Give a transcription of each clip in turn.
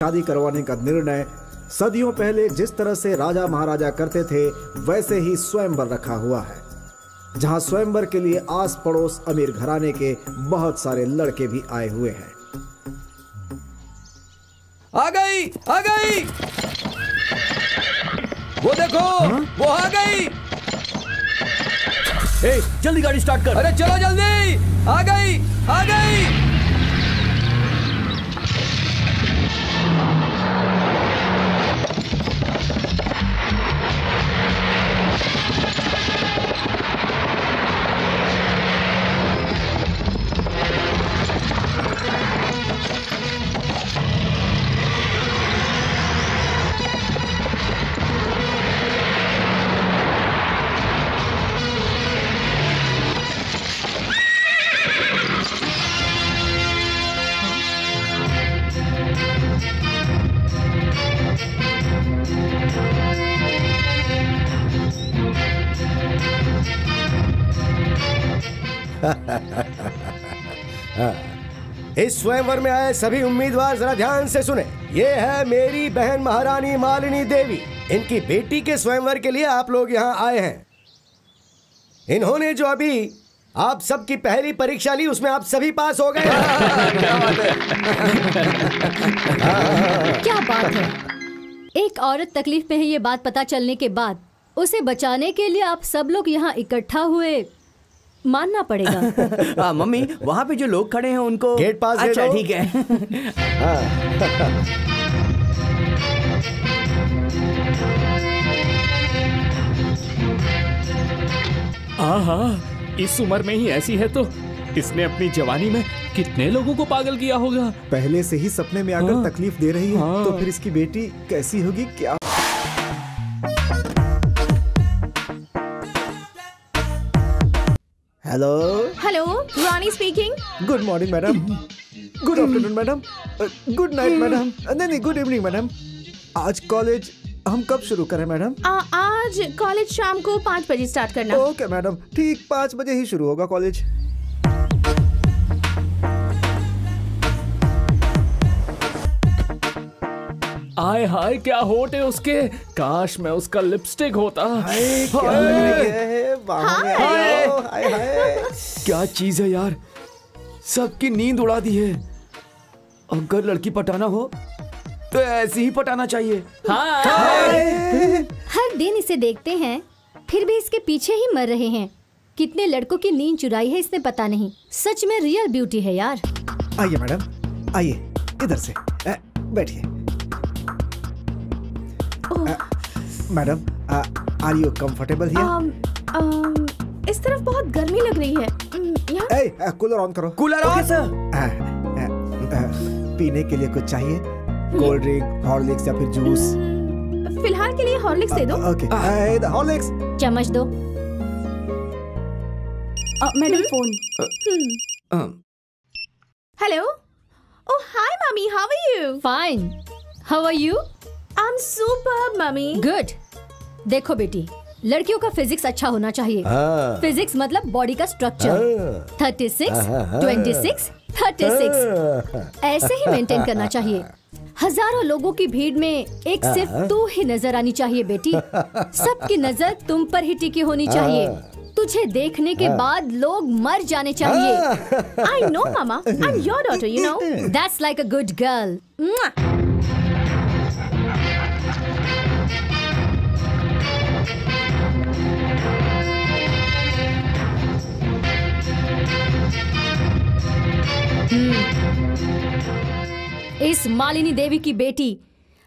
शादी करवाने का निर्णय सदियों पहले जिस तरह से राजा महाराजा करते थे वैसे ही स्वयंवर रखा हुआ है, जहां स्वयंवर के लिए आस पड़ोस अमीर घराने के बहुत सारे लड़के भी आए हुए हैं। आ गई, आ गई, वो देखो, वो आ गई। ए, जल्दी गाड़ी स्टार्ट कर। अरे चलो जल्दी, आ गई, आ गई। इस स्वयंवर में आए सभी उम्मीदवार जरा ध्यान से सुने। ये है मेरी बहन महारानी मालिनी देवी। इनकी बेटी के स्वयंवर के लिए आप लोग यहाँ आए हैं। इन्होंने जो अभी आप सबकी पहली परीक्षा ली उसमें आप सभी पास हो गए। क्या बात है। एक औरत तकलीफ में है ये बात पता चलने के बाद उसे बचाने के लिए आप सब लोग यहाँ इकट्ठा हुए, मानना पड़ेगा। मम्मी, वहाँ पे जो लोग खड़े हैं उनको गेट पास दे दो। अच्छा ठीक है। हाँ, इस उम्र में ही ऐसी है तो इसने अपनी जवानी में कितने लोगों को पागल किया होगा। पहले से ही सपने में आकर तकलीफ दे रही है तो फिर इसकी बेटी कैसी होगी क्या। Hello hello, Rani speaking. Good morning madam, good afternoon madam, good night madam, नहीं गुड इवनिंग मैडम। आज कॉलेज हम कब शुरू करें मैडम? आज कॉलेज शाम को 5 बजे स्टार्ट करना। ओके मैडम, ठीक 5 बजे ही शुरू होगा कॉलेज। आय हाय क्या होठ है उसके, काश मैं उसका लिपस्टिक होता। हाय क्या लग रही है, बाहों में आओ, हाय हाय। क्या चीज है यार, सबकी नींद उड़ा दी है। अगर लड़की पटाना हो तो ऐसे ही पटाना चाहिए। हर दिन इसे देखते हैं फिर भी इसके पीछे ही मर रहे हैं। कितने लड़कों की नींद चुराई है इसने पता नहीं। सच में रियल ब्यूटी है यार। आइए मैडम, आइए इधर से बैठिए। Madam, are you comfortable here? इस तरफ बहुत गर्मी लग रही है। कूलर ऑन करो। Cooler on sir. पीने के लिए कुछ चाहिए? कोल्ड ड्रिंक, हॉर्लिक्स या फिर जूस? फिलहाल के लिए हॉर्लिक्स दे दो। Okay, Horlicks. चम्मच दो। Madam phone. Hello. Oh hi mummy, how are you? Fine, how are you? I am superb mummy. Good. देखो बेटी, लड़कियों का फिजिक्स अच्छा होना चाहिए। फिजिक्स मतलब बॉडी का स्ट्रक्चर। 36, 26, 36 ऐसे ही मेंटेन करना चाहिए। हजारों लोगों की भीड़ में एक सिर्फ तू ही नजर आनी चाहिए बेटी। सबकी नजर तुम पर ही टिकी होनी चाहिए। तुझे देखने के बाद लोग मर जाने चाहिए। I know mama, I am your daughter, you know. That's like a good girl. इस मालिनी देवी की बेटी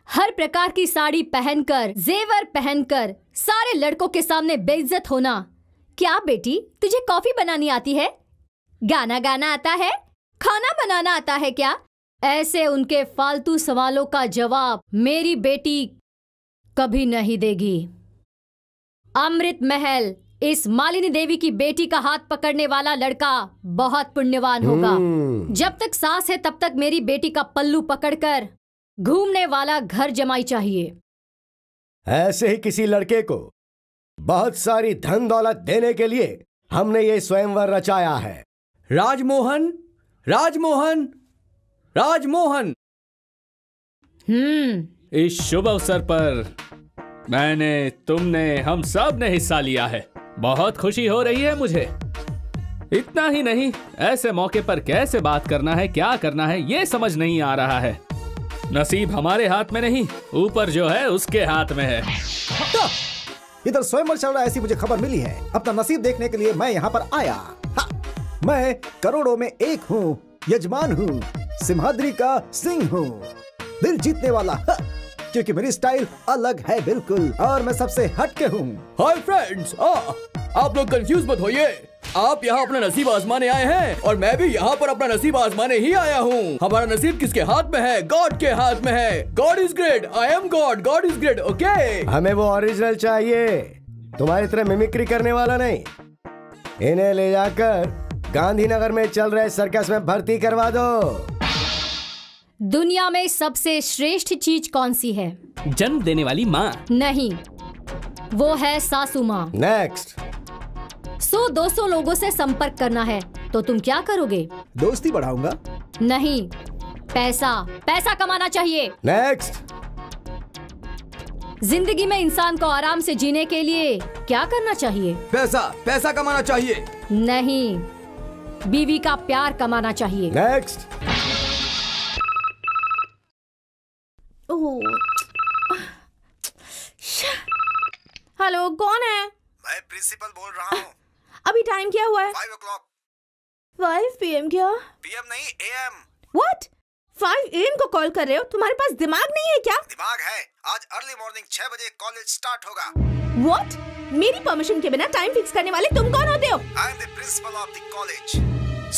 हर प्रकार की साड़ी पहनकर, जेवर पहनकर सारे लड़कों के सामने बेइज्जत होना। क्या बेटी, तुझे कॉफी बनानी आती है? गाना गाना आता है? खाना बनाना आता है क्या? ऐसे उनके फालतू सवालों का जवाब मेरी बेटी कभी नहीं देगी। अमृत महल इस मालिनी देवी की बेटी का हाथ पकड़ने वाला लड़का बहुत पुण्यवान होगा। जब तक सांस है तब तक मेरी बेटी का पल्लू पकड़कर घूमने वाला घर जमाई चाहिए। ऐसे ही किसी लड़के को बहुत सारी धन दौलत देने के लिए हमने ये स्वयंवर रचाया है। राजमोहन, राजमोहन, राजमोहन। इस शुभ अवसर पर मैंने, तुमने, हम सब ने हिस्सा लिया है। बहुत खुशी हो रही है मुझे। इतना ही नहीं, ऐसे मौके पर कैसे बात करना है, क्या करना है, ये समझ नहीं आ रहा है। नसीब हमारे हाथ में नहीं, ऊपर जो है उसके हाथ में है। इधर स्वयंवर चल रहा है, ऐसी मुझे खबर मिली है। अपना नसीब देखने के लिए मैं यहाँ पर आया। मैं करोड़ों में एक हूँ, यजमान हूँ, सिंहाद्री का सिंह हूँ, दिल जीतने वाला, क्योंकि मेरी स्टाइल अलग है बिल्कुल, और मैं सबसे हटके हूँ। हाय फ्रेंड्स, आप लोग कंफ्यूज मत होइए। आप यहाँ अपना नसीब आजमाने आए हैं और मैं भी यहाँ पर अपना नसीब आजमाने ही आया हूँ। हमारा नसीब किसके हाथ में है? गॉड के हाथ में है। God is great, I am God, God is great. Okay, हमें वो ओरिजिनल चाहिए, तुम्हारी तरह मिमिक्री करने वाला नहीं। इन्हें ले जाकर गांधीनगर में चल रहे सर्कस में भर्ती करवा दो। दुनिया में सबसे श्रेष्ठ चीज कौन सी है? जन्म देने वाली माँ। नहीं, वो है सासू माँ। नेक्स्ट। 100-200 लोगों से संपर्क करना है, तो तुम क्या करोगे? दोस्ती बढ़ाऊंगा। नहीं, पैसा कमाना चाहिए। नेक्स्ट। जिंदगी में इंसान को आराम से जीने के लिए क्या करना चाहिए? पैसा कमाना चाहिए। नहीं, बीवी का प्यार कमाना चाहिए। नेक्स्ट। हेलो, कौन है? मैं प्रिंसिपल बोल रहा हूँ। अभी टाइम क्या हुआ है? 5 o'clock। 5 PM क्या? PM नहीं, AM। What? 5 AM को कॉल कर रहे हो? तुम्हारे पास दिमाग नहीं है क्या? दिमाग है। आज अर्ली मॉर्निंग 6 बजे कॉलेज स्टार्ट होगा। What? मेरी परमिशन के बिना टाइम फिक्स करने वाले तुम कौन होते हो? I am the principal of the college।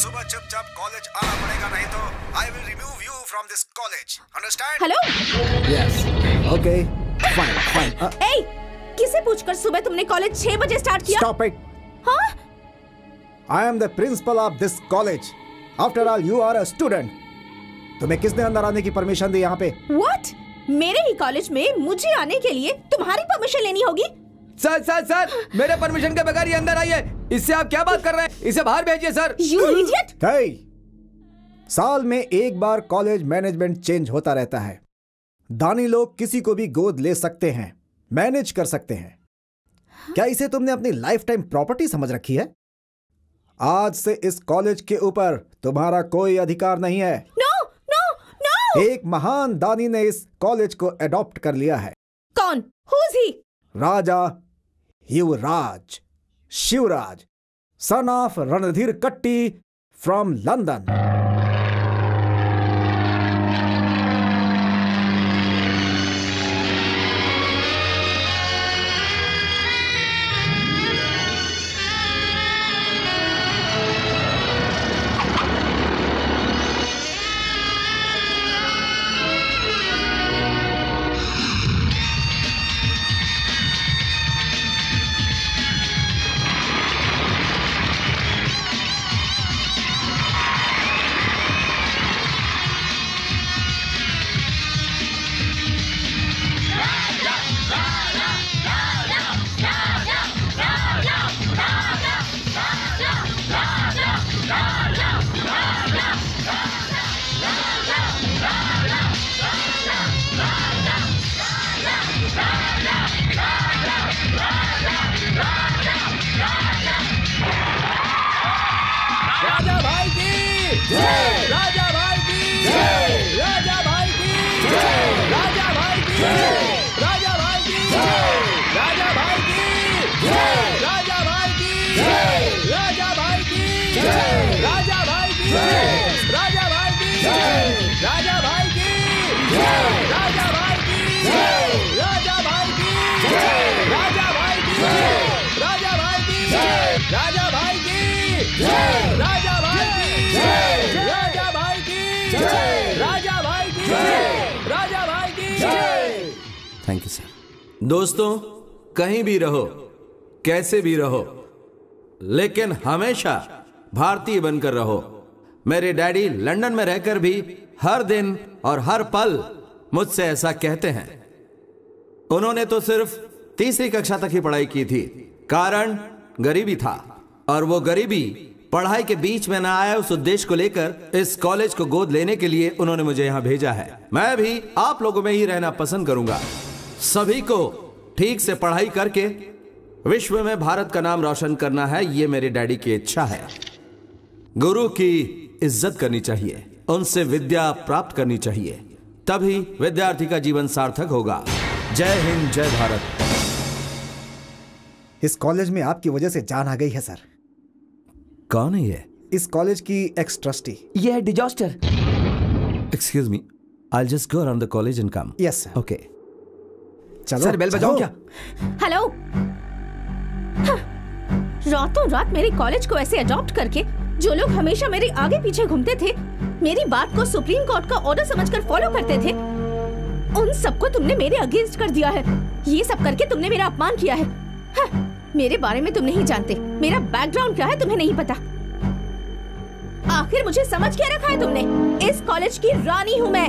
सुबह चुपचाप कॉलेज आना पड़ेगा, नहीं तो I will remove you from this college। Understand? Hello? Yes। Okay। Fine। Hey, किसे पूछकर सुबह तुमने कॉलेज 6 बजे स्टार्ट किया? Stop it। हाँ? I am the principal of this college। After all, you are a student। तुम्हें किसने अंदर आने की परमिशन दी यहाँ पे? What? मेरे ही कॉलेज में मुझे आने के लिए तुम्हारी परमिशन लेनी होगी? सर, मेरे परमिशन के बगैर ये अंदर आई है। इससे आप क्या बात कर रहे हैं? इसे बाहर भेजिए सर। You idiot! Hey! साल में एक बार कॉलेज मैनेजमेंट चेंज होता रहता है। दानी लोग किसी को भी गोद ले सकते हैं, मैनेज कर सकते हैं। क्या इसे तुमने अपनी लाइफ टाइम प्रॉपर्टी समझ रखी है? आज से इस कॉलेज के ऊपर तुम्हारा कोई अधिकार नहीं है। No, no, no! एक महान दानी ने इस कॉलेज को एडॉप्ट कर लिया है। कौन? Who's he? Raja Yuvraj Shivraj, son of Randhir Katti from London. Thank you sir. दोस्तों, कहीं भी रहो, कैसे भी रहो, लेकिन हमेशा भारतीय बनकर रहो। मेरे डैडी लंदन में रहकर भी हर दिन और हर पल मुझसे ऐसा कहते हैं। उन्होंने तो सिर्फ 3री कक्षा तक ही पढ़ाई की थी, कारण गरीबी था, और वो गरीबी पढ़ाई के बीच में ना आया उस उद्देश्य को लेकर इस कॉलेज को गोद लेने के लिए उन्होंने मुझे यहाँ भेजा है। मैं भी आप लोगों में ही रहना पसंद करूंगा। सभी को ठीक से पढ़ाई करके विश्व में भारत का नाम रोशन करना है, ये मेरे डैडी की इच्छा है। गुरु की इज्जत करनी चाहिए, उनसे विद्या प्राप्त करनी चाहिए, तभी विद्यार्थी का जीवन सार्थक होगा। जय हिंद, जय भारत। इस कॉलेज में आपकी वजह से जान आ गई है सर। कौन है ये? इस कॉलेज की एक्स ट्रस्टी। ये है disaster. Excuse me, I just go around the college and come. Yes sir. Okay. चलो सर बेल बजाओ क्या? हेलो। रातों रात मेरे कॉलेज को ऐसे अडॉप्ट करके जो लोग हमेशा मेरे आगे पीछे घूमते थे, मेरी बात को सुप्रीम कोर्ट का ऑर्डर समझकर फॉलो करते थे, उन सबको तुमने मेरे अगेंस्ट कर दिया है। ये सब करके तुमने मेरा अपमान किया है। मेरे बारे में तुम नहीं जानते, मेरा बैकग्राउंड क्या है तुम्हें नहीं पता। आखिर मुझे समझ क्या रखा है तुमने? इस कॉलेज की रानी हूँ मैं,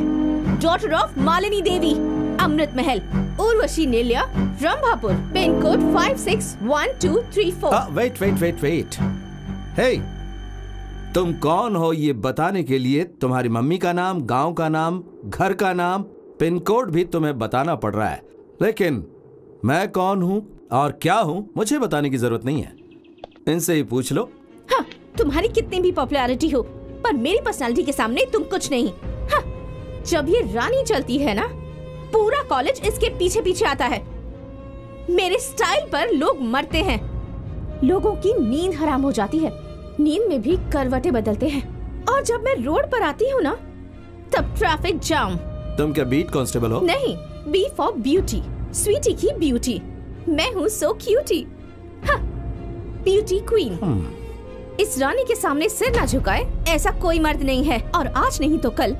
डॉटर ऑफ मालिनी देवी, अमृत महल, उर्वशी नेल्या, रंभापुर, पिन कोड 561234। वेट। हे, तुम कौन हो ये बताने के लिए तुम्हारी मम्मी का नाम, गांव का नाम, घर का नाम, पिन कोड भी तुम्हें बताना पड़ रहा है, लेकिन मैं कौन हूँ और क्या हूँ मुझे बताने की जरूरत नहीं है। इनसे ही पूछ लो। हाँ, तुम्हारी कितनी भी पॉपुलैरिटी हो, पर मेरी पर्सनालिटी के सामने तुम कुछ नहीं। हाँ, जब ये रानी चलती है ना, पूरा कॉलेज इसके पीछे पीछे आता है। मेरे स्टाइल पर लोग मरते हैं, लोगों की नींद हराम हो जाती है, नींद में भी करवटें बदलते हैं, और जब मैं रोड पर आती हूँ ना, तब ट्रैफिक जाम। तुम क्या बीट कांस्टेबल हो? नहीं, बी फॉर ब्यूटी, स्वीटी की ब्यूटी। मैं हूँ सो क्यूटी, ब्यूटी क्वीन। इस रानी के सामने सिर ना झुकाए ऐसा कोई मर्द नहीं है, और आज नहीं तो कल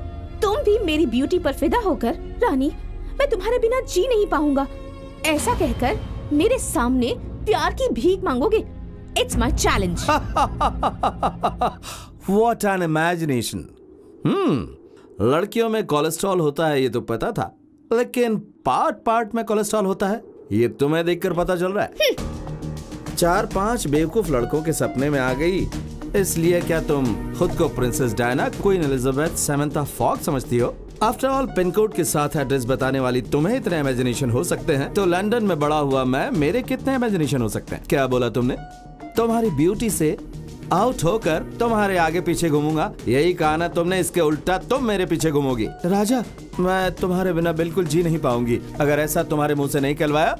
तुम भी मेरी ब्यूटी पर फिदा होकर, रानी मैं तुम्हारे बिना जी नहीं पाऊंगा, ऐसा कहकर मेरे सामने प्यार की भीख मांगोगे। It's my challenge. What an imagination. लड़कियों में कोलेस्ट्रॉल होता है ये तो पता था, लेकिन पार्ट में कोलेस्ट्रॉल होता है ये तुम्हें देखकर पता चल रहा है। 4-5 बेवकूफ लड़कों के सपने में आ गई, इसलिए क्या तुम खुद को princess Diana, queen Elizabeth, Samantha Fox समझती हो? आफ्टर ऑल, पिन कोड के साथ एड्रेस बताने वाली तुम्हें इतने इमेजिनेशन हो सकते हैं, तो लंदन में बड़ा हुआ मैं, मेरे कितने इमेजिनेशन हो सकते हैं? क्या बोला तुमने? तुम्हारी ब्यूटी से आउट होकर तुम्हारे आगे पीछे घूमूंगा, यही कहा ना तुमने? इसके उल्टा तुम मेरे पीछे घूमोगी। राजा, मैं तुम्हारे बिना बिल्कुल जी नहीं पाऊंगी। अगर ऐसा तुम्हारे मुंह से नहीं कहलवाया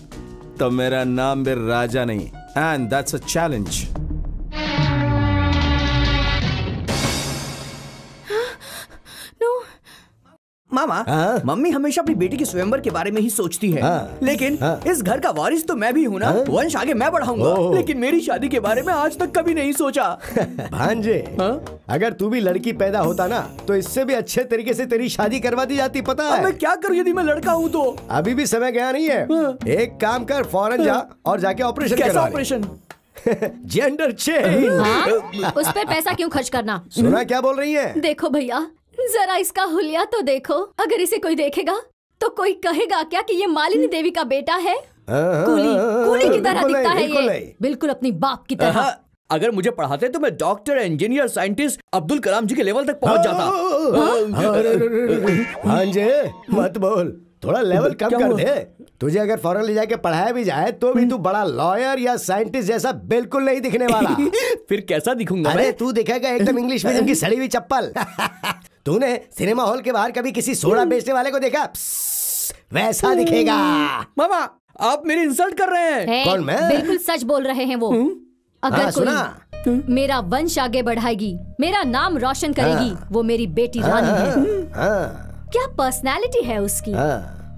तो मेरा नाम भी राजा नहीं, and that's a challenge. Mama, mummy हमेशा अपनी बेटी की स्वयंवर के बारे में ही सोचती है, लेकिन इस घर का वारिस तो मैं भी हूँ ना, वंश आगे मैं बढ़ाऊंगा, लेकिन मेरी शादी के बारे में आज तक कभी नहीं सोचा। भांजे, अगर तू भी लड़की पैदा होता ना, तो इससे भी अच्छे तरीके से तेरी शादी करवा दी जाती, पता है? मैं क्या करूँ यदि मैं लड़का हूँ तो? अभी भी समय गया नहीं है। एक काम कर, फौरन जा और जाके ऑपरेशन कैसा करवा ले। ऑपरेशन? Gender change. उस पर पैसा क्यों खर्च करना? सुना क्या बोल रही है? देखो भैया, जरा इसका हुलिया तो देखो। अगर इसे कोई देखेगा तो कोई कहेगा क्या कि ये मालिनी देवी का बेटा है? कूली की तरह दिखता है ये, बिल्कुल अपनी बाप की तरह। अगर मुझे पढ़ाते तो मैं doctor, engineer, scientist, Abdul Kalam जी के लेवल तक पहुंच जाता। भांजे, मत बोल, थोड़ा लेवल कम कर दे। तुझे अगर फौरन ले जाके पढ़ाया भी जाए तो भी तू बड़ा लॉयर या साइंटिस्ट जैसा बिल्कुल नहीं दिखने वाला। फिर कैसा दिखूंगा? अरे तू दिखेगा एकदम इंग्लिश मीडियम की सड़ी हुई चप्पल। तूने सिनेमा हॉल के बाहर कभी किसी सोडा बेचने वाले को देखा? वैसा दिखेगा। मामा, आप मेरी इंसल्ट कर रहे हैं। कौन, मैं? बिल्कुल सच बोल रहे हैं वो। अगर सुना? मेरा वंश आगे बढ़ाएगी, मेरा नाम रोशन करेगी, वो मेरी बेटी रानी है। क्या पर्सनालिटी है उसकी,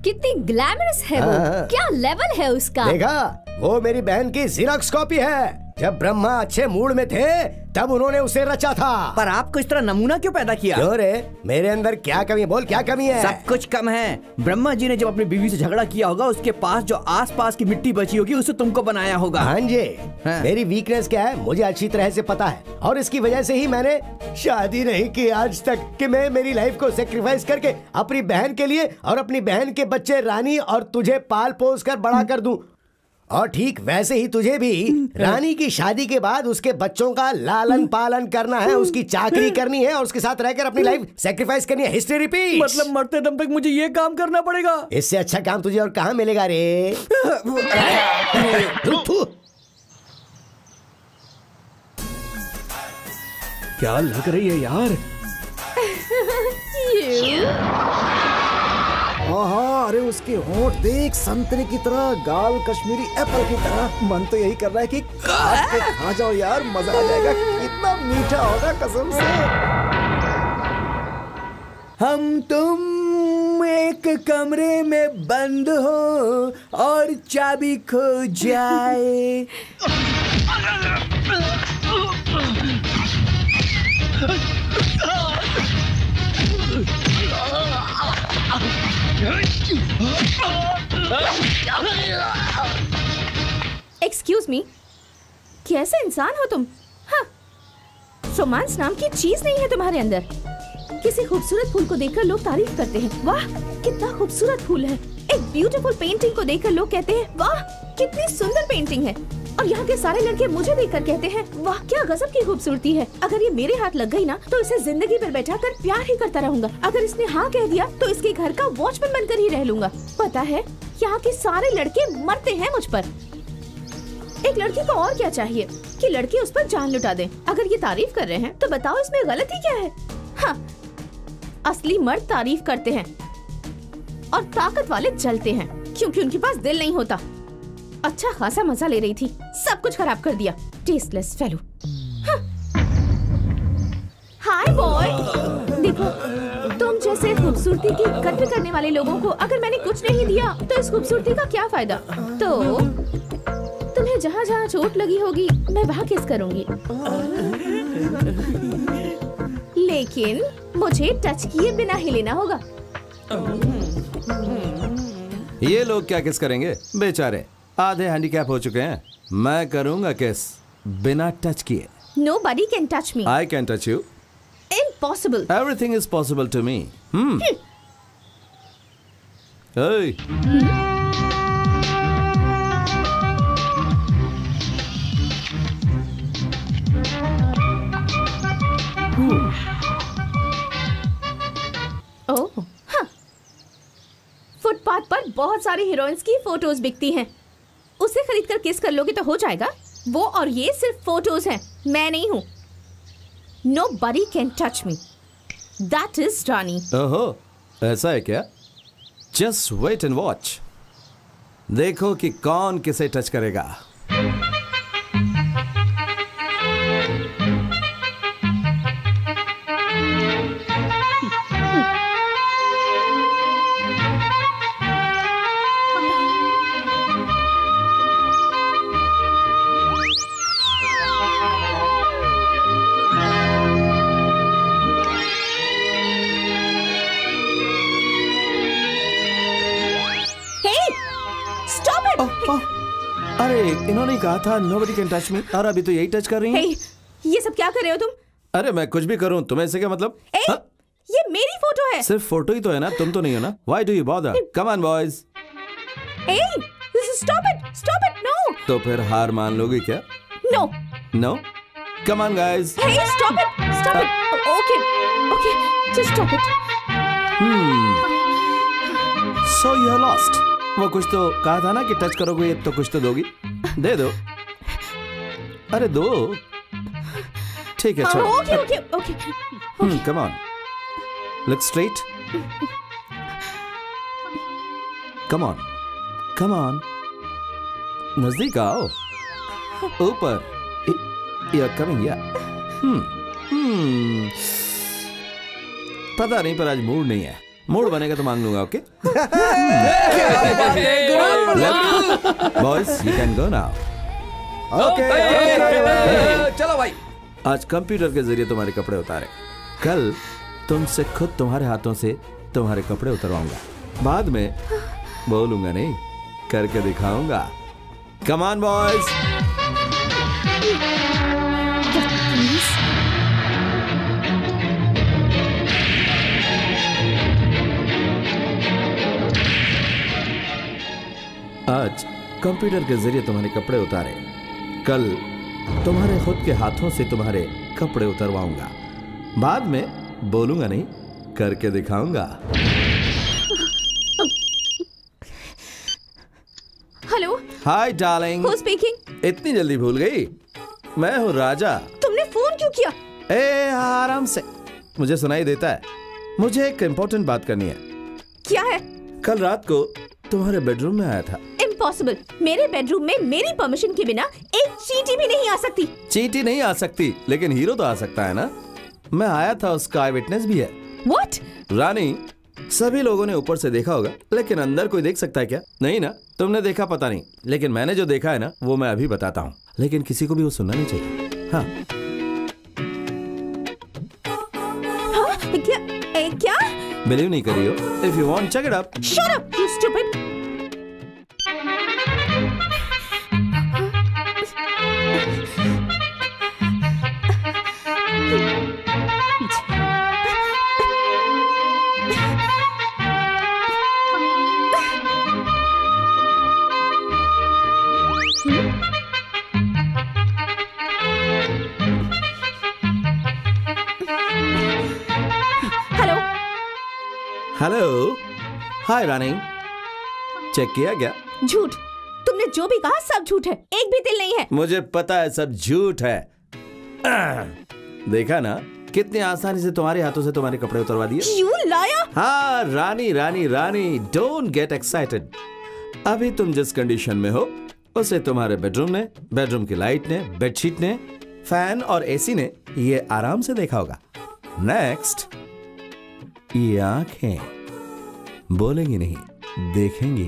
कितनी ग्लैमरस है वो, क्या लेवल है उसका। देखा, वो मेरी बहन की ज़ेरॉक्स कॉपी है। जब ब्रह्मा अच्छे मूड में थे तब उन्होंने उसे रचा था। पर आपको इस तरह नमूना क्यों पैदा किया? क्यों रे, मेरे अंदर क्या कमी, बोल क्या कमी है? सब कुछ कम है। ब्रह्मा जी ने जब अपनी बीवी से झगड़ा किया होगा, उसके पास जो आसपास की मिट्टी बची होगी उसे तुमको बनाया होगा। हाँ जी, मेरी वीकनेस क्या है मुझे अच्छी तरह से पता है, और इसकी वजह से ही मैंने शादी नहीं की आज तक, कि मैं मेरी लाइफ को सेक्रीफाइस करके अपनी बहन के लिए और अपनी बहन के बच्चे रानी और तुझे पाल पोस कर बड़ा कर दूं। और ठीक वैसे ही तुझे भी रानी की शादी के बाद उसके बच्चों का लालन पालन करना है, उसकी चाकरी करनी है और उसके साथ रहकर अपनी लाइफ सेक्रीफाइस करनी है। History repeat. मतलब मरते दम तक मुझे ये काम करना पड़ेगा? इससे अच्छा काम तुझे और कहाँ मिलेगा रे? क्या लग रही है यार? हाँ, अरे उसके होंठ देख, संतरे की तरह, गाल कश्मीरी एप्पल की तरह। मन तो यही कर रहा है कि काट के खा जाओ यार, मजा आ जाएगा। कितना मीठा होगा कसम से। हम तुम एक कमरे में बंद हो और चाबी खो जाए। एक्सक्यूज मी, कैसे इंसान हो तुम? हाँ, रोमांस नाम की चीज नहीं है तुम्हारे अंदर। किसी खूबसूरत फूल को देखकर लोग तारीफ करते हैं, वाह कितना खूबसूरत फूल है। एक ब्यूटीफुल पेंटिंग को देखकर लोग कहते हैं, वाह कितनी सुंदर पेंटिंग है। और यहाँ के सारे लड़के मुझे देखकर कहते हैं, वाह क्या गजब की खूबसूरती है। अगर ये मेरे हाथ लग गई ना तो इसे जिंदगी भर बैठा कर प्यार ही करता रहूंगा। अगर इसने हाँ कह दिया तो इसके घर का वॉचमैन बनकर ही रह लूंगा। पता है यहाँ के सारे लड़के मरते हैं मुझ पर। एक लड़की को और क्या चाहिए कि लड़की उस पर जान लुटा दे। अगर ये तारीफ कर रहे हैं तो बताओ इसमें गलती क्या है? हाँ, असली मर्द तारीफ करते हैं और ताकत वाले जलते हैं क्योंकि उनके पास दिल नहीं होता। अच्छा खासा मजा ले रही थी, सब कुछ खराब कर दिया। Tasteless fellow. हाय बॉय, देखो तुम जैसे खूबसूरती की कद्र करने वाले लोगों को अगर मैंने कुछ नहीं दिया तो इस खूबसूरती का क्या फायदा? तो तुम्हें जहाँ जहाँ चोट लगी होगी मैं वहाँ किस करूँगी, लेकिन मुझे टच किए बिना ही लेना होगा। ये लोग क्या किस करेंगे? बेचारे आधे हैंडीकैप हो चुके हैं। मैं करूंगा किस बिना टच किए। Nobody can touch me. I can touch you. Impossible. Everything is possible to me. Hey. ओह, हाँ। फुटपाथ पर बहुत सारी हीरोइंस की फोटोज बिकती हैं। उसे खरीद कर किस कर लोगे तो हो जाएगा। वो और ये सिर्फ फोटोज हैं, मैं नहीं हूँ। Nobody can touch me. That is Rani. ओहो, ऐसा है क्या? Just wait and watch. देखो कि कौन किसे टच करेगा। अरे इन्होंने कहा था nobody can touch me और अभी तो यही टच कर रही हैं। Hey, ये सब क्या कर रहे हो तुम? अरे मैं कुछ भी करूं तुम्हें इससे क्या मतलब? Hey, ये मेरी फोटो है। सिर्फ फोटो ही तो है ना, तुम तो नहीं हो ना। Why do you bother? Come on boys. Hey, stop it, no. तो फिर हार मान लोगे क्या? No. No? Come on guys. Hey, stop it. Okay, just stop it. So you are lost. वो कुछ तो कहा था ना कि टच करोगे तो कुछ तो दोगी। दे दो। अरे दो। ठीक है चलो। Okay. Come on. Look straight. Come on. नजदीक आओ। ऊपर। You're coming, yeah. पता नहीं पर आज मूड नहीं है। मूड बनेगा तो मांग लूंगा, okay? Boys, you can go now. चलो भाई। आज कंप्यूटर के जरिए तुम्हारे कपड़े उतारे। कल तुमसे खुद तुम्हारे हाथों से तुम्हारे कपड़े उतरवाऊंगा। बाद में बोलूंगा नहीं, करके दिखाऊंगा। Come on, boys. आज कंप्यूटर के जरिए तुम्हारे कपड़े उतारे, कल तुम्हारे खुद के हाथों से तुम्हारे कपड़े उतरवाऊंगा। बाद में बोलूंगा नहीं, करके दिखाऊंगा। Hello. Hi darling. Who speaking? इतनी जल्दी भूल गई? मैं हूँ राजा। तुमने फोन क्यों किया? ए आराम से, मुझे सुनाई देता है। मुझे एक इम्पोर्टेंट बात करनी है। क्या है? कल रात को तुम्हारे बेडरूम में आया था। इम्पॉसिबल। मेरे बेडरूम में मेरी परमिशन के बिना एक चींटी भी नहीं आ सकती। चींटी नहीं आ सकती, लेकिन हीरो तो आ सकता है ना। मैं आया था, उसका आई विटनेस भी है। What? रानी, सभी लोगों ने ऊपर से देखा होगा, लेकिन अंदर कोई देख सकता है क्या? नहीं ना? तुमने देखा पता नहीं, लेकिन मैंने जो देखा है ना, वो मैं अभी बताता हूँ। लेकिन किसी को भी वो सुनना नहीं चाहिए। हाँ, क्या? बिलीव नहीं करी हो? If you want check it up. Shut up you stupid. Hello, hi Rani. Check किया क्या? झूठ। तुमने जो भी कहा सब झूठ है, एक भी दिल नहीं है। मुझे पता है सब झूठ है। देखा ना कितनी आसानी से तुम्हारे हाथों से तुम्हारे कपड़े उतरवा दिए। You liar! हाँ रानी रानी रानी, डोंट गेट एक्साइटेड। अभी तुम जिस कंडीशन में हो उसे तुम्हारे बेडरूम ने, बेडरूम की लाइट ने, बेडशीट ने, फैन और एसी ने ये आराम से देखा होगा। नेक्स्ट, ये आंखें बोलेंगी नहीं, देखेंगी।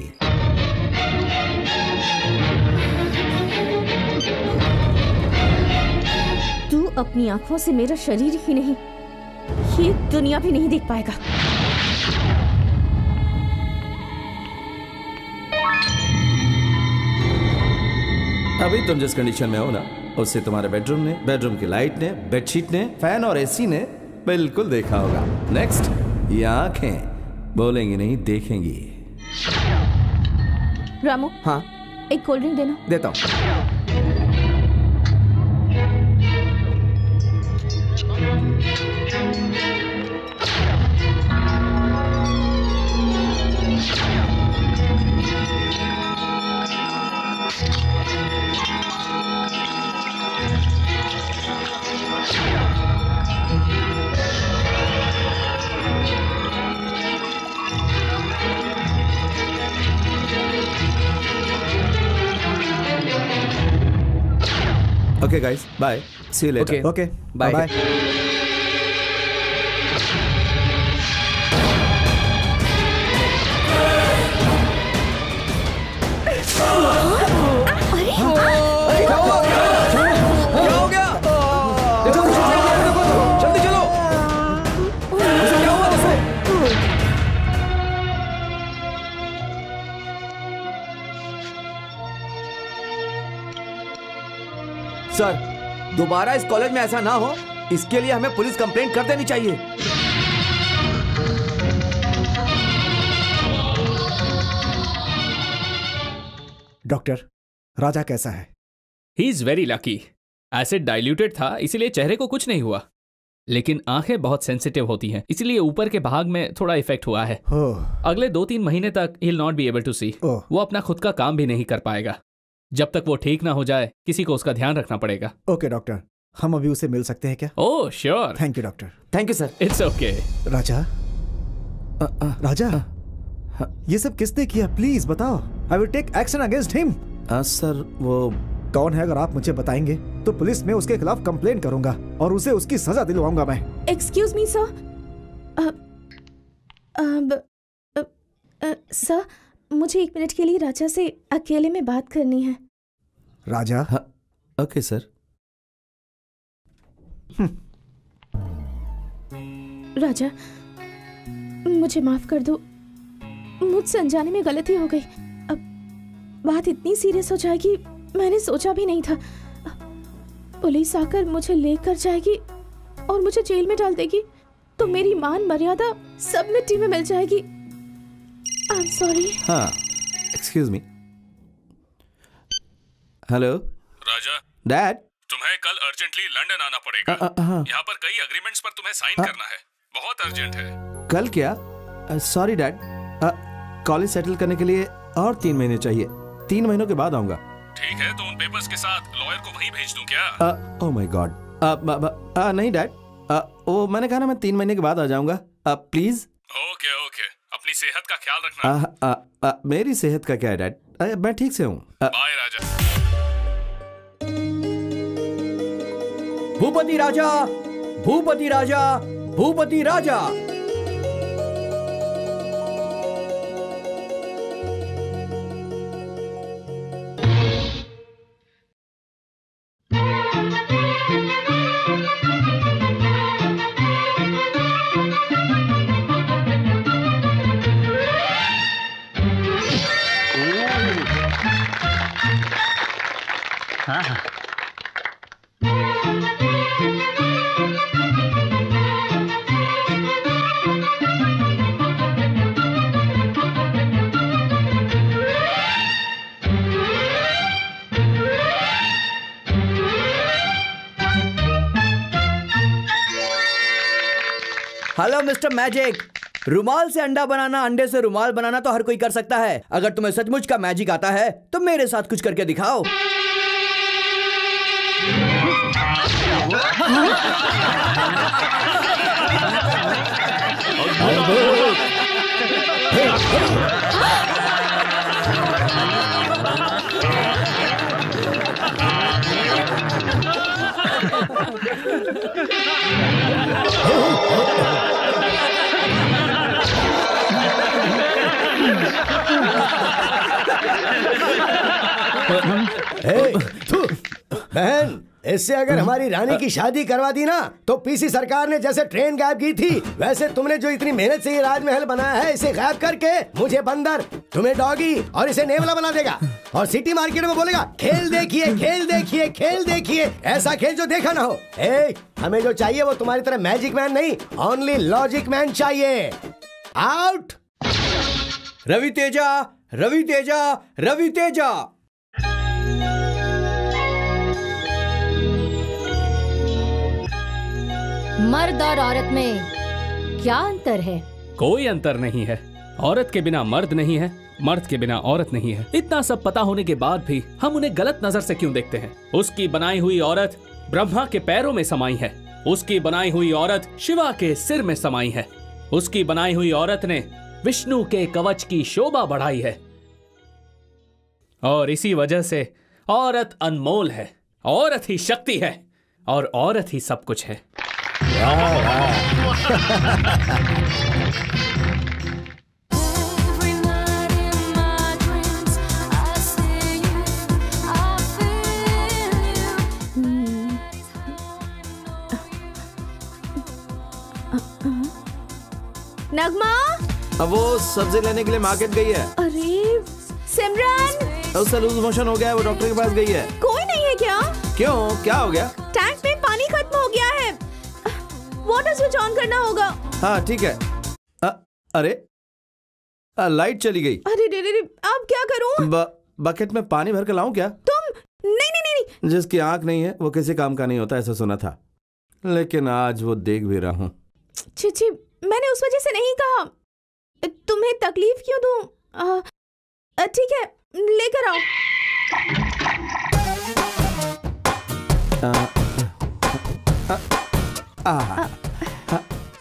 तू अपनी आंखों से मेरा शरीर ही नहीं, ये दुनिया भी नहीं देख पाएगा। अभी तुम जिस कंडीशन में हो ना, उससे तुम्हारे बेडरूम ने, बेडरूम की लाइट ने, बेडशीट ने, फैन और एसी ने बिल्कुल देखा होगा। नेक्स्ट, ये आंखें बोलेंगी नहीं, देखेंगी। रामू। हाँ, एक कोल्ड ड्रिंक देना। देता हूँ। Okay guys, bye. See you later. Okay. Bye. Bye. जल्दी चलो। उसे क्या हुआ? देखो। सर, दोबारा इस कॉलेज में ऐसा ना हो, इसके लिए हमें पुलिस कंप्लेंट कर देनी चाहिए। डॉक्टर, राजा कैसा है? He is very lucky. Acid diluted था, इसीलिए चेहरे को कुछ नहीं हुआ, लेकिन आंखें बहुत सेंसिटिव होती हैं, इसलिए ऊपर के भाग में थोड़ा इफेक्ट हुआ है। अगले 2-3 महीने तक ही will not be able to see. वो अपना खुद का काम भी नहीं कर पाएगा। जब तक वो ठीक ना हो जाए, किसी को उसका ध्यान रखना पड़ेगा। ओके डॉक्टर, हम अभी उसे मिल सकते हैं क्या? Oh sure. Thank you doctor. Thank you sir. It's okay. Raja, Raja, ये सब किसने किया? प्लीज बताओ। I will take action against him. Sir, वो कौन है? अगर आप मुझे बताएंगे तो पुलिस में उसके खिलाफ कंप्लेंट करूंगा और उसे उसकी सजा दिलवाऊंगा मैं। Excuse me sir. सर, मुझे 1 मिनट के लिए राजा से अकेले में बात करनी है। राजा? Okay sir. राजा, मुझे माफ कर दो, मुझसे अनजाने में गलती हो गई। अब बात इतनी सीरियस हो जाएगी, मैंने सोचा भी नहीं था। पुलिस आकर मुझे लेकर जाएगी और मुझे जेल में डाल देगी, तो मेरी मान मर्यादा सब मिट्टी में मिल जाएगी। I am sorry. हाँ, एक्सक्यूज मी। हेलो राजा, डैड। तुम्हें कल अर्जेंटली लंदन आना पड़ेगा। यहाँ पर कई एग्रीमेंट्स पर तुम्हें साइन करना है, बहुत अर्जेंट है। कल क्या? सॉरी डैड, कॉलेज सेटल करने के लिए और 3 महीने चाहिए। 3 महीनों के बाद आऊंगा। ठीक है, तो उन पेपर्स के साथ लॉयर को वहीं भेज दूं क्या? ओह माय गॉड, नहीं डैड, वो मैंने कहा ना मैं 3 महीने के बाद आ जाऊंगा। प्लीज। ओके ओके, अपनी सेहत का ख्याल रखना। मेरी सेहत का क्या है डैड, मैं ठीक से हूँ। बाय राजा। भूपति राजा, भूपति राजा, भूपति राजा। हेलो मिस्टर मैजिक, रुमाल से अंडा बनाना, अंडे से रुमाल बनाना तो हर कोई कर सकता है। अगर तुम्हें सचमुच का मैजिक आता है तो मेरे साथ कुछ करके दिखाओ। बहन, इससे अगर हमारी रानी की शादी करवा दी ना तो पीसी सरकार ने जैसे ट्रेन गायब की थी, वैसे तुमने जो इतनी मेहनत से ये राजमहल बनाया है, इसे गायब करके मुझे बंदर, तुम्हें डॉगी और इसे नेवला बना देगा और सिटी मार्केट में बोलेगा खेल देखिए, खेल देखिए, खेल देखिए, ऐसा खेल जो देखा ना हो। हमें जो चाहिए वो तुम्हारी तरह मैजिक मैन नहीं, ओनली लॉजिक मैन चाहिए। आउट। रवि तेजा, रवि तेजा, रवि तेजा। मर्द और औरत में क्या अंतर है? कोई अंतर नहीं है। औरत के बिना मर्द नहीं है, मर्द के बिना औरत नहीं है। इतना सब पता होने के बाद भी हम उन्हें गलत नजर से क्यों देखते हैं? उसकी बनाई हुई औरत ब्रह्मा के पैरों में समाई है, उसकी बनाई हुई औरत शिवा के सिर में समाई है, उसकी बनाई हुई औरत ने विष्णु के कवच की शोभा बढ़ाई है। और इसी वजह से औरत अनमोल है, औरत ही शक्ति है और औरत ही सब कुछ है। नगमा, अब वो सब्जी लेने के लिए मार्केट गई है। अरे सिमरन, उससे लूज मोशन हो गया है, वो डॉक्टर के पास गई है। कोई नहीं है क्या? क्यों, क्या हो गया? टैंक में पानी खत्म हो गया है, वाटर स्विच ऑन करना होगा। हाँ ठीक है। अरे लाइट चली गई। अरे रे रे रे, अब क्या करूं? बकेट में पानी भर कर लाऊं क्या? तुम नहीं नहीं नहीं। जिसकी आंख नहीं है वो किसी काम का नहीं होता, ऐसा सुना था, लेकिन आज वो देख भी रहा हूँ। छी, मैंने उस वजह से नहीं कहा, तुम्हें तकलीफ क्यों दूं? ठीक है, लेकर आओ।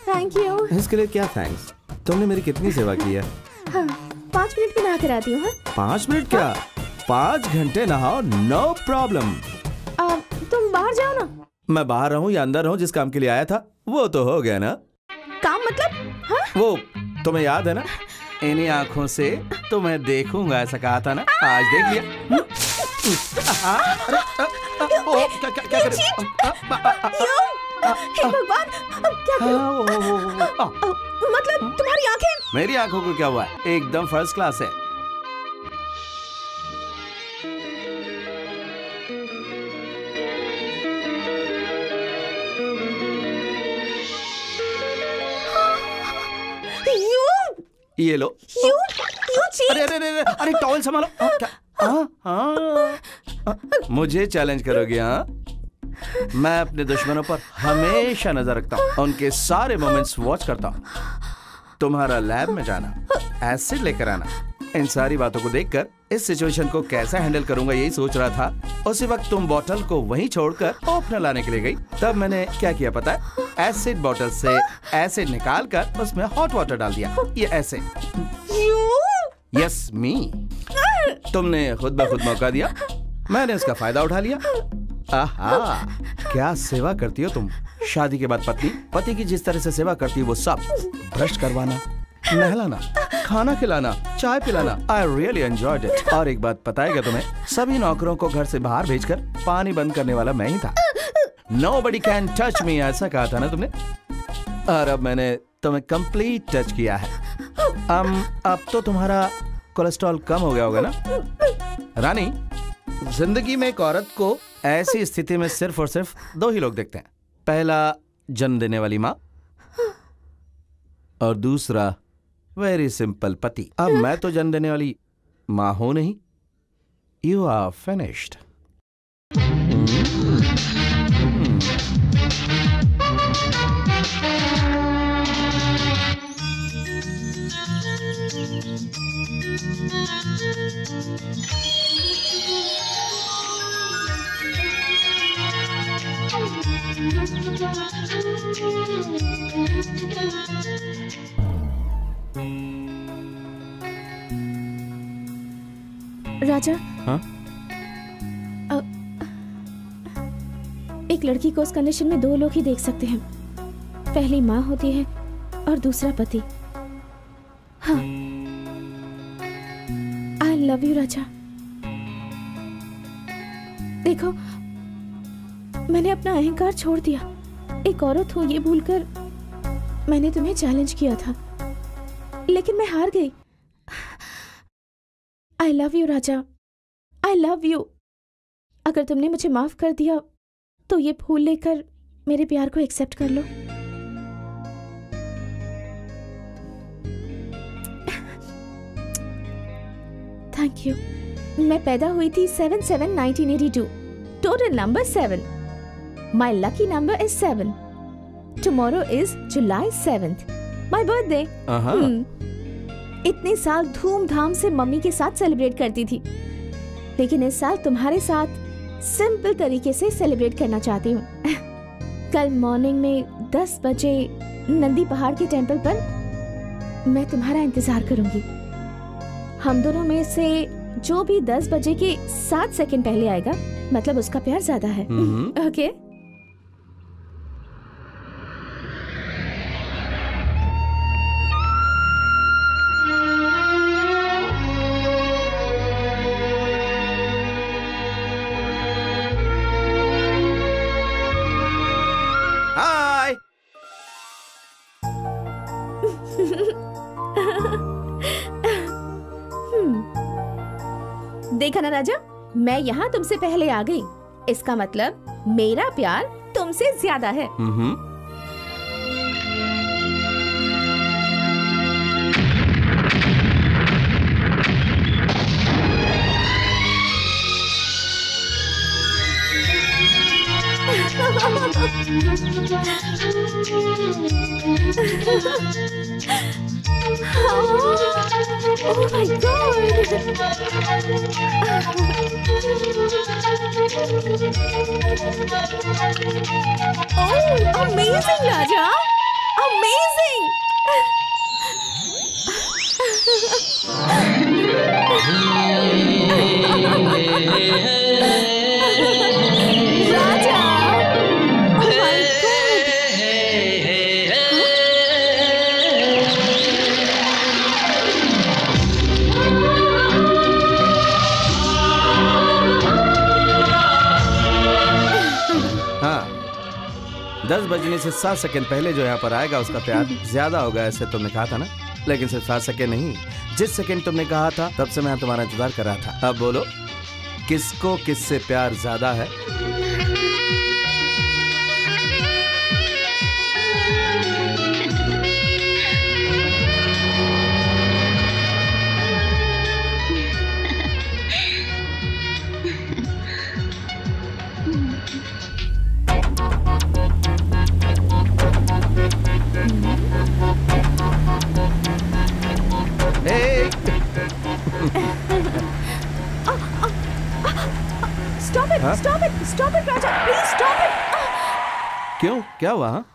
Thank you. इसके लिए क्या थैंक्स? तुमने मेरी कितनी सेवा की है। हाँ, 5 मिनट में नहा कर आती हूँ। 5 मिनट क्या, 5 घंटे नहाओ, नो प्रॉब्लम। तुम बाहर जाओ ना। मैं बाहर रहूं या अंदर रहूं, जिस काम के लिए आया था वो तो हो गया ना। काम मतलब? हाँ? वो तुम्हें याद है ना, इन्हीं आंखों से तुम्हें देखूंगा, ऐसा कहा था ना, आज देख लिया। क्या हे भगवान, क्या मतलब तुम्हारी आंखें? मेरी आंखों को क्या हुआ है, एकदम फर्स्ट क्लास है। ये लो। You cheat? अरे टॉवल संभालो। क्या? मुझे चैलेंज करोगे? हाँ, मैं अपने दुश्मनों पर हमेशा नजर रखता हूँ, उनके सारे मोमेंट्स वॉच करता हूँ। तुम्हारा लैब में जाना, एसिड लेकर आना, इन सारी बातों को देखकर इस सिचुएशन को कैसे हैंडल करूंगा यही सोच रहा था। उसी वक्त तुम बोतल को वहीं छोड़कर ओपनर लाने के लिए गई। तब मैंने क्या किया पता है? एसिड बोतल से एसिड निकाल कर उसमें हॉट वाटर डाल दिया। ये ऐसे। यस मी। तुमने खुद ब खुद मौका दिया, मैंने उसका फायदा उठा लिया। आहा, क्या सेवा करती हो तुम। शादी के बाद पति की जिस तरह से सेवा करती है वो सब, ब्रश करवाना, नहलाना, खाना खिलाना, चाय पिलाना, आई रियली एंजॉयड इट। और एक बात पता है क्या तुम्हें? सभी नौकरों को घर से बाहर भेजकर पानी बंद करने वाला मैं ही था। Nobody can touch me, ऐसा कहा था ना तुमने। और अब मैंने तुम्हें कंप्लीट टच किया है। अब तो तुम्हारा कोलेस्ट्रॉल कम हो गया होगा ना? रानी, जिंदगी में एक औरत को ऐसी स्थिति में सिर्फ और सिर्फ दो ही लोग देखते हैं। पहला जन्म देने वाली माँ, और दूसरा वेरी सिंपल पति। अब मैं तो जन्म देने वाली माँ हूं नहीं। You are finished. राजा, हाँ? एक लड़की को उस कंडीशन में दो लोग ही देख सकते हैं। पहली माँ होती है और दूसरा पति। हाँ, आई लव यू राजा। देखो, मैंने अपना अहंकार छोड़ दिया। एक औरत हूं ये भूलकर मैंने तुम्हें चैलेंज किया था, लेकिन मैं हार गई। I love you Raja, I love you. अगर तुमने मुझे माफ कर दिया तो ये फूल लेकर मेरे प्यार को एक्सेप्ट कर लो। Thank you. मैं पैदा हुई थी 7/7/1982। Total number 7। My lucky number is 7. Tomorrow is July 7th. My birthday. इतने साल धूमधाम से मम्मी के साथ सेलिब्रेट करती थी, लेकिन इस साल तुम्हारे साथ सिंपल तरीके से सेलिब्रेट करना चाहती हूँ। कल मॉर्निंग में 10 बजे नंदी पहाड़ के टेंपल पर मैं तुम्हारा इंतजार करूंगी। हम दोनों में से जो भी 10 बजे के 7 सेकंड पहले आएगा, मतलब उसका प्यार ज्यादा है। ओके? देखा ना राजा, मैं यहाँ तुमसे पहले आ गई। इसका मतलब मेरा प्यार तुमसे ज्यादा है। Oh my God! Oh, amazing, Raja! Amazing! Raja! Oh my God! हाँ, 10 बजने से 7 सेकंड पहले जो यहाँ पर आएगा उसका प्यार ज्यादा होगा, ऐसे तुमने कहा था ना। लेकिन सिर्फ 7 सेकंड नहीं, जिस सेकंड तुमने कहा था तब से मैं तुम्हारा इंतजार कर रहा था। अब बोलो, किसको किससे प्यार ज्यादा है? Stop it Raja, please stop it. क्यों, क्या हुआ? हाँ?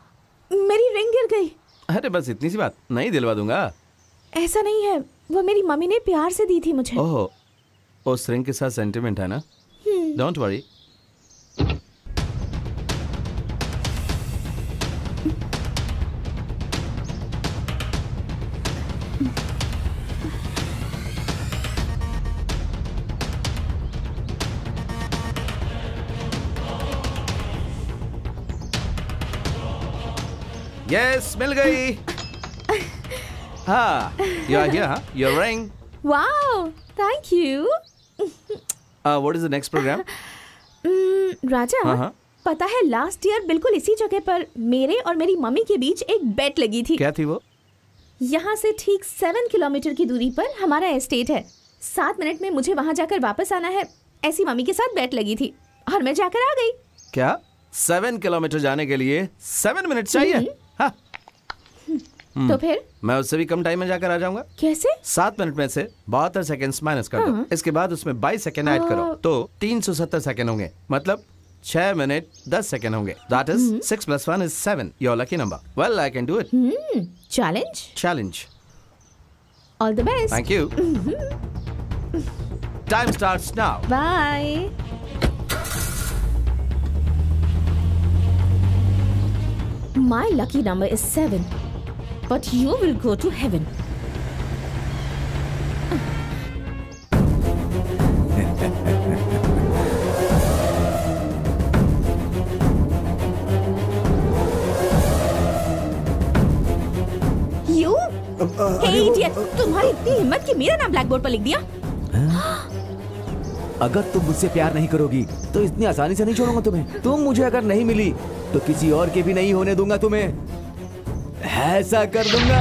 मेरी रिंग गिर गई। अरे बस इतनी सी बात, नहीं दिलवा दूंगा। ऐसा नहीं है, वो मेरी मम्मी ने प्यार से दी थी मुझे। ओह, उस रिंग के साथ सेंटिमेंट है ना? Don't worry. यस, मिल गई। हाँ, you're here, huh? Your ring. Wow, thank you. What is the next program? राजा, हाँ। पता है लास्ट ईयर बिल्कुल इसी जगह पर मेरे और मेरी मम्मी के बीच एक बेट लगी थी। क्या थी वो? यहाँ से ठीक 7 किलोमीटर की दूरी पर हमारा एस्टेट है। 7 मिनट में मुझे वहाँ जाकर वापस आना है, ऐसी मम्मी के साथ बेट लगी थी और मैं जाकर आ गई। क्या 7 किलोमीटर जाने के लिए 7 मिनट चाहिए? हाँ। तो फिर मैं उससे भी कम टाइम में जाकर आ जाऊंगा। कैसे? 7 मिनट में से 72 सेकंड्स माइनस कर दो, इसके बाद उसमें 22 सेकंड ऐड करो तो 370 सेकंड होंगे, मतलब 6 मिनट 10 सेकंड होंगे। That is 6 + 1 is 7. Your lucky number. Well, I can do it. Challenge. All the best. Thank you. Time starts now. Bye. My lucky number is 7, but you will go to heaven. You? Hey idiot! तुम्हारी इतनी हिम्मत कि मेरा नाम black board पर लिख दिया? अगर तुम मुझसे प्यार नहीं करोगी तो इतनी आसानी से नहीं छोड़ूंगा तुम्हें। तुम मुझे अगर नहीं मिली तो किसी और के भी नहीं होने दूंगा तुम्हें। ऐसा कर दूंगा।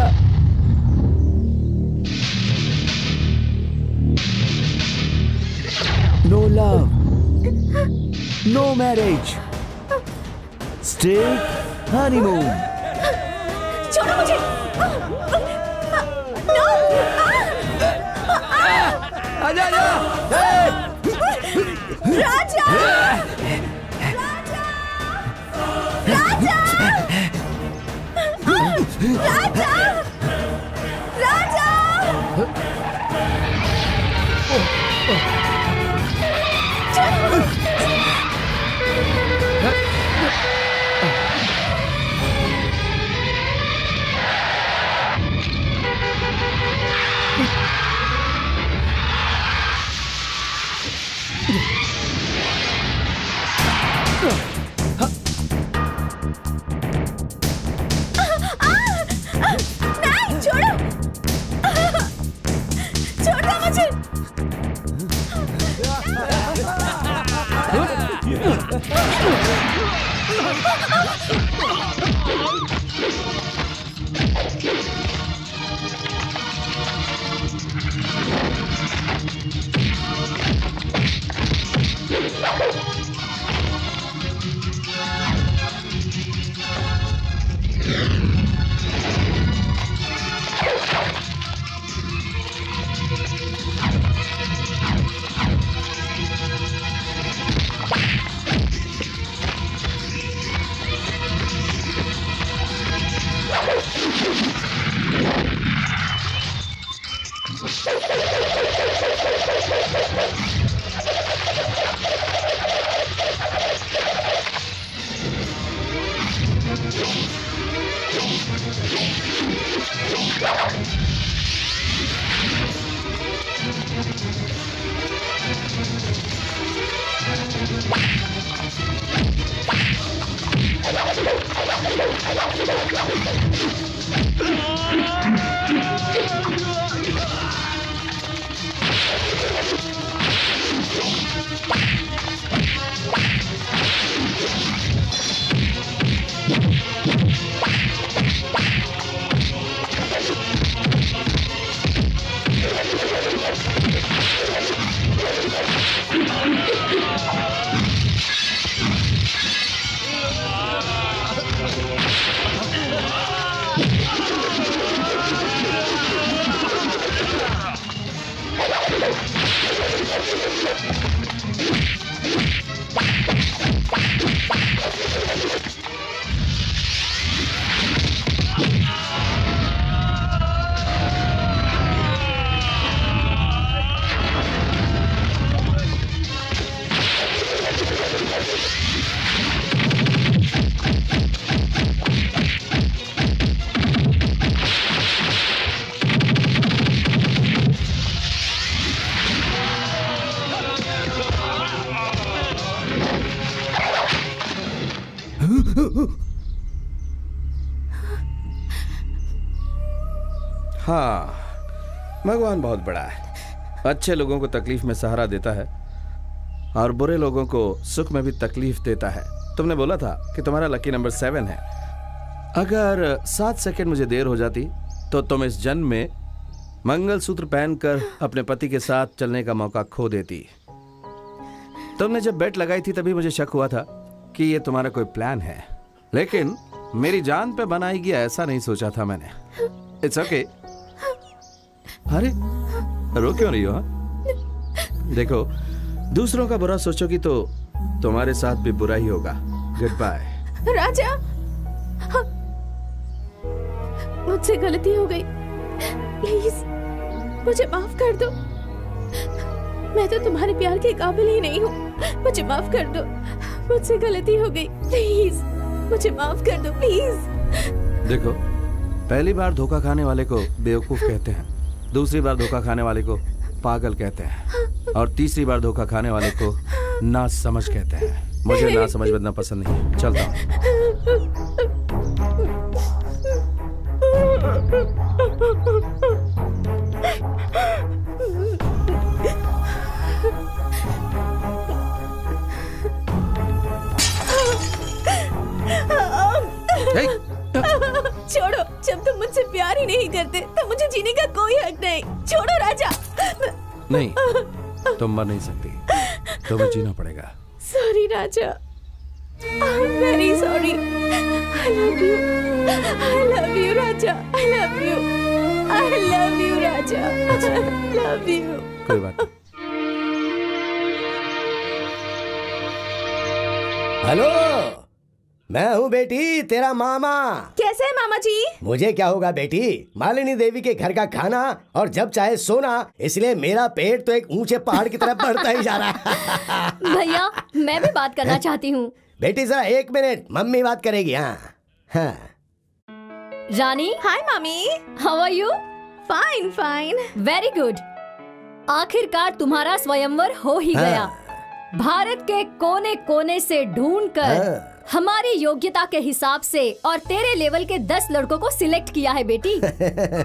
No love, no marriage, straight honeymoon. छोड़ो मुझे! No! आजा आजा! राजा! राजा! राजा! राजा! नहीं, छोड़ो! छोड़ दो मुझे! हाँ, भगवान बहुत बड़ा है। अच्छे लोगों को तकलीफ में सहारा देता है और बुरे लोगों को सुख में भी तकलीफ देता है। तुमने बोला था कि तुम्हारा लकी नंबर 7 है। अगर 7 सेकंड मुझे देर हो जाती तो तुम इस जन्म में मंगलसूत्र पहनकर अपने पति के साथ चलने का मौका खो देती। तुमने जब बेट लगाई थी तभी मुझे शक हुआ था कि ये तुम्हारा कोई प्लान है, लेकिन मेरी जान पे बनाई गया ऐसा नहीं सोचा था मैंने। It's okay. अरे रो क्यों रही हो? देखो, दूसरों का बुरा सोचोगी तो तुम्हारे साथ भी बुरा ही होगा। Good bye. राजा, मुझसे गलती हो गई, प्लीज मुझे माफ कर दो। मैं तो तुम्हारे प्यार के काबिल ही नहीं हूँ, मुझे माफ कर दो। मुझसे गलती हो गई, प्लीज मुझे माफ कर दो, प्लीज। देखो, पहली बार धोखा खाने वाले को बेवकूफ कहते हैं, दूसरी बार धोखा खाने वाले को पागल कहते हैं और तीसरी बार धोखा खाने वाले को नासमझ कहते हैं। मुझे नासमझ बनना पसंद नहीं। चलता हूँ। छोड़ो, जब तुम मुझसे प्यार ही नहीं करते तो मुझे जीने का कोई हक नहीं। छोड़ो राजा। नहीं, तुम मर नहीं सकती, तुम्हें जीना पड़ेगा। Sorry Raja, I am very sorry. I love you, I love you Raja, I love you, I love you Raja, I love you. कोई बात नहीं। हेलो, मैं हूँ बेटी, तेरा मामा। कैसे है मामा जी? मुझे क्या होगा बेटी, मालिनी देवी के घर का खाना और जब चाहे सोना, इसलिए मेरा पेट तो एक ऊंचे पहाड़ की तरफ बढ़ता ही जा रहा है। भैया, मैं भी बात करना चाहती हूँ। बेटी जरा 1 मिनट, मम्मी बात करेगी। हाँ हाँ। रानी। हाय मामी। How are you? Fine fine. Very good. आखिरकार तुम्हारा स्वयंवर हो ही गया। भारत के कोने कोने से ढूंढकर हमारी योग्यता के हिसाब से और तेरे लेवल के 10 लड़कों को सिलेक्ट किया है बेटी।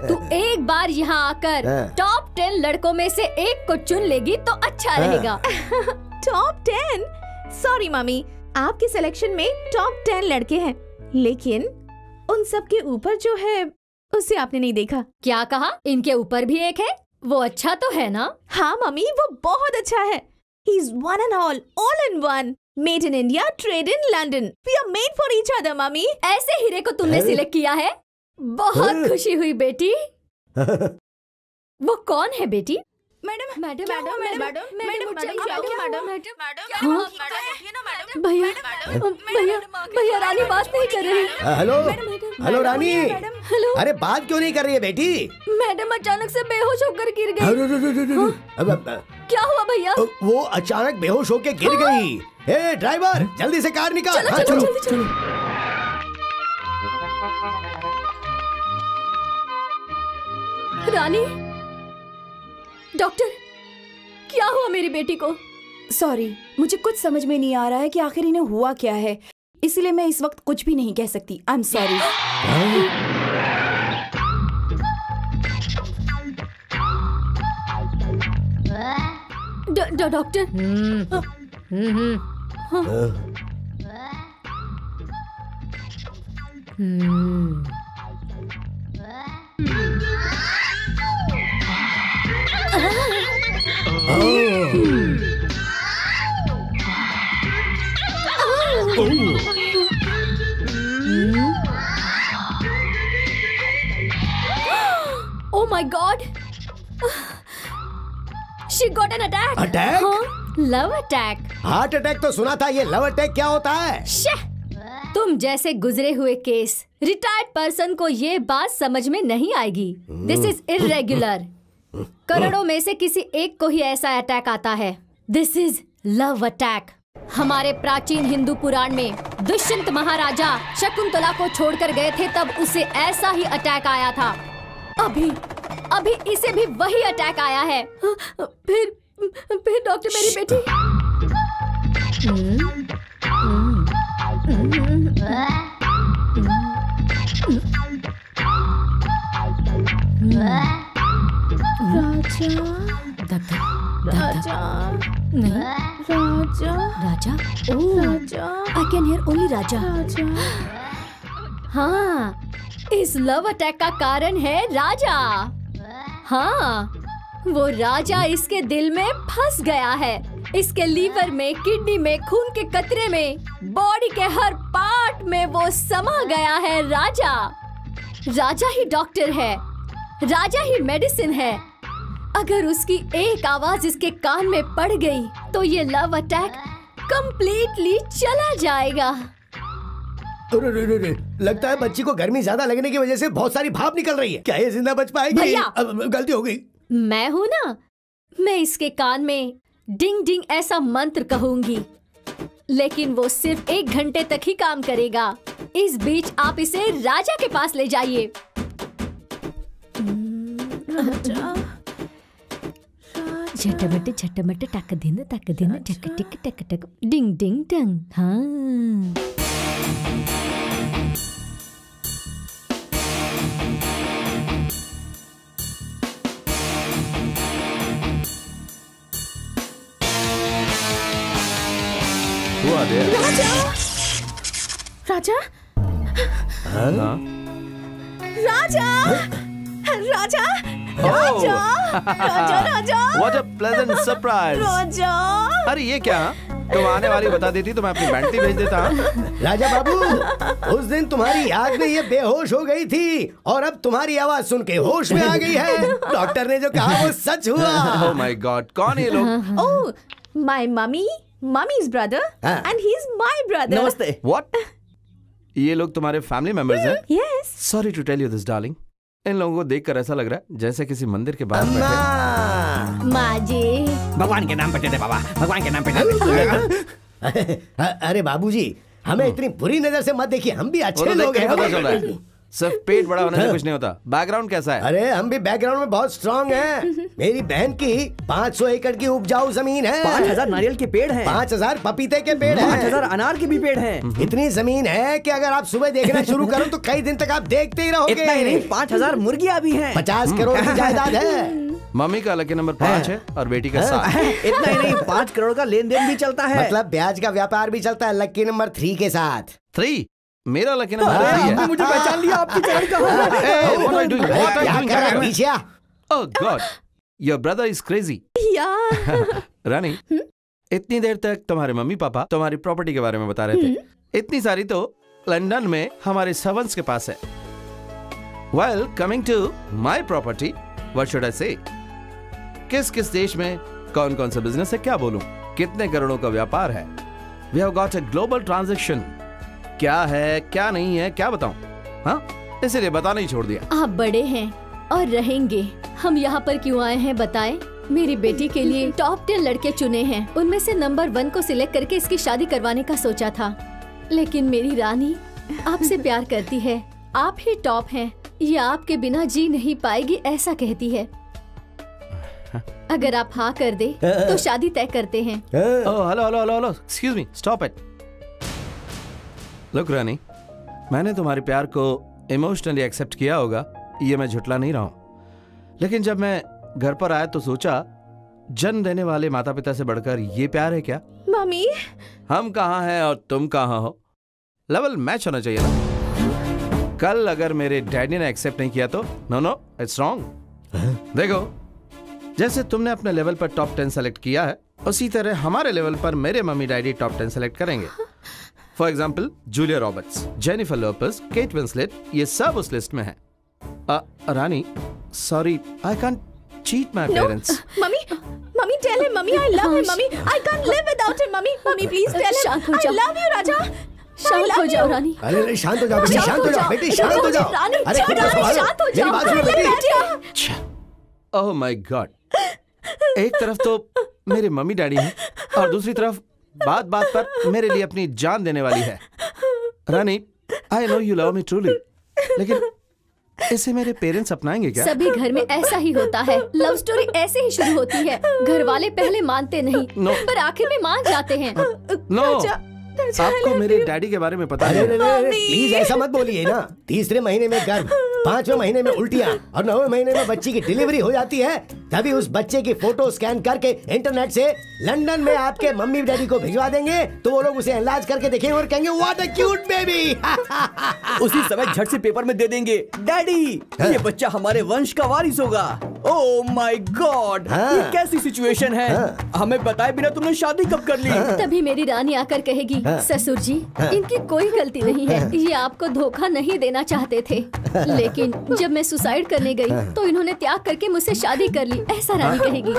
तू एक बार यहाँ आकर टॉप 10 लड़कों में से एक को चुन लेगी तो अच्छा रहेगा। टॉप 10? सॉरी मम्मी, आपके सिलेक्शन में टॉप 10 लड़के हैं, लेकिन उन सब के ऊपर जो है उसे आपने नहीं देखा। क्या कहा? इनके ऊपर भी एक है? वो अच्छा तो है ना? हाँ मम्मी, वो बहुत अच्छा है। He's one and all in one. Made in India, trade in London. We are made for each other, mummy. ऐसे हीरे को तुमने सिलेक्ट किया है? बहुत खुशी हुई बेटी। वो कौन है बेटी? मैडम भैया रानी बात नहीं कर रही। हेलो रानी। हेलो। अरे बात क्यों नहीं कर रही है बेटी? मैडम अचानक से बेहोश होकर गिर गई। क्या हुआ भैया? वो अचानक बेहोश होकर गिर गई। ए ड्राइवर, जल्दी से कार निकाल। चलो। रानी, डॉक्टर, क्या हुआ मेरी बेटी को? सॉरी, मुझे कुछ समझ में नहीं आ रहा है कि आखिर इन्हें हुआ क्या है, इसलिए मैं इस वक्त कुछ भी नहीं कह सकती। I am sorry. Doctor. Oh my God! She got an attack. Attack? Love attack. Heart attack तो सुना था, ये लव अटैक क्या होता है? तुम जैसे गुजरे हुए केस रिटायर्ड पर्सन को ये बात समझ में नहीं आएगी। This is irregular. करोड़ों में से किसी एक को ही ऐसा अटैक आता है। This is love attack. हमारे प्राचीन हिंदू पुराण में दुष्यंत महाराजा शकुंतला को छोड़कर गए थे, तब उसे ऐसा ही अटैक आया था। अभी इसे भी वही अटैक आया है। फिर डॉक्टर, मेरी बेटी। राजा नहीं राजा राजा राजा आई कैन हियर ओनली राजा। हाँ, इस लव अटैक का कारण है राजा। हाँ, वो राजा इसके दिल में फंस गया है। इसके लीवर में, किडनी में, खून के कतरे में, बॉडी के हर पार्ट में वो समा गया है राजा। राजा ही डॉक्टर है, राजा ही मेडिसिन है। अगर उसकी एक आवाज इसके कान में पड़ गई तो ये लव अटैक कंप्लीटली चला जाएगा। लगता है बच्ची को गर्मी ज्यादा लगने की वजह से बहुत सारी भाप निकल रही है। क्या ये जिंदा बच पाएगी? भैया! गलती हो गई। मैं हूँ ना, मैं इसके कान में डिंग डिंग ऐसा मंत्र कहूंगी, लेकिन वो सिर्फ 1 घंटे तक ही काम करेगा। इस बीच आप इसे राजा के पास ले जाइए। झटमट झटमट टक दिन टक टक टिक टक टक डिंग डिंग डंग। हाँ, राजा राजा राजा राजा राजा राजा राजा What a pleasant surprise! राजा अरे ये क्या? तुम आने वाली बता देती तो मैं अपनी बैंटी भेज देता। राजा बाबू, उस दिन तुम्हारी याद में ये बेहोश हो गई थी और अब तुम्हारी आवाज सुन के होश में आ गई है। डॉक्टर ने जो कहा वो सच हुआ। Oh my God! कौन है ये लोग? Oh, my mummy's brother and he's my brother. नमस्ते। What? ये लोग तुम्हारे फैमिली मेंबर्स हैं? Yes. Sorry to tell you this, darling. इन लोगों को देखकर ऐसा लग रहा है जैसे किसी मंदिर के बाहर बैठे। माँ जी, भगवान के नाम पे दे दे बाबा, भगवान के नाम पे दे दे। अरे बाबूजी, हमें इतनी बुरी नजर से मत देखिए, हम भी वो अच्छे तो लोग देख के हैं। पता चल रहा है। सिर्फ पेट बड़ा होने से कुछ नहीं होता। बैकग्राउंड कैसा है? अरे हम भी बैकग्राउंड में बहुत स्ट्रांग हैं। मेरी बहन की 500 एकड़ की उपजाऊ जमीन है। 5000 नारियल के पेड़ हैं, 5000 पपीते के पेड़ हैं, 5000 अनार के भी पेड़ हैं। इतनी जमीन है कि अगर आप सुबह देखना शुरू करो तो कई दिन तक आप देखते ही रहोगे। इतना ही नहीं, 5000 मुर्गियां भी हैं। 50 करोड़ की जायदाद है। मम्मी का लकी नंबर 5 है और बेटी का 7। इतना ही नहीं, 5 करोड़ का लेन देन भी चलता है। मतलब ब्याज का व्यापार भी चलता है लकी नंबर 3 के साथ। 3? मेरा लकी नंबर 3 है। मुझे पहचान लिया, आपकी चरण कहाँ है? Hey, what are you doing? What are you doing? क्या कर रहे हो? पीछे आ। Oh God, your brother is crazy. Yeah. रानी, इतनी देर तक तुम्हारे मम्मी पापा तुम्हारी प्रॉपर्टी के बारे में बता रहे थे। इतनी सारी तो लंदन में हमारे सर्वेंट्स के पास है। Well, coming to my property, what should I say? किस किस देश में कौन कौन सा बिजनेस है, क्या बोलूं? कितने करोड़ों का व्यापार है? We have got a global transaction. क्या है, क्या नहीं है, क्या बताऊं? हाँ, इसीलिए बताना ही छोड़ दिया। आप बड़े हैं और रहेंगे। हम यहाँ पर क्यों आए हैं बताएं? मेरी बेटी के लिए टॉप 10 लड़के चुने हैं, उनमें से नंबर 1 को सिलेक्ट करके इसकी शादी करवाने का सोचा था, लेकिन मेरी रानी आपसे प्यार करती है, आप ही टॉप हैं, ये आपके बिना जी नहीं पाएगी ऐसा कहती है। अगर आप हाँ कर दे तो शादी तय करते हैं। Oh, hello, excuse me, stop it. Look, रानी, मैंने तुम्हारे प्यार को इमोशनली एक्सेप्ट किया होगा, ये मैं झुटला नहीं रहा हूं। लेकिन जब मैं घर पर आया तो सोचा, जन्म देने वाले माता पिता से बढ़कर ये प्यार है क्या? मम्मी, हम कहाँ हैं और तुम कहाँ हो? लेवल मैच होना चाहिए ना। कल अगर मेरे डैडी ने एक्सेप्ट नहीं किया तो नो, इट्स रॉन्ग। देखो, जैसे तुमने अपने लेवल पर टॉप 10 सेलेक्ट किया है, उसी तरह हमारे लेवल पर मेरे मम्मी डैडी टॉप 10 सेलेक्ट करेंगे। For example, Julia Roberts, Jennifer Lopez, Kate Winslet, ये सब उस लिस्ट में है। Rani, sorry, I can't cheat my parents. Mummy, tell him, mummy, I love him, mummy. I can't live without him, mummy. Mummy, please tell him. शांत हो I जाओ। love you, Raja. शांत हो जाओ रानी। अरे शांत हो जाओ बेटी, शांत हो जाओ बेटी, शांत हो जाओ। रानी, अरे खुद को संभालो। शांत हो मेरी जाओ। बात सुनो बेटी। ओह माय गॉड, एक तरफ तो मेरे मम्मी डैडी हैं और दूसरी तरफ बात बात पर मेरे लिए अपनी जान देने वाली है। Rani, I know you love me truly, लेकिन इसे मेरे पेरेंट्स अपनाएंगे क्या? सभी घर में ऐसा ही होता है, लव स्टोरी ऐसे ही शुरू होती है। घर वाले पहले मानते नहीं, पर आखिर में मान जाते हैं। नो, आपको मेरे डैडी के बारे में पता है? प्लीज ऐसा मत बोलिए ना। 3रे महीने में गर्भ, 5वें महीने में उल्टियाँ और 9वें महीने में बच्ची की डिलीवरी हो जाती है, तभी उस बच्चे की फोटो स्कैन करके इंटरनेट से लंदन में आपके मम्मी डैडी को भिजवा देंगे, तो वो लोग उसे एनलार्ज करके देखेंगे और कहेंगे व्हाट अ क्यूट बेबी। उसी समय झट से पेपर में दे देंगे, डैडी ये बच्चा हमारे वंश का वारिस होगा। ओह माय गॉड, ये कैसी सिचुएशन है। हमें बताए बिना तुमने शादी कब कर ली? तभी मेरी रानी आकर कहेगी, ससुर जी इनकी कोई गलती नहीं है, ये आपको धोखा नहीं देना चाहते थे, लेकिन जब मैं सुसाइड करने गई तो इन्होंने त्याग करके मुझसे शादी कर ली, ऐसा रानी कहेगी।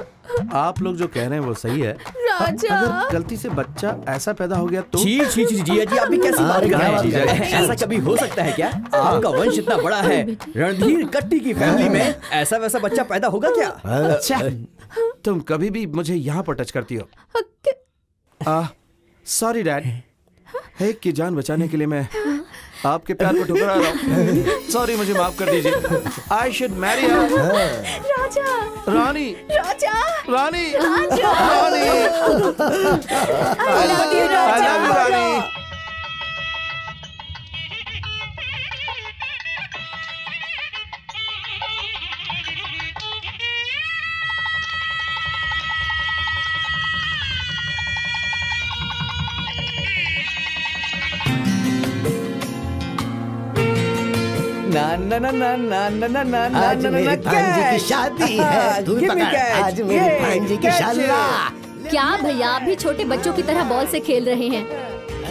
आप लोग जो कह रहे हैं वो सही है। राजा अगर गलती से बच्चा ऐसा पैदा हो गया तो जी जिया जी, आप भी कैसी बात कर रहे हैं? ऐसा कभी हो सकता है क्या? आपका वंश इतना बड़ा है, रणधीर कट्टी की फैमिली में ऐसा वैसा बच्चा पैदा होगा क्या? अच्छा, तुम कभी भी मुझे यहाँ पर टच करती हो। सॉरी डैड, एक की जान बचाने के लिए मैं आपके प्यार को ठुकरा रहा हूँ। सॉरी, मुझे माफ कर दीजिए। I should Mary Raja Rani Raja Rani Raja Rani. I love you, Raja. I love you, रानी। ना ना ना ना ना ना ना ना आज मेरी भांजी की शादी है, तू भी पकड़। आज मेरी भांजी की शादी। क्या भैया आप भी छोटे बच्चों की तरह बॉल से खेल रहे हैं?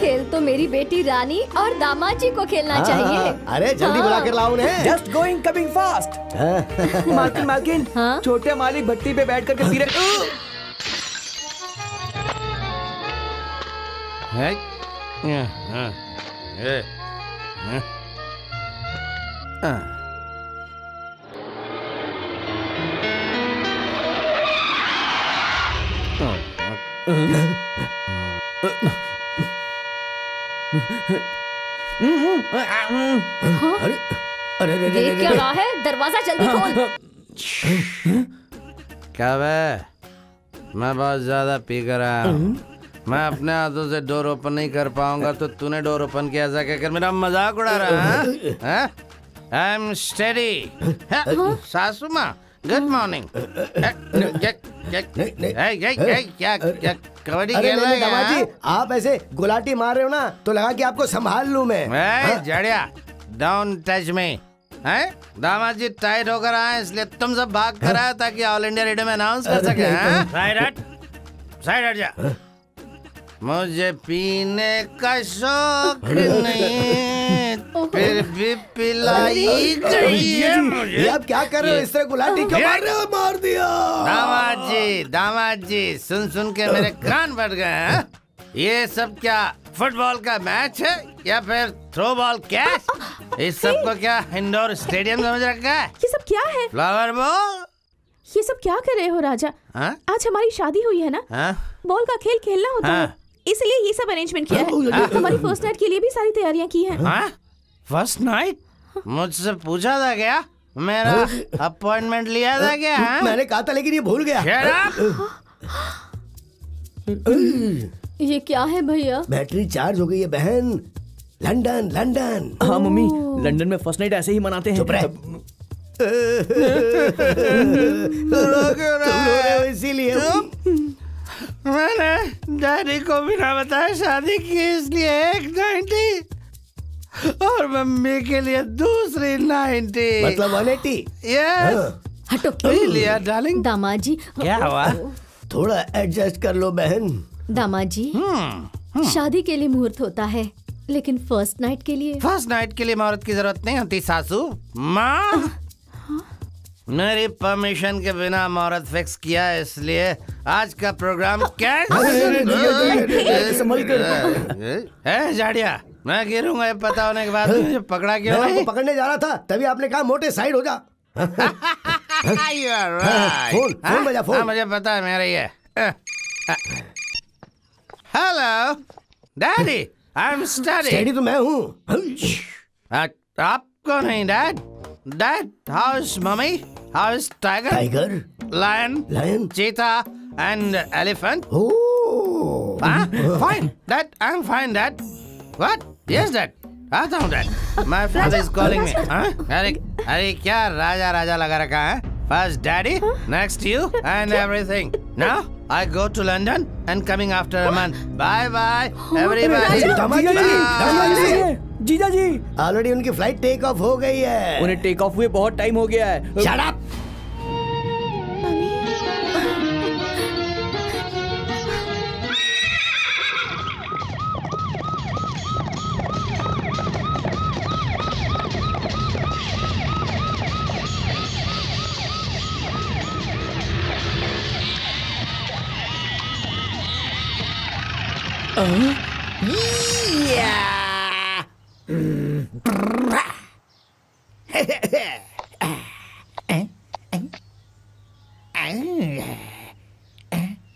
खेल तो मेरी बेटी रानी और दामाद जी को खेलना चाहिए। अरे जल्दी बुला कर लाओ उन्हें। Just going coming fast. मालकिन हाँ? छोटे मालिक भट्टी पे बैठ करके पी रहे। अरे देख क्या रहा है? दरवाजा जल्दी खोल। क्या बे? मैं बहुत ज्यादा पी कर आया हूँ। मैं अपने हाथों से डोर ओपन नहीं कर पाऊंगा, तो तूने डोर ओपन किया ऐसा कहकर मेरा मजाक उड़ा रहा है? I am steady. सासू माँ, गुड मॉर्निंग। क्या कबड्डी खेल रहे दामाद जी, आप ऐसे गुलाटी मार रहे हो ना, तो लगा कि आपको संभाल लूं मैं। जड़िया, डोंट टच मी। दामाद जी टाइट होकर आए, इसलिए तुम सब भाग कर आए ताकि ऑल इंडिया रेडियो में अनाउंस कर सके। साइड हट जा। मुझे पीने का शौक नहीं, फिर भी पिलाई गई है मुझे। ये आप क्या कर रहे हो? इस तरह गुलाटी क्यों मार रहे हो? मार दिया। दामाद जी सुन सुन के मेरे कान फट गए हैं। ये सब क्या फुटबॉल का मैच है या फिर थ्रो बॉल कैच? इस सब को क्या इंडोर स्टेडियम समझ रखा है? ये सब क्या है? Flower ball. ये सब क्या कर रहे हो राजा? आज हमारी शादी हुई है ना? बॉल का खेल खेलना होता है, इसलिए ये सब अरेंजमेंट किया है। हमारी फर्स्ट नाइट के लिए भी सारी तैयारियां की हैं। First night? मुझसे पूछा था क्या? मेरा अपॉइंटमेंट लिया था क्या? मैंने कहा था लेकिन ये भूल गया। ये क्या है भैया? बैटरी चार्ज हो गई है बहन। London London. हाँ मम्मी, लंदन में फर्स्ट नाइट ऐसे ही मनाते हैं। चुप रहे। इसीलिए मैंने डैडी को बिना बताए शादी की, इसलिए एक 90 और मम्मी के लिए दूसरी 90, मतलब 180। यस। हटो। लिया डार्लिंग। दामाद जी क्या हुआ? थोड़ा एडजस्ट कर लो बहन। दामाद जी, शादी के लिए मुहूर्त होता है, लेकिन फर्स्ट नाइट के लिए? फर्स्ट नाइट के लिए मुहूर्त की जरूरत नहीं होती सासू माँ। मेरी परमिशन के बिना मुहूर्त फिक्स किया, इसलिए आज का प्रोग्राम है। जाड़िया, मैं गिरूंगा ये पता होने के बाद मुझे पकड़ा क्यों नहीं? पकड़ने जा रहा था, तभी आपने कहा मोटे साइड हो जा। फोन बजा, फोन। मुझे पता है मेरा ये। Hello daddy, I am study. तो मैं हूँ। आपको नहीं dad? Dad, how is mummy? How is tiger? Tiger, lion, cheetah and elephant? Fine, Dad. I'm fine, Dad. What? Yes, Dad. आता हूँ Dad. My father is calling me. अरे क्या राजा राजा लगा रखा है? First daddy, next you, and everything. Now I go to London and coming after a month. Bye bye, everybody. जीजा जी already उनकी flight take off हो गई है। उन्हें टेक ऑफ हुए बहुत टाइम हो गया है। Shut up!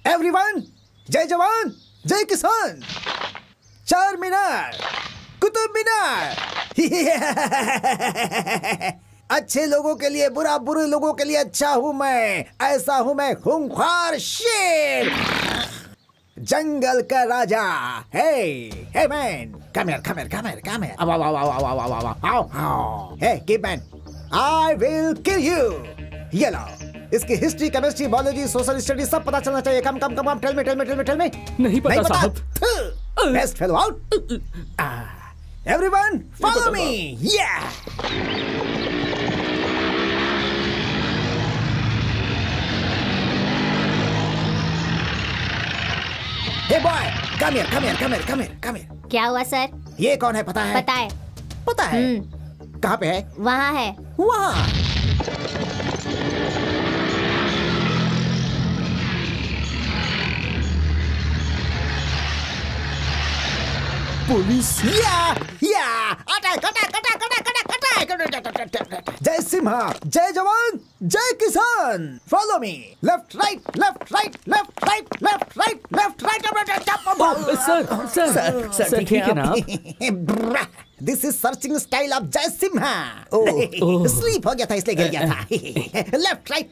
एवरीवन, जय जवान जय किसान। चार मीनार, कुतुब मीनार। अच्छे लोगों के लिए बुरा, बुरे लोगों के लिए अच्छा हूं मैं। ऐसा हूं मैं, खूंखार शेर, जंगल का राजा। Hey man, come here. Hey keep man, I will kill you. ये लो, इसकी history, chemistry, biology, social study सब पता चलना चाहिए। Come tell me. नहीं पता साहब। Best fellow out. Everyone follow me. या हे बॉय, कम हियर। क्या हुआ सर? ये कौन है पता है? पता है। कहाँ पे है? वहाँ है। वहाँ। पुलिस। या अटैक। जय सिम्हा, जय जवान जय किसान। Follow me. Left right. Sir ठीक है ना आप? This is searching style of Jai Simha. Sleep हो गया था इसलिए गिर गया था। Left right.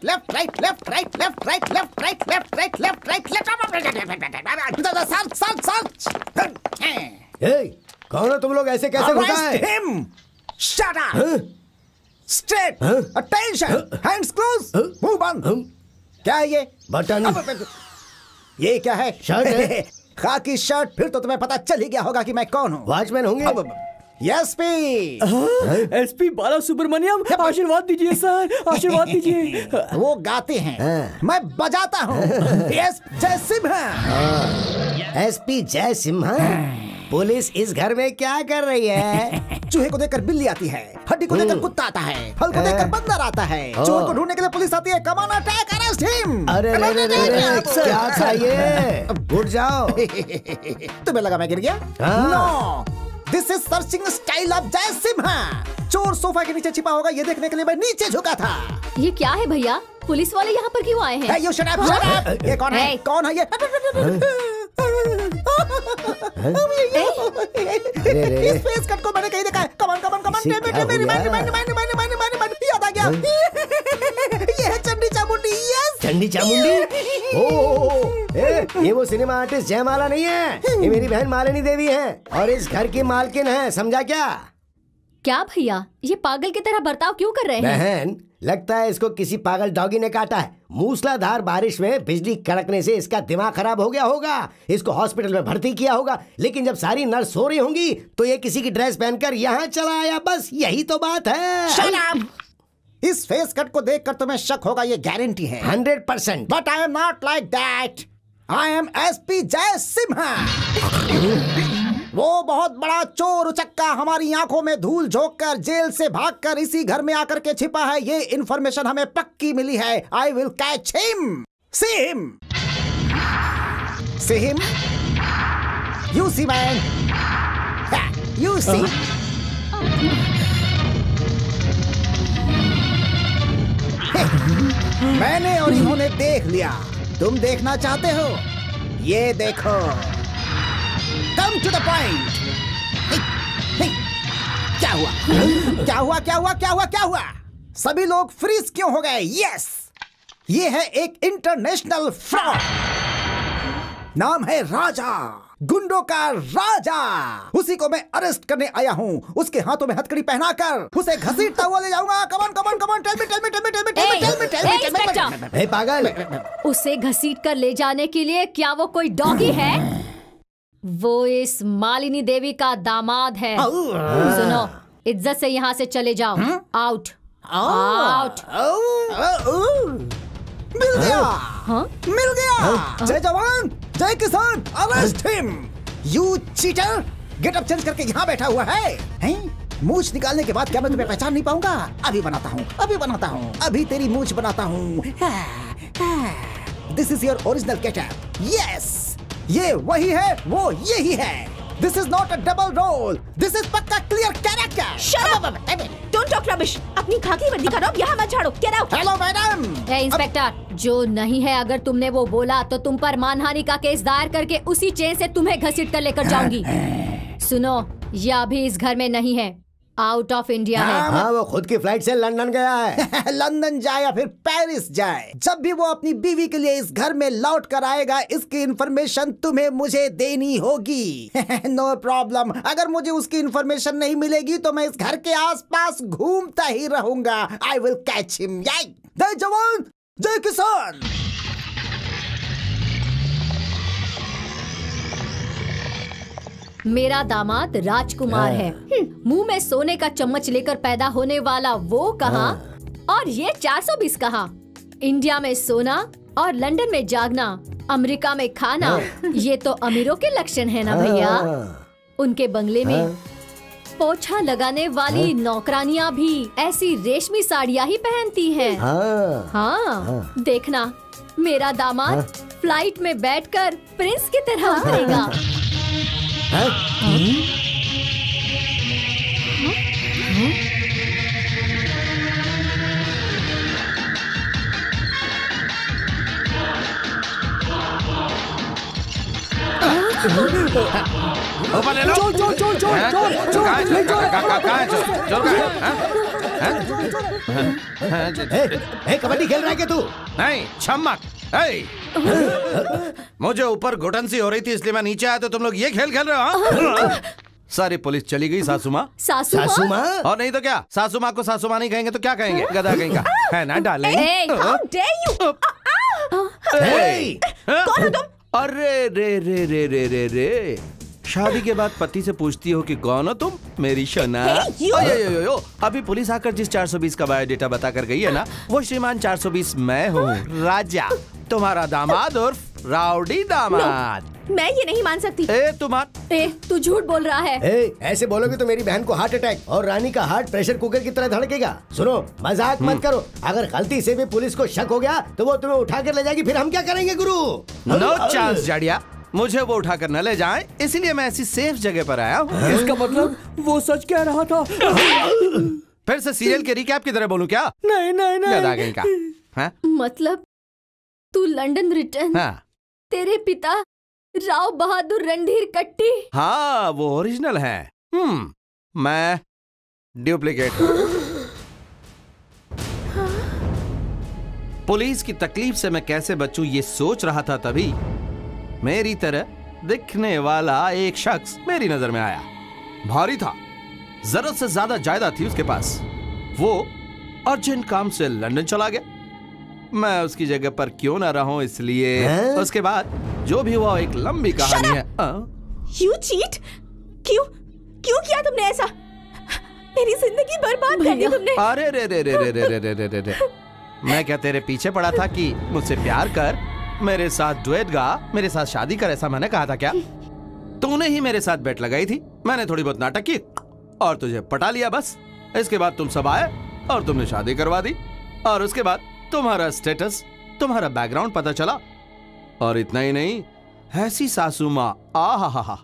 कौन हो तुम लोग? ऐसे कैसे होता है? Shut up! Straight! Attention! Hands close! मुंह बंद! क्या है ये? बटन। ये क्या है? शर्ट है। खाकी शर्ट। फिर तो तुम्हें पता चल ही गया होगा कि मैं कौन हूँ। वॉचमैन होंगे? एसपी। एसपी बाला सुब्रमण्यम, आशीर्वाद दीजिए सर, आशीर्वाद दीजिए। वो गाते हैं, मैं बजाता हूँ। जय सिम्हा। एसपी जय सिम्हा। पुलिस इस घर में क्या कर रही है? चूहे को देखकर बिल्ली आती है, हड्डी को देखकर कुत्ता आता है, फल को देखकर बंदर आता है, चोर को ढूंढने के लिए पुलिस आती है। Come on attack, arrest him. अरे क्या था ये? उठ जाओ। तुम्हें लगा मैं गिर गया? No, this is searching style of Jai Simha. चोर सोफा के नीचे छिपा होगा, ये देखने के लिए मैं नीचे झुका था। ये क्या है भैया? पुलिस वाले यहाँ पर क्यों आए हैं? Hey, you shut up! ये कौन है? कौन है ये? इस फेस कट को मैंने कहीं देखा है। कमान याद आ गया। ये है चंडी चामुंडी। यस, चंडी चामुंडी। ओह, ये वो सिनेमा आर्टिस्ट जयमाला नहीं है, ये मेरी बहन मालिनी देवी है और इस घर की मालकिन है। समझा क्या? क्या भैया, ये पागल की तरह बर्ताव क्यों कर रहे हैं? बहन, लगता है इसको किसी पागल डॉगी ने काटा है। मूसलाधार बारिश में बिजली कड़कने से इसका दिमाग खराब हो गया होगा। इसको हॉस्पिटल में भर्ती किया होगा, लेकिन जब सारी नर्स सो रही होंगी तो ये किसी की ड्रेस पहनकर यहाँ चला आया। बस यही तो बात है। इस फेस कट को देखकर तुम्हें शक होगा, ये गारंटी है। 100%। But I am not like that. I am SP जय सिम्हा। वो बहुत बड़ा चोर उचक्का हमारी आंखों में धूल झोंककर जेल से भागकर इसी घर में आकर के छिपा है। ये इन्फॉर्मेशन हमें पक्की मिली है। I will catch him. See him. See him. You see man. You see. मैंने और इन्होंने देख लिया। तुम देखना चाहते हो? ये देखो। Come to the point. क्या हुआ? क्या हुआ? सभी लोग फ्रीज क्यों हो गए? यस, ये है एक इंटरनेशनल फ्रॉड। नाम है राजा। गुंडों का राजा, उसी को मैं अरेस्ट करने आया हूँ। उसके हाथों में हथकड़ी पहनाकर उसे घसीटता हुआ ले जाऊंगा। Come on come on come on, tell me tell me tell me tell me tell me tell me tell me tell me. पागल, उसे घसीट कर ले जाने के लिए क्या वो कोई डॉगी है? वो इस मालिनी देवी का दामाद है। सुनो, इज्जत से यहाँ से चले जाओ। Out out. मिल गया, मिल गया। जय जवान जय किसान, arrest him. You cheater, get up change करके यहाँ बैठा हुआ है, हैं? मूछ निकालने के बाद क्या मैं तुम्हें पहचान नहीं पाऊंगा? अभी बनाता हूँ, अभी बनाता हूँ, अभी तेरी मूछ बनाता हूँ। This is your original getup. Yes, ये वही है, वो यही है। This is not a double role. This is पक्का clear character. Shut up! Don't talk rubbish. अपनी खाकी वर्दी करो, यहाँ मत झाड़ो। Get out. Hello madam. Inspector, जो नहीं है, अगर तुमने वो बोला तो तुम पर मानहानि का केस दायर करके उसी चेन से तुम्हें घसीट कर लेकर जाऊंगी। सुनो, ये अभी इस घर में नहीं है, आउट ऑफ इंडिया है। हाँ, वो खुद की फ्लाइट से लंदन गया है। लंदन जाए या फिर पेरिस जाए, जब भी वो अपनी बीवी के लिए इस घर में लौट कर आएगा, इसकी इंफॉर्मेशन तुम्हें मुझे देनी होगी। No problem. अगर मुझे उसकी इंफॉर्मेशन नहीं मिलेगी तो मैं इस घर के आसपास घूमता ही रहूंगा। आई विल कैच हिम। जय जवान जय किसान। मेरा दामाद राजकुमार है। मुंह में सोने का चम्मच लेकर पैदा होने वाला वो कहाँ और ये 420 कहाँ? इंडिया में सोना और लंदन में जागना, अमेरिका में खाना, ये तो अमीरों के लक्षण है ना भैया। उनके बंगले में पोछा लगाने वाली नौकरानियाँ भी ऐसी रेशमी साड़ियाँ ही पहनती हैं। हाँ, देखना, मेरा दामाद फ्लाइट में बैठकर प्रिंस की तरह उतरेगा। ऊपर ले लो। चोर चोर चोर चोर चोर चोर, कहाँ है कबड्डी खेल रहा है क्या तू? नहीं, छम्मक। मुझे ऊपर घुटन सी हो रही थी इसलिए मैं नीचे आया, तो तुम लोग ये खेल खेल रहे हो? सारी पुलिस चली गई। सासू माँ, सासू माँ? और नहीं तो क्या? सासू माँ को सासू माँ नहीं कहेंगे तो क्या कहेंगे? गधा कहीं का है ना डाले। How dare you? कौन हो तुम? अरे रे रे रे रे रे रे, शादी के बाद पति से पूछती हो कि कौन हो तुम, मेरी शना। यो, अभी पुलिस आकर जिस 420 का बायोडेटा बता कर गई है ना, वो श्रीमान 420 मैं हूँ, राजा, तुम्हारा दामाद उर्फ राउडी दामाद। मैं ये नहीं मान सकती। तू झूठ बोल रहा है। ऐसे बोलोगे तो मेरी बहन को हार्ट अटैक और रानी का हार्ट प्रेशर कुकर की तरह धड़केगा। सुनो, मजाक मत करो। अगर गलती से भी पुलिस को शक हो गया तो वो तुम्हें उठा कर ले जाएगी, फिर हम क्या करेंगे गुरु? नो चांस जाड़िया, मुझे वो उठा कर न ले जाए, इसीलिए मैं ऐसी सेफ जगह पर आया हूँ। इसका मतलब वो सच कह रहा था। फिर से सीरियल के रिकैप की तरह बोलूं क्या? नहीं नहीं नहीं। गधा कहीं का। हाँ? मतलब तू लंदन रिटर्न, हाँ। तेरे पिता राव बहादुर रणधीर कट्टी। हाँ, वो ओरिजिनल है। मैं डुप्लीकेट। पुलिस की तकलीफ से मैं कैसे बचूं ये सोच रहा था, तभी मेरी तरह दिखने वाला एक शख्स मेरी नजर में आया। भारी था, जरूरत से ज्यादा जायदाद थी उसके पास। वो अर्जेंट काम से लंदन चला गया। मैं उसकी जगह पर क्यों ना रहूं, इसलिए उसके बाद जो भी हुआ एक लंबी कहानी है। You cheat? क्यों किया तुमने ऐसा? मेरी जिंदगी बर्बाद कर दी तुमने। अरे रे रे रे रे रे रे रे रे रे, मैं क्या तेरे पीछे पड़ा था कि मुझसे प्यार कर, मेरे साथ डुएट गा, मेरे साथ शादी कर, ऐसा मैंने कहा था क्या? तूने ही मेरे साथ बेट लगाई थी, मैंने थोड़ी बहुत नाटक की और तुझे पटा लिया बस। इसके बाद तुम सब आए और तुमने शादी करवा दी, और उसके बाद तुम्हारा स्टेटस, तुम्हारा बैकग्राउंड पता चला, और इतना ही नहीं, ऐसी सासू माँ, आहा,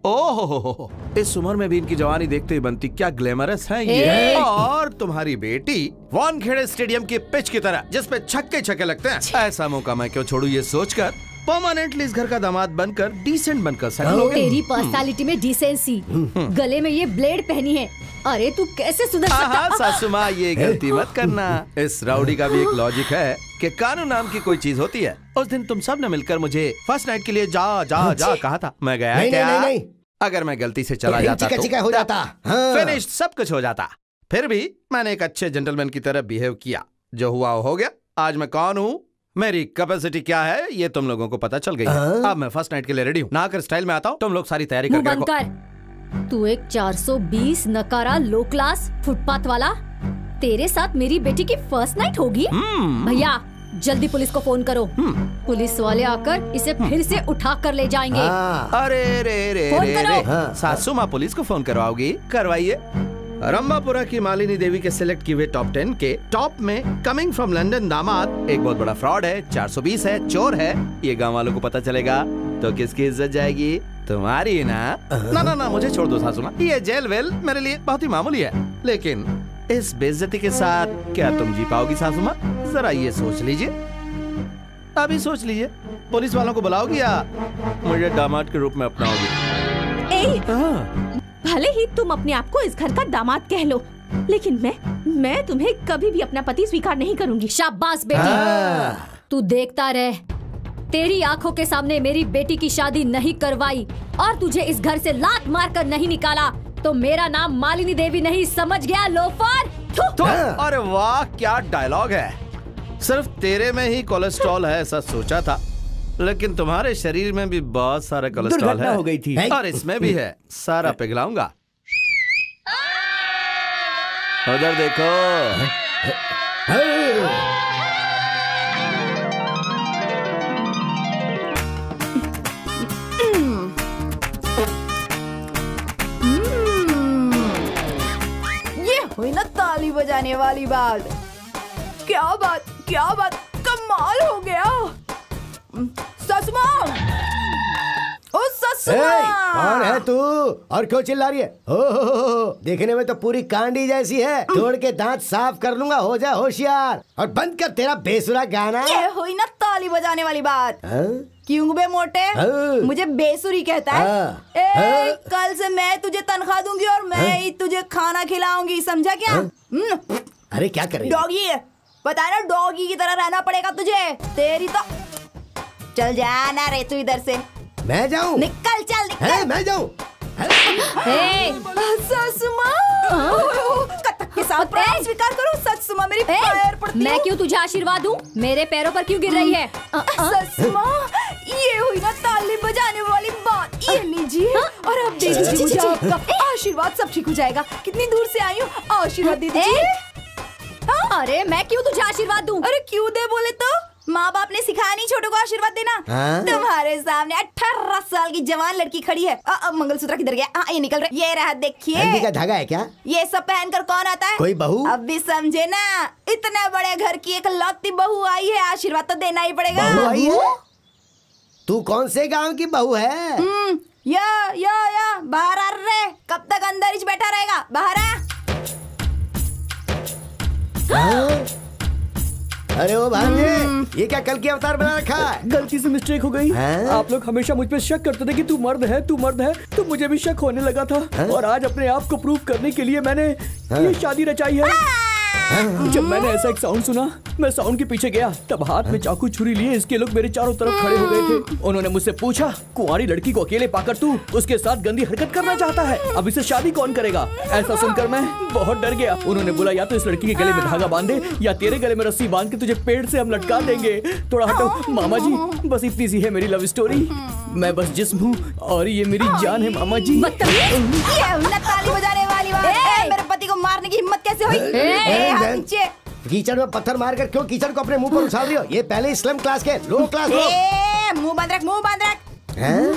ओहो, इस उम्र में भी इनकी जवानी देखते ही बनती, क्या ग्लैमरस है ये। और तुम्हारी बेटी वानखेड़े स्टेडियम की पिच की तरह, जिस पे छक्के लगते हैं, ऐसा मौका मैं क्यों छोड़ू ये सोचकर परमानेंटली इस घर का दामाद बनकर, डिसेंट बनकर सेटल हो गया। तेरी पर्सनालिटी में डिसेंसी, गले में ये ब्लेड पहनी है, अरे तू कैसे सुधर सकता? सासू माँ, ये गलती मत करना। इस राउडी का भी एक लॉजिक है कि कानून नाम की कोई चीज होती है, उस दिन तुम सब ने मिलकर मुझे फर्स्ट नाइट के लिए जा जा जा कहा था। मैं गया नहीं, क्या? नहीं, नहीं, नहीं। अगर मैं गलती से चला जाता तो हो जाता। हाँ। फिनिश, सब कुछ हो जाता। फिर भी मैंने एक अच्छे जेंटलमैन की तरह बिहेव किया। जो हुआ हो गया। आज मैं कौन हूँ, मेरी कैपेसिटी क्या है, ये तुम लोगों को पता चल गई है। अब मैं फर्स्ट नाइट के लिए रेडी हूँ। नहाकर स्टाइल में आता हूँ। तुम लोग सारी तैयारी करके रखो। तू एक 420 नकारा लो क्लास फुटपाथ वाला, तेरे साथ मेरी बेटी की फर्स्ट नाइट होगी? भैया जल्दी पुलिस को फोन करो। पुलिस वाले आकर इसे फिर से उठा कर ले जाएंगे। अरे रे रे फोन रे करो। रे। सासू माँ पुलिस को फोन करवाओगी? करवाइए। रंबापुरा की मालिनी देवी के सिलेक्ट किए हुए टॉप 10 के टॉप में कमिंग फ्रॉम लंदन दामाद एक बहुत बड़ा फ्रॉड है, 420 है, चोर है। ये गांव वालों को पता चलेगा तो किसकी इज्जत जाएगी? तुम्हारी ना। ना ना ना, मुझे छोड़ दो सासू माँ। ये जेल वेल मेरे लिए बहुत ही मामूली है, लेकिन इस बेइज्जती के साथ क्या तुम जी पाओगी सासू माँ? जरा ये सोच लीजिए, अभी सोच लीजिए। पुलिस वालों को बुलाओगी या मुझे दामाद के रूप में अपनाओगी? भले ही तुम अपने आप को इस घर का दामाद कह लो, लेकिन मैं तुम्हें कभी भी अपना पति स्वीकार नहीं करूंगी। शाबाश बेटी, तू देखता रह। तेरी आंखों के सामने मेरी बेटी की शादी नहीं करवाई और तुझे इस घर से लात मार कर नहीं निकाला तो मेरा नाम मालिनी देवी नहीं, समझ गया लोफर? अरे वाह, क्या डायलॉग है। सिर्फ तेरे में ही कोलेस्ट्रॉल है ऐसा सोचा था, लेकिन तुम्हारे शरीर में भी बहुत सारा कोलेस्ट्रॉल है। हो गई थी और इसमें भी है, सारा पिघलाऊंगा। उधर देखो। ये हुई ना ताली बजाने वाली बात। क्या बात, क्या बात, कमाल हो गया। ससुमा, ओ ससुमा, कौन है तू और क्यों चिल्ला रही है? हो, देखने में तो पूरी कांडी जैसी है। तोड़ के दांत साफ कर लूंगा, हो जा होशियार और बंद कर तेरा बेसुरा गाना। ये हुई ना ताली बजाने वाली बात। क्यों बे मोटे, मुझे बेसुरी कहता है? कल से मैं तुझे तनख्वाह दूंगी और मैं ही तुझे खाना खिलाऊंगी, समझा क्या? अरे क्या कर रही है? डॉगी बता ना, डॉगी की तरह रहना पड़ेगा तुझे। तेरी तो चल जाना रे तू इधर से। मैं जाऊं? निकल, चल निकल। मैं जाऊं? ससुमा, कत्थक के साथ प्राण स्वीकार करो। ससुमा मेरी पैर पड़ती है। मैं क्यों तुझे आशीर्वाद दूं? मेरे पैरों पर क्यों गिर रही है? ससुमा, ये हुई ना ताली बजाने वाली बात। ये लीजिए और अब देखिए मुझे आपका आशीर्वाद, सब ठीक हो जाएगा। कितनी दूर से आई हूँ, आशीर्वाद दे दीजिए। अरे मैं क्यों तुझे आशीर्वाद दूं? अरे क्यों दे बोले तो? माँ बाप ने सिखाया नहीं छोटों को आशीर्वाद देना? तुम्हारे सामने 18 साल की जवान लड़की खड़ी है। मंगलसूत्र किधर गया? ये निकल रहा है, ये रहा, देखिए। हल्दी का धागा है क्या? ये सब पहनकर कौन आता है? कोई बहू? अब भी समझे ना, इतने बड़े घर की एक लौती बहू आई है, आशीर्वाद तो देना ही पड़ेगा। बहू आई है? तू कौन से गांव की बहू है? या बाहर आ रे। कब तक अंदर ही बैठा रहेगा? बाहर आ। अरे ओ भांजे, ये क्या कल की अवतार बना रखा है? गलती से मिस्टेक हो गई। आप लोग हमेशा मुझ पे शक करते थे कि तू मर्द है, तू मर्द है, तो मुझे भी शक होने लगा था। और आज अपने आप को प्रूव करने के लिए मैंने ये शादी रचाई है। जब मैंने ऐसा एक साउंड सुना, मैं साउंड के पीछे गया, तब हाथ में चाकू छुरी लिए इसके लोग मेरे चारों तरफ खड़े हो गए थे। उन्होंने मुझसे पूछा, कुंवारी लड़की को अकेले पाकर तू उसके साथ गंदी हरकत करना चाहता है, अब इसे शादी कौन करेगा? ऐसा सुनकर मैं बहुत डर गया। उन्होंने बोला, या तो इस लड़की के गले में धागा बांधे या तेरे गले में रस्सी बांध के तुझे पेड़ से हम लटका देंगे। थोड़ा हटो मामा जी, बस इतनी सी है मेरी लव स्टोरी। मैं बस जिस्म हूँ और ये मेरी जान है मामा जी। ताली बजाने वाली बात। मेरे पति को मारने की हिम्मत कैसे हुई? कीचड़ में पत्थर मारकर क्यों कीचड़ को अपने मुंह पर उछाल रही हो? ये पहले स्लम क्लास के, लो क्लास लोग। मुंह बंद रख, मुंह बंद रख।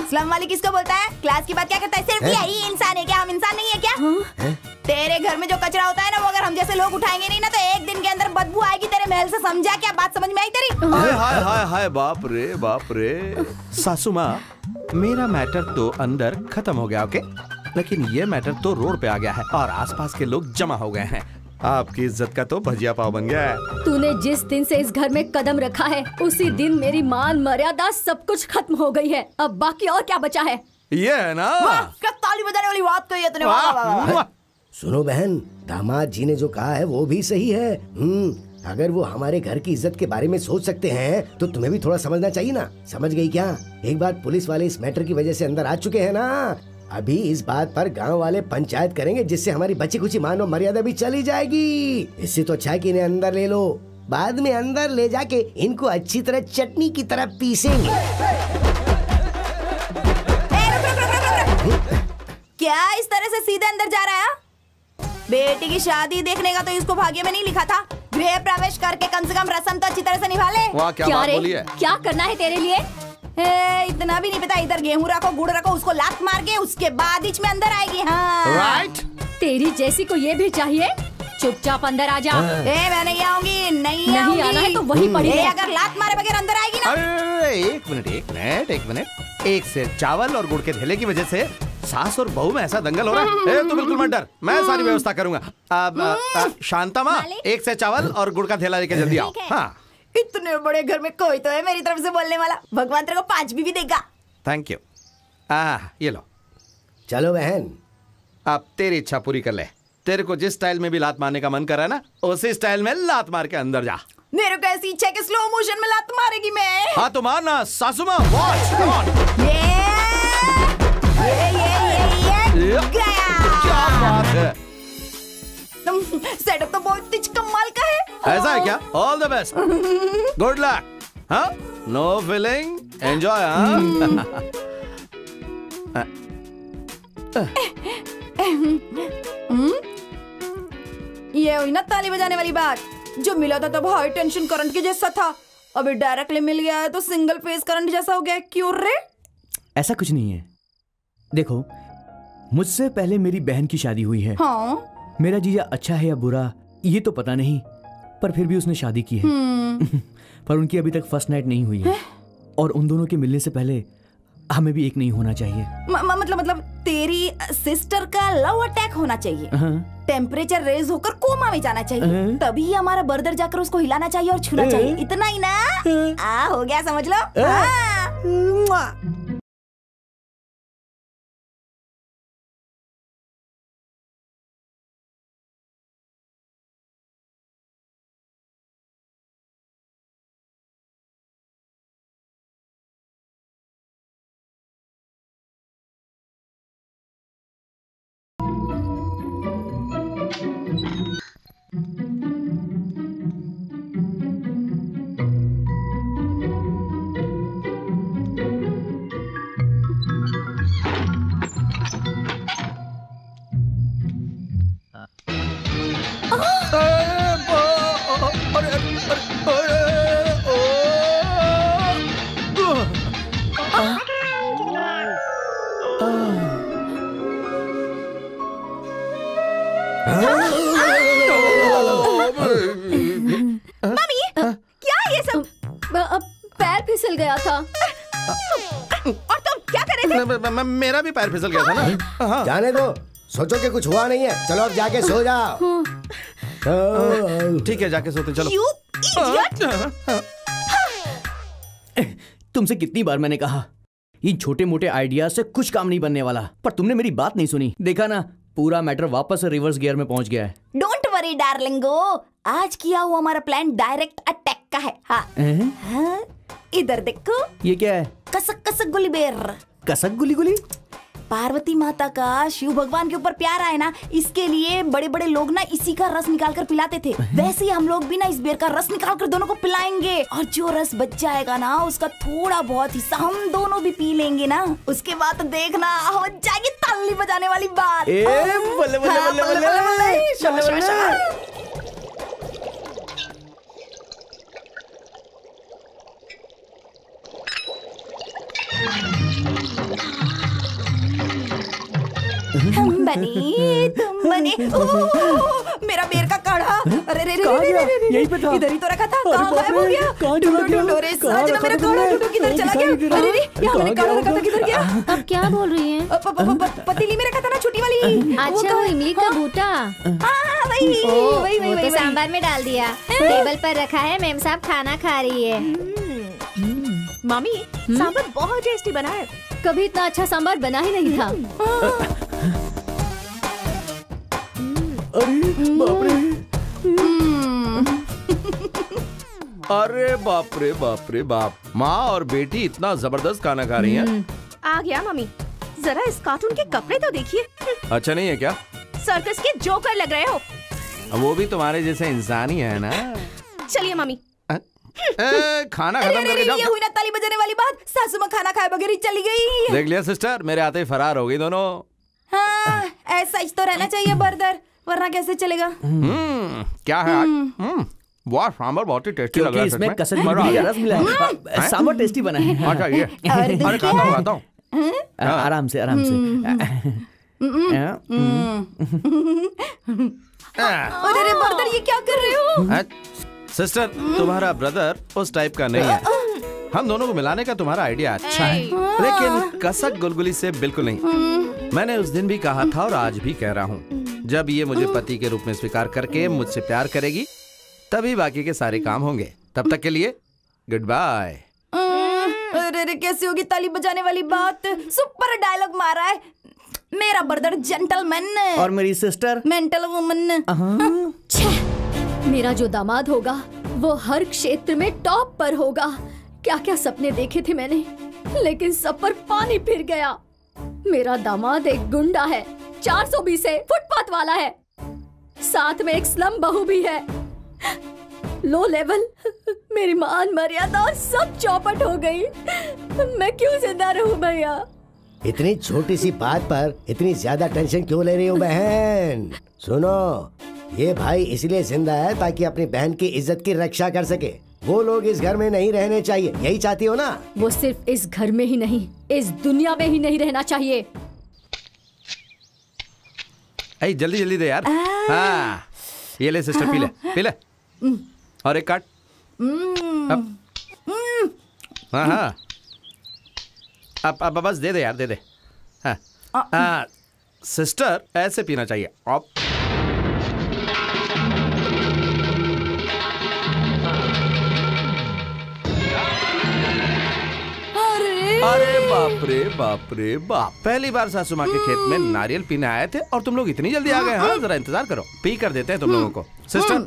स्लम वाली किसको बोलता है? क्लास की बात क्या करता है? सिर्फ यही इंसान है क्या? हम इंसान नहीं है क्या? तेरे घर में जो कचरा होता है ना, वो अगर हम जैसे लोग उठाएंगे नहीं ना, तो एक दिन के अंदर बदबू आएगी तेरे महल से, समझा क्या? बात समझ में आई तेरी? हाय हाय हाय हाय, बाप रे बाप रे। सासू माँ, मेरा मैटर तो अंदर खत्म हो गया, ओके, लेकिन ये मैटर तो रोड पे आ गया है और आसपास के लोग जमा हो गए हैं। आपकी इज्जत का तो भजिया पाव बन गया है। तूने जिस दिन से इस घर में कदम रखा है, उसी दिन मेरी मान मर्यादा सब कुछ खत्म हो गई है। अब बाकी और क्या बचा है? ये है ना? क्या ताली बजाने वाली बात कही है तूने? सुनो बहन, दामाद जी ने जो कहा है वो भी सही है। अगर वो हमारे घर की इज्जत के बारे में सोच सकते हैं तो तुम्हें भी थोड़ा समझना चाहिए ना। समझ गई क्या? एक बार पुलिस वाले इस मैटर की वजह से अंदर आ चुके हैं ना, अभी इस बात पर गांव वाले पंचायत करेंगे, जिससे हमारी बची खुची मान और मर्यादा भी चली जाएगी। इससे तो अच्छा है कि इन्हें अंदर ले लो, बाद में अंदर ले जाके इनको अच्छी तरह चटनी की तरह पीसेंगे। क्या इस तरह से सीधे अंदर जा रहा है? बेटी की शादी देखने का तो इसको भाग्य में नहीं लिखा था। गृह प्रवेश करके कम से कम रस्म तो अच्छी तरह से निभा ले। वाह, क्या बात बोली है। क्या करना है तेरे लिए? इतना भी नहीं पता। इधर गेहूं रखो, गुड़ रखो, उसको लात मार के उसके बाद बीच में अंदर आएगी। हाँ राइट। तेरी जैसी को ये भी चाहिए। चुपचाप अंदर आ जा। मैं नहीं आऊंगी। नहीं आना है तो वही पड़ी है। अगर लात मारे बगैर अंदर आएगी ना। अरे एक मिनट। एक से चावल और गुड़ के ठेले की वजह से सास और बहू में ऐसा दंगल हो रहा है। तू बिल्कुल मत डर, मैं सारी व्यवस्था करूंगा। शांता माँ, एक से चावल और गुड़ का ठेला लेके जल्दी आओ। हाँ, इतने बड़े घर में कोई तो है मेरी तरफ से बोलने वाला। भगवान तेरे को 5 भी देगा। Thank you. ये लो। चलो बहन, अब तेरी इच्छा पूरी कर ले। तेरे को जिस स्टाइल में भी लात मारने का मन कर रहा है ना, उसी स्टाइल में लात मार के अंदर जा। मेरे को ऐसी इच्छा है कि स्लो मोशन में लात मारेगी मैं। हाँ तो मारना सासू माँ। Watch, come on. ये क्या बात है। सेटअप तो बहुत ही कमाल का है। ऐसा है क्या? All the best, good luck. हाँ, नो फीलिंग, एंजॉय। ये हुई ना ताली बजाने वाली बात। जो मिला था तब हाई टेंशन करंट के जैसा था, अभी डायरेक्टली मिल गया है तो सिंगल फेज करंट जैसा हो गया। क्यों रे? ऐसा कुछ नहीं है। देखो, मुझसे पहले मेरी बहन की शादी हुई है। हाँ? मेरा जीजा अच्छा है या बुरा ये तो पता नहीं, पर फिर भी उसने शादी की है। पर उनकी अभी तक फर्स्ट नाइट नहीं हुई है। और उन दोनों के मिलने से पहले हमें भी एक नहीं होना चाहिए। मतलब तेरी सिस्टर का लव अटैक होना चाहिए। टेम्परेचर रेज होकर कोमा में जाना चाहिए, तभी हमारा बर्दर जाकर उसको हिलाना चाहिए और छूना चाहिए। इतना ही ना? हो गया, समझ लो। मम्मी, क्या ये सब? पैर फिसल गया था। और तुम क्या कर रहे थे? मेरा भी पैर फिसल गया था ना। जाने दो, सोचो कि कुछ हुआ नहीं है। चलो अब जाके सो जाओ। ठीक है, जाके सोते चलो। You idiot! तुमसे कितनी बार मैंने कहा, इन छोटे मोटे आइडिया से कुछ काम नहीं बनने वाला, पर तुमने मेरी बात नहीं सुनी। देखा ना, पूरा मैटर वापस रिवर्स गियर में पहुंच गया है। डोंट वरी डार्लिंगो, आज किया हुआ हमारा प्लान डायरेक्ट अटैक का है। हाँ, इधर देखो। ये क्या है? कसक कसक गुली बेर। कसक गुली गुली? पार्वती माता का शिव भगवान के ऊपर प्यार आए ना, इसके लिए बड़े बड़े लोग ना इसी का रस निकाल कर पिलाते थे। वैसे ही हम लोग भी ना इस बेर का रस निकाल कर दोनों को पिलाएंगे, और जो रस बच जाएगा ना उसका थोड़ा बहुत हिस्सा हम दोनों भी पी लेंगे ना। उसके बाद तो देखना हो जाएगी ताली बजाने वाली बात। बल्ले बल्ले बल्ले बल्ले। हम बने तुम बने। मेरा बेर का काढ़ा, अरे रे यहीं पे था। इधर ही तो रखा था। कहाँ गायब हो गया? ढूंढो रे साजना, मेरा काढ़ा ढूंढो, किधर चला गया? अरे रे, यहाँ मैंने काढ़ा रखा था, किधर गया? अब क्या बोल रही हैं? पतीली में रखा था ना, छोटी वाली। अच्छा, वो इमली का बूटा। हाँ, वही तो सांभर में डाल दिया, टेबल पर रखा है। मेम साहब खाना खा रही है। मम्मी, सांभर बहुत टेस्टी बना है। कभी इतना अच्छा सांभर बना ही नहीं था। अरे बाप रे। अरे बाप रे बाप रे बाप, माँ और बेटी इतना जबरदस्त खाना खा रही हैं। आ गया मम्मी, जरा इस कार्टून के कपड़े तो देखिए। अच्छा नहीं है क्या? सर्कस के जोकर लग रहे हो। वो भी तुम्हारे जैसे इंसान ही है ना। चलिए मम्मी। खाना खत्म करके जाओ। ये हुई ना ताली बजाने वाली बात, सासू माँ खाना खाए बगैर ही चली गई। देख लिया सिस्टर, मेरे आते ही फरार हो गई दोनों। हाँ, ऐसा ही तो रहना चाहिए बर्दर, वरना कैसे चलेगा। क्या है आज? वाह, सांभर बहुत ही टेस्टी लग रहा है। इसमें कसक भी रस मिला है। सांभर टेस्टी बना है। अच्छा ये, अरे खाता हूँ। आराम से आराम से। अरे बर्दर, ये क्या कर रहे हो? सिस्टर, तुम्हारा ब्रदर उस टाइप का नहीं है। हम दोनों को मिलाने का तुम्हारा आइडिया अच्छा है, लेकिन कसक गुलगुली से बिल्कुल नहीं। मैंने उस दिन भी कहा था और आज भी कह रहा हूँ, जब ये मुझे पति के रूप में स्वीकार करके मुझसे प्यार करेगी, तभी बाकी के सारे काम होंगे। तब तक के लिए गुड बाय। अरे कैसे होगी ताली बजाने वाली बात? सुपर डायलॉग मारा है। मेरा ब्रदर जेंटलमैन और मेरी सिस्टर मेंटल वुमन। मेरा जो दामाद होगा वो हर क्षेत्र में टॉप पर होगा। क्या क्या सपने देखे थे मैंने, लेकिन सब पर पानी फिर गया। मेरा दामाद एक गुंडा है, 420 है, फुटपाथ वाला है, साथ में एक स्लम बहू भी है। लो लेवल, मेरी मान मर्यादा सब चौपट हो गई। मैं क्यों जिंदा रहूं भैया? इतनी छोटी सी बात पर इतनी ज्यादा टेंशन क्यों ले रही हो बहन? सुनो, ये भाई इसलिए जिंदा है ताकि अपनी बहन की इज्जत की रक्षा कर सके। वो लोग इस घर में नहीं रहने चाहिए, यही चाहती हो ना? वो सिर्फ इस घर में ही नहीं, इस दुनिया में ही नहीं रहना चाहिए। ऐ जल्दी जल्दी दे यार। हाँ, ये ले सिस्टर, पी ले पी ले। और एक काट। हाँ हाँ, अब बस दे दे यार, दे दे। हाँ सिस्टर, ऐसे पीना चाहिए। अरे बाप रे बाप रे बाप, पहली बार सासू माँ के खेत में नारियल पीने आए थे और तुम लोग इतनी जल्दी आ गए। हाँ, जरा इंतजार करो, पी कर देते हैं तुम लोगों को। सिस्टर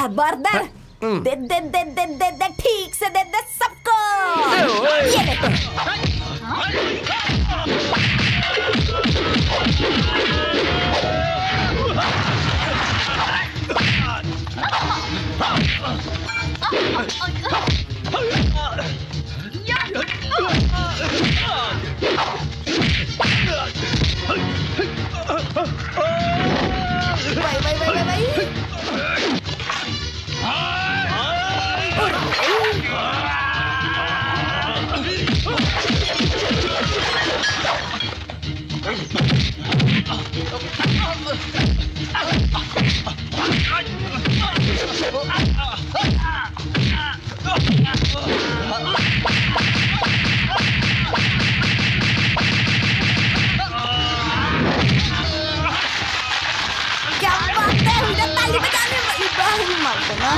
बर्दर, दे दे दे दे दे दे, ठीक से दे दे सबको। ये क्या बात है, उधर ताली बजाने वाली बात मारते ना।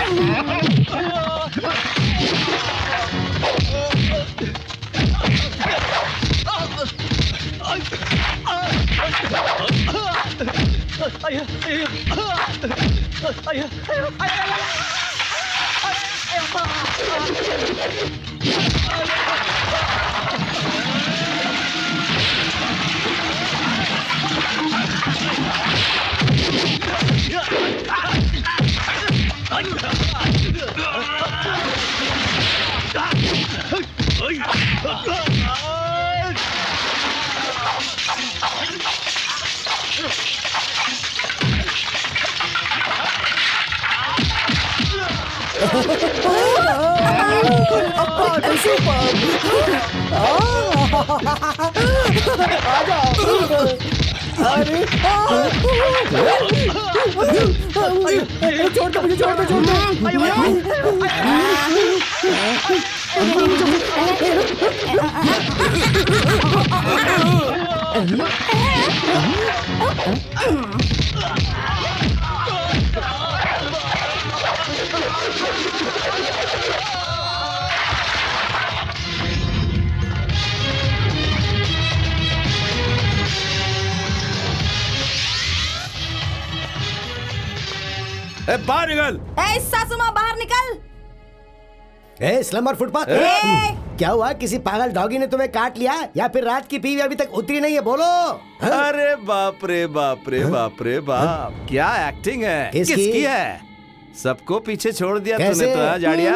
छोड़ दो मुझे, छोड़ दो, छोड़ बाहर निकल। ए सासू माँ बाहर निकल। ए स्लम और फुटपाथ, क्या हुआ? किसी पागल डॉगी ने तुम्हें काट लिया या फिर रात की पीवी अभी तक उतरी नहीं है? बोलो। अरे बाप रे बाप रे बाप रे बाप, क्या एक्टिंग है। किसकी है? सबको पीछे छोड़ दिया तूने तो जाड़िया।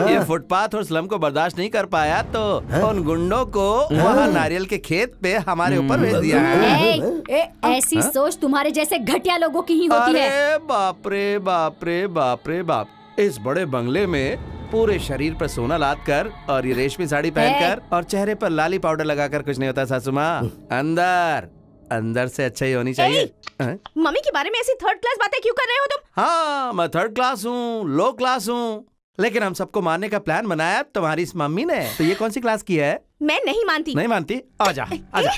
ये फुटपाथ और स्लम को बर्दाश्त नहीं कर पाया तो उन गुंडों को वहाँ नारियल के खेत पे हमारे ऊपर भेज दिया है। ऐसी सोच तुम्हारे जैसे घटिया लोगों की ही होती है। अरे बाप रे बाप रे बाप रे बाप, इस बड़े बंगले में पूरे शरीर पर सोना लाद कर और ये रेशमी साड़ी पहनकर और चेहरे पर लाली पाउडर लगाकर कुछ नहीं होता सासू माँ। अंदर अंदर से अच्छा ही होनी चाहिए। मम्मी के बारे में ऐसी थर्ड क्लास बातें क्यों कर रहे हो तुम? हाँ, मैं थर्ड क्लास हूँ, लो क्लास हूँ, लेकिन हम सबको मारने का प्लान बनाया तुम्हारी इस मम्मी ने। तो ये कौन सी क्लास की है? मैं नहीं मानती। नहीं मानती? आजा आजा।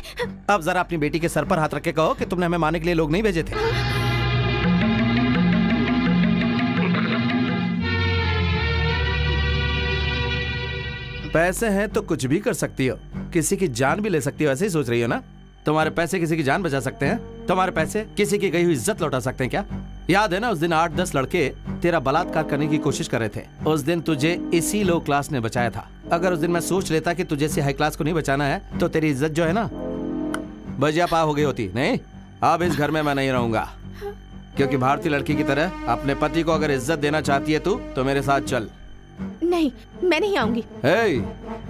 अब जरा अपनी बेटी के सर पर हाथ रख के कहो कि तुमने हमें मारने के लिए लोग नहीं भेजे थे। पैसे हैं तो कुछ भी कर सकती हो, किसी की जान भी ले सकती हो, ऐसे ही सोच रही हो ना? तुम्हारे पैसे किसी की जान बचा सकते हैं? तुम्हारे पैसे किसी की गई हुई इज्जत लौटा सकते हैं क्या? याद है ना उस दिन 8-10 लड़के तेरा बलात्कार करने की कोशिश कर रहे थे। उस दिन तुझे इसी लो क्लास ने बचाया था। अगर उस दिन मैं सोच लेता कि तुझे से हाई क्लास को नहीं बचाना है तो तेरी इज्जत जो है ना बजिया पा हो गई होती। नहीं, अब इस घर में मैं नहीं रहूंगा, क्योंकि भारतीय लड़की की तरह अपने पति को अगर इज्जत देना चाहती है तू तो मेरे साथ चल। नहीं, मैं नहीं आऊंगी।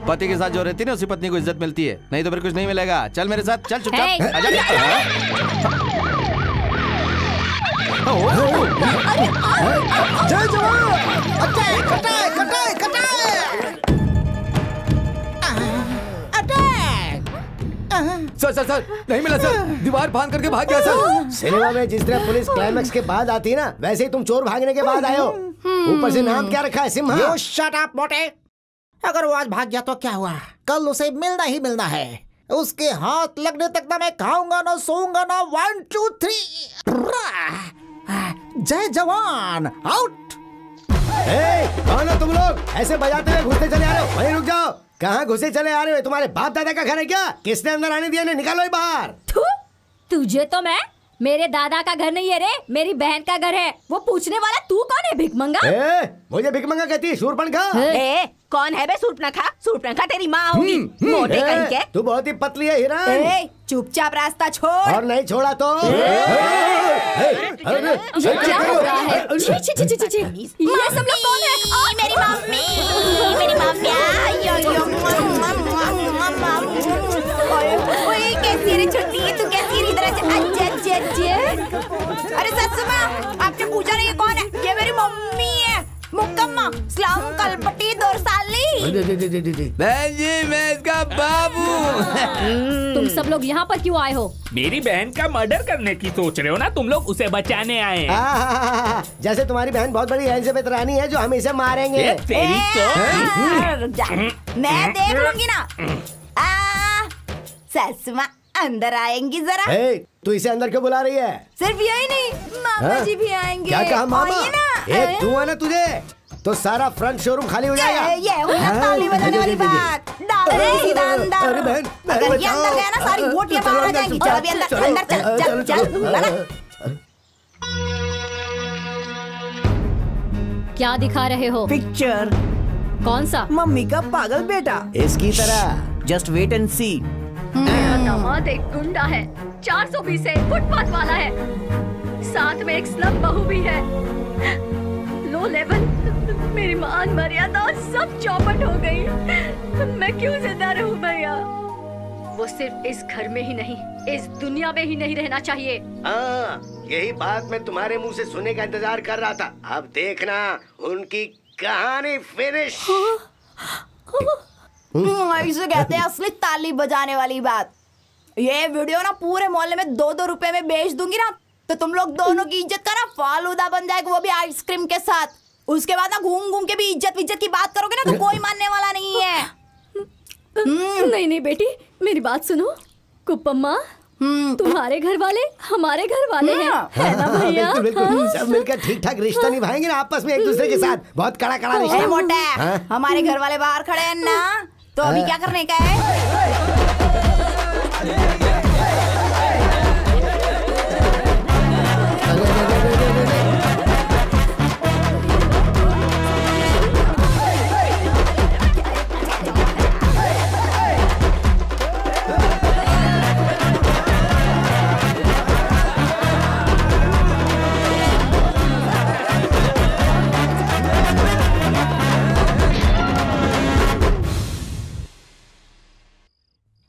पति के साथ जो रहती है ना उसी पत्नी को इज्जत मिलती है, नहीं तो फिर कुछ नहीं मिलेगा। चल मेरे साथ, चल चुपचाप। जय जवान। सर नहीं मिला सर, दीवार फांद करके भाग गया सर। सिनेमा में जिस तरह पुलिस क्लाइमैक्स के बाद आती है ना, वैसे ही तुम चोर भागने के बाद आए हो। ऊपर से नाम क्या रखा है? सिम्हा। You shut up, मोटे। अगर वो आज भाग गया तो क्या हुआ? कल उसे मिलना ही मिलना है। उसके हाथ लगने तक ना मैं खाऊंगा ना सोऊंगा ना। 1 2 3 जय जवान आउट। कौन हो तुम लोग? ऐसे बजाते हुए घुसते चले आ रहे हो? वहीं रुक जाओ। कहाँ घुसे चले आ रहे हो? तुम्हारे बाप दादा का घर है क्या? किसने अंदर आने दिया? निकालो ही बाहर। तुझे तो मैं, मेरे दादा का घर नहीं है रे, मेरी बहन का घर है। वो पूछने वाला तू कौन है? भिखमंगा? मुझे भिखमंगा कहती है? शूरपणखा? कौन है बे सूरपणखा? सूरपणखा तेरी माँ होगी, मोटे कहीं के। तू बहुत ही पतली है हिरण। चुपचाप रास्ता छोड़। और नहीं छोड़ा तो क्या हो रहा है? ये सब लोग कौन है? मेरी मम्मी, मेरी मम्मी। ओए कैसी रे छोटी, तू कैसी रे? इधर अरे ससुर माँ, आपने पूछा नहीं ये कौन है? ये मेरी मम्मी है, मुकम्मा स्लम कलपटी दोरसाली। बहन जी, मैं इसका बाबू। तुम सब लोग यहाँ पर क्यों आए हो? मेरी बहन का मर्डर करने की सोच रहे हो ना तुम लोग? उसे बचाने आए। जैसे तुम्हारी बहन बहुत बड़ी एलिजाबेथ रानी है जो हम इसे मारेंगे। तेरी मैं देख लूंगी ना। ससुर माँ अंदर आएंगी जरा। तू इसे अंदर क्यों बुला रही है? सिर्फ यही नहीं, मामा जी भी आएंगे। क्या कहा मामा? एक तू है ना, तुझे तो सारा फ्रंट शोरूम खाली हो जाएगा। ये हुई ना ताली बजाने वाली बात। डाल सीधा अंदर। अरे बहन, अगर ये अंदर गया ना सारी बोटियां बाहर आ जाएंगी। चल अभी अंदर, अंदर चल। क्या दिखा रहे हो? पिक्चर। कौन सा? मम्मी का पागल बेटा। इसकी तरह। जस्ट वेट एंड सी। मेरा दामाद एक गुंडा है, 420 है, फुटपाथ वाला है, साथ में एक स्लम बहू भी है। लो लेवल, मेरी मान मर्यादा सब चौपट हो गई। मैं क्यों जिंदा रहूं भैया? वो सिर्फ इस घर में ही नहीं, इस दुनिया में ही नहीं रहना चाहिए। यही बात मैं तुम्हारे मुंह से सुनने का इंतजार कर रहा था। अब देखना उनकी कहानी फिनिश। इसे कहते हैं असली ताली बजाने वाली बात। ये वीडियो ना पूरे मोहल्ले में 2-2 रुपए में बेच दूंगी ना, तो तुम लोग दोनों की इज्जत का ना फालूदा बन जाएगा, वो भी आइसक्रीम के साथ। उसके बाद ना घूम घूम के भी इज्जत की बात करोगे ना तो कोई मानने वाला नहीं है। नहीं नहीं बेटी, मेरी बात सुनो। कुप्पम्मा, तुम्हारे घर वाले हमारे घर वाले हैं, है ना भैया? बिल्कुल, सब मिलकर ठीक ठाक रिश्ता निभाएंगे ना आपस में एक दूसरे के साथ। बहुत कड़ा कड़ा रिश्ता। मोटा, हमारे घर वाले बाहर खड़े हैं ना, तो अभी क्या करने का है?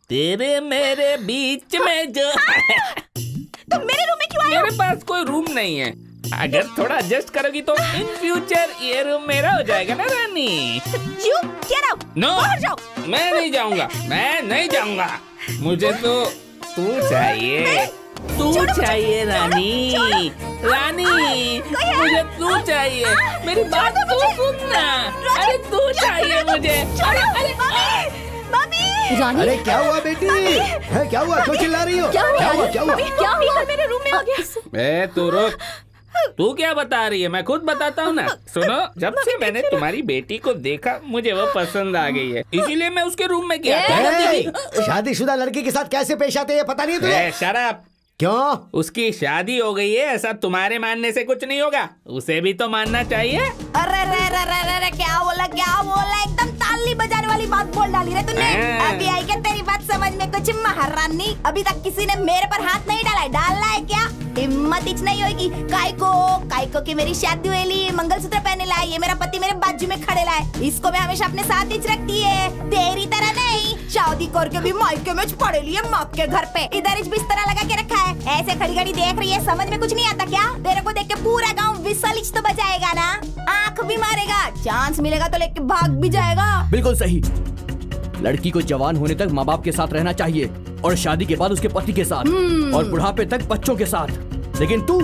तेरे मेरे बीच में जो तुम मेरे रूम में क्यों आए हो? मेरे पास कोई रूम नहीं है। अगर थोड़ा एडजस्ट करोगी तो इन फ्यूचर ये रूम मेरा हो जाएगा ना रानी। You get out! नो, बाहर जाओ। मैं नहीं जाऊंगा, मैं नहीं जाऊंगा। मुझे तो तू चाहिए, तू चाहिए रानी, रानी मुझे तू चाहिए। मेरी बात तो सुनना। अरे तू चाहिए मुझे। रानी, अरे क्या हुआ बेटी? है क्या हुआ? क्यों चिल्ला रही हो? क्या हुआ? क्या हुआ? क्या हुआ? मेरे रूम में आ गया। ए तू रुक, तू क्या बता रही है? मैं खुद बताता हूँ ना। सुनो, जब से मैंने तुम्हारी बेटी को देखा मुझे वो पसंद आ गई है, इसीलिए मैं उसके रूम में गया। शादीशुदा लड़की के साथ कैसे पेश आते हैं पता नहीं तुझे? शराब। क्यों? उसकी शादी हो गई है, ऐसा तुम्हारे मानने से कुछ नहीं होगा, उसे भी तो मानना चाहिए। अरे रे रे रे रे रे क्या बोला एकदम ताली बजाने वाली बात बोल डाली रे तूने। अभी आई क्या तेरी बात समझ में कुछ महारानी? अभी तक किसी ने मेरे पर हाथ नहीं डाला है। डालना है क्या? हिम्मत इच नहीं होगी। कायको की मेरी शादी हुई, मंगलसूत्र पहने लाए, ये मेरा पति मेरे बाजू में खड़े लाए, इसको मैं हमेशा अपने साथ इच रखती है। तेरी तरह नहीं, शादी करके भी मायके में पड़े लिए माँ के घर पे, इधर इच बिस्तर लगा के रखा है। ऐसे खड़ी खड़ी देख रही है, समझ में कुछ नहीं आता क्या? तेरे को देख के पूरा गाँव विसल तो बजाएगा ना, आँख भी मारेगा, चांस मिलेगा तो लेके भाग भी जाएगा। बिल्कुल सही। लड़की को जवान होने तक माँ बाप के साथ रहना चाहिए और शादी के बाद उसके पति के साथ और बुढ़ापे तक बच्चों के साथ। लेकिन तू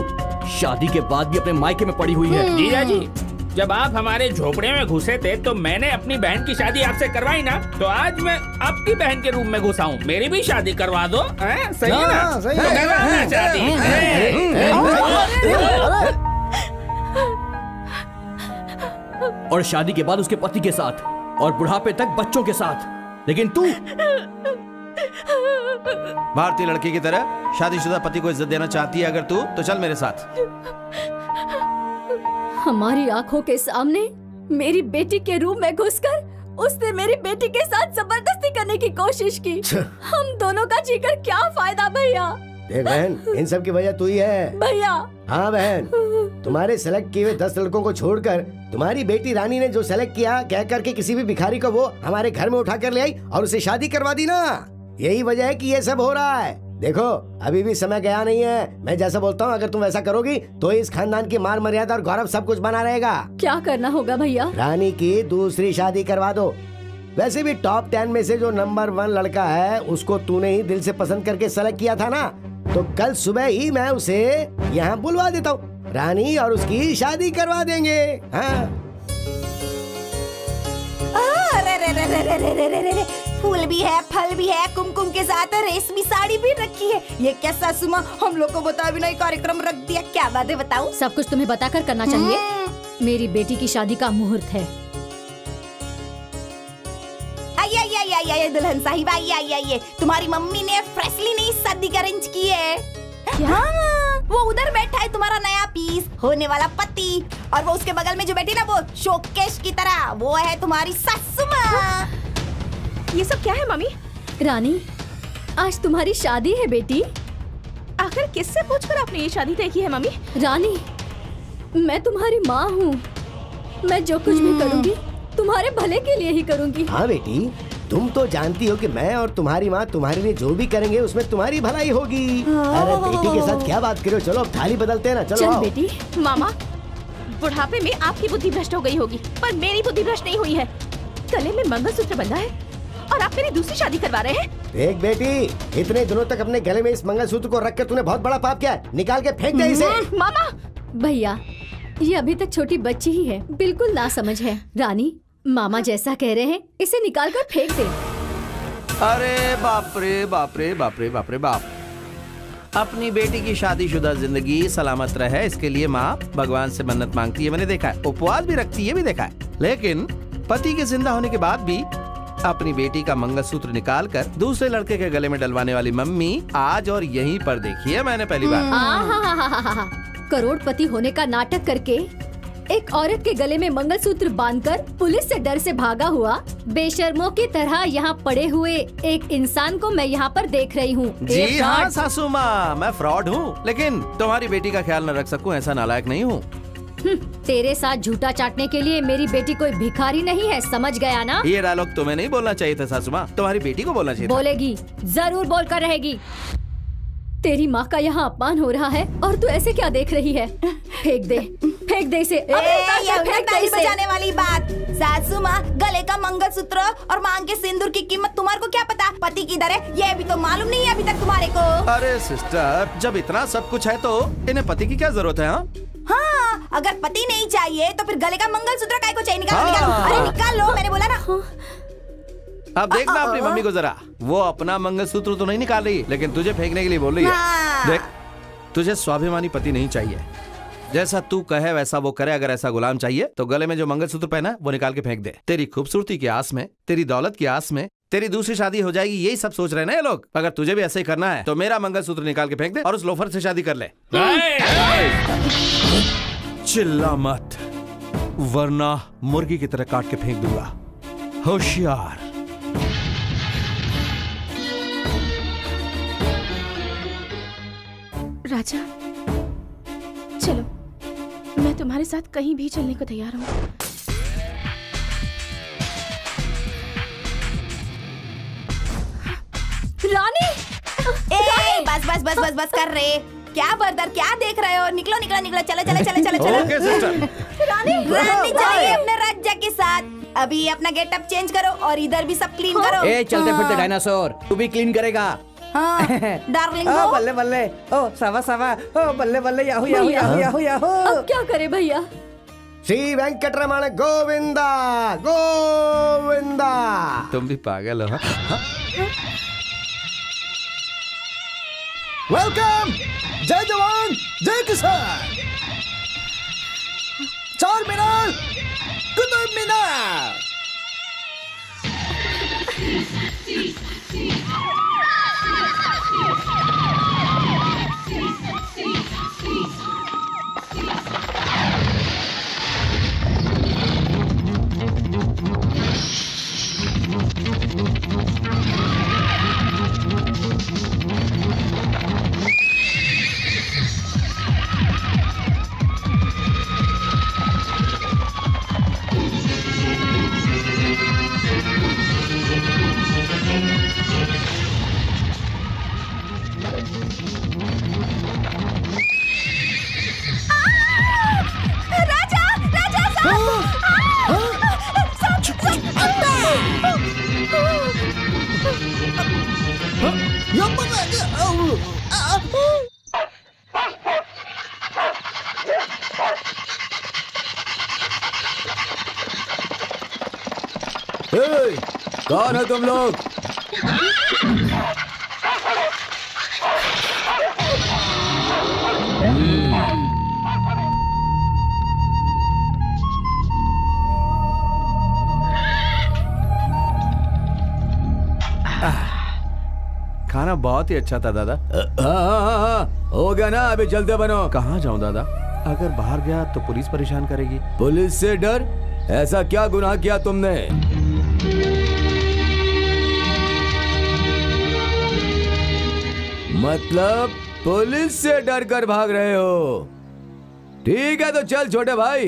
शादी के बाद भी अपने मायके में पड़ी हुई है। जीजा जी, जब आप हमारे झोपड़े में घुसे थे तो मैंने अपनी बहन की शादी आपसे करवाई ना, तो आज मैं आपकी बहन के रूम में घुसा हूँ, मेरी भी शादी करवा दो। सही है ना? सही है। करवाना शादी। और शादी के बाद उसके पति के साथ और बुढ़ापे तक बच्चों के साथ। लेकिन तू भारतीय लड़की की तरह शादीशुदा पति को इज्जत देना चाहती है अगर तू, तो चल मेरे साथ। हमारी आंखों के सामने मेरी बेटी के रूम में घुसकर उसने मेरी बेटी के साथ जबरदस्ती करने की कोशिश की। हम दोनों का जीकर क्या फायदा भैया? देख बहन, इन सब की वजह तू ही है। भैया। हाँ बहन, तुम्हारे सेलेक्ट किए हुए 10 लड़कों को छोड़कर तुम्हारी बेटी रानी ने जो सेलेक्ट किया, कह करके किसी भी भिखारी को वो हमारे घर में उठा कर ले आई और उसे शादी करवा दी ना। यही वजह है कि ये सब हो रहा है। देखो, अभी भी समय गया नहीं है। मैं जैसा बोलता हूँ अगर तुम वैसा करोगी तो इस खानदान की मान मर्यादा और गौरव सब कुछ बना रहेगा। क्या करना होगा भैया? रानी की दूसरी शादी करवा दो। वैसे भी टॉप 10 में से जो नंबर 1 लड़का है उसको तूने ही दिल से पसंद करके सेलेक्ट किया था ना, तो कल सुबह ही मैं उसे यहाँ बुलवा देता हूँ, रानी और उसकी शादी करवा देंगे। हाँ। अरे रे रे रे रे रे रे रे रे, फूल भी है, फल भी है, कुमकुम के साथ रेशमी साड़ी भी रखी है। ये क्या सासू माँ, हम लोग को बता भी नहीं कार्यक्रम रख दिया। क्या बात है बताओ? सब कुछ तुम्हें बताकर करना चाहिए। मेरी बेटी की शादी का मुहूर्त है। आइए दुल्हन साहिबा, आइए। तुम्हारी मम्मी ने फ्रेशली नई शादी का अरेंज की है। क्या? वो उधर बैठा है तुम्हारा नया पीस होने वाला पति, और वो उसके बगल में जो बैठी ना वो शोकेश की तरह, वो है तुम्हारी सासू माँ। ये सब क्या है मम्मी? रानी, आज तुम्हारी शादी है बेटी। आखिर किससे पूछकर आपने ये शादी तय की है मम्मी? रानी, मैं तुम्हारी माँ हूँ। मैं जो कुछ भी करूँगी तुम्हारे भले के लिए ही करूँगी। हाँ बेटी, तुम तो जानती हो कि मैं और तुम्हारी माँ तुम्हारे लिए जो भी करेंगे उसमें तुम्हारी भलाई होगी। अरे बेटी के साथ क्या बात करो, चलो अब थाली बदलते हैं ना। चलो चल बेटी। मामा, बुढ़ापे में आपकी बुद्धि भ्रष्ट हो गई होगी, पर मेरी बुद्धि भ्रष्ट नहीं हुई है। गले में मंगलसूत्र बंधा है और आप मेरी दूसरी शादी करवा रहे हैं। देख बेटी, इतने दिनों तक अपने गले में इस मंगलसूत्र को रख कर तूने बहुत बड़ा पाप किया है। निकाल के फेंक दे इसे। मामा। भैया, ये अभी तक छोटी बच्ची ही है, बिल्कुल ना समझ है। रानी, मामा जैसा कह रहे हैं इसे निकाल कर फेंक दे। अरे बाप रे बाप रे बाप रे बाप रे बाप। अपनी बेटी की शादीशुदा जिंदगी सलामत रहे इसके लिए माँ भगवान से मन्नत मांगती है, मैंने देखा है। उपवास भी रखती है, भी देखा है। लेकिन पति के जिंदा होने के बाद भी अपनी बेटी का मंगलसूत्र निकाल कर दूसरे लड़के के गले में डलवाने वाली मम्मी आज और यहीं पर देखी है मैंने पहली बार। करोड़पति होने का नाटक करके एक औरत के गले में मंगलसूत्र बांधकर पुलिस से डर से भागा हुआ बेशर्मों की तरह यहाँ पड़े हुए एक इंसान को मैं यहाँ पर देख रही हूँ। जी हाँ सासू माँ, मैं फ्रॉड हूँ, लेकिन तुम्हारी बेटी का ख्याल न रख सकूँ ऐसा नालायक नहीं हूँ। तेरे साथ झूठा चाटने के लिए मेरी बेटी कोई भिखारी नहीं है, समझ गया ना? ये डायलॉग तुम्हें नहीं बोलना चाहिए था सासू माँ, तुम्हारी बेटी को बोलना चाहिए था। बोलेगी, जरूर बोलकर रहेगी। तेरी माँ का यहाँ अपमान हो रहा है और तू ऐसे क्या देख रही है? फेंक दे इसे। बजाने वाली बात। सासू माँ, गले का मंगलसूत्र और मांग के सिंदूर की कीमत तुम्हारे को क्या पता? पति किधर है ये भी तो मालूम नहीं है अभी तक तुम्हारे को। अरे सिस्टर, जब इतना सब कुछ है तो इन्हें पति की क्या जरूरत है? हाँ, अगर पति नहीं चाहिए तो फिर गले का मंगलसूत्र काय को चाहिए? निकालो। अरे निकाल लो, मैंने बोला ना। अब देखना अपनी मम्मी को जरा, वो अपना मंगलसूत्र तो नहीं निकाल रही, लेकिन तुझे फेंकने के लिए बोल रही है। देख, तुझे स्वाभिमानी पति नहीं चाहिए। जैसा तू कहे वैसा वो करे। अगर ऐसा गुलाम चाहिए तो गले में जो मंगलसूत्र पहना है वो निकाल के फेंक दे। तेरी खूबसूरती की आस में, तेरी दौलत की आस में तेरी दूसरी शादी हो जाएगी, यही सब सोच रहे हैं ना ये लोग। अगर तुझे भी ऐसे ही करना है तो मेरा मंगलसूत्र निकाल के फेंक दे और उस लोफर से शादी कर ले। चिल्ला मत, वरना मुर्गी की तरह काट के फेंक दूंगा। होशियार। राजा, चलो, मैं तुम्हारे साथ कहीं भी चलने को तैयार हूँ। रानी! बस बस बस बस बस कर रहे। क्या बर्दर, क्या देख रहे हो? निकलो निकलो निकलो, चलो चलो चलो चलो चलो। Okay sister. रानी चलिए अपने राजा के साथ। अभी अपना गेटअप चेंज करो और इधर भी सब क्लीन करो। ए चलते फिरते डायनासोर, तू भी क्लीन करेगा? हाँ, डार्लिंग ओ बल्ले बल्ले, ओ सावा सावा, ओ बल्ले बल्ले, Yahoo Yahoo Yahoo Yahoo Yahoo. अब क्या करे भैया? श्री वेंकटरमण गोविंदा गोविंदा। तुम भी पागल हो? वेलकम। जय जवान जय किसान। चार मीनार, कुतुब मीनार। कौन है तुम लोग? खाना बहुत ही अच्छा था दादा। हाँ, हो गया ना, अभी चलते बनो। कहाँ जाऊं दादा? अगर बाहर गया तो पुलिस परेशान करेगी। पुलिस से डर? ऐसा क्या गुनाह किया तुमने? मतलब पुलिस से डर कर भाग रहे हो? ठीक है तो चल छोटे भाई।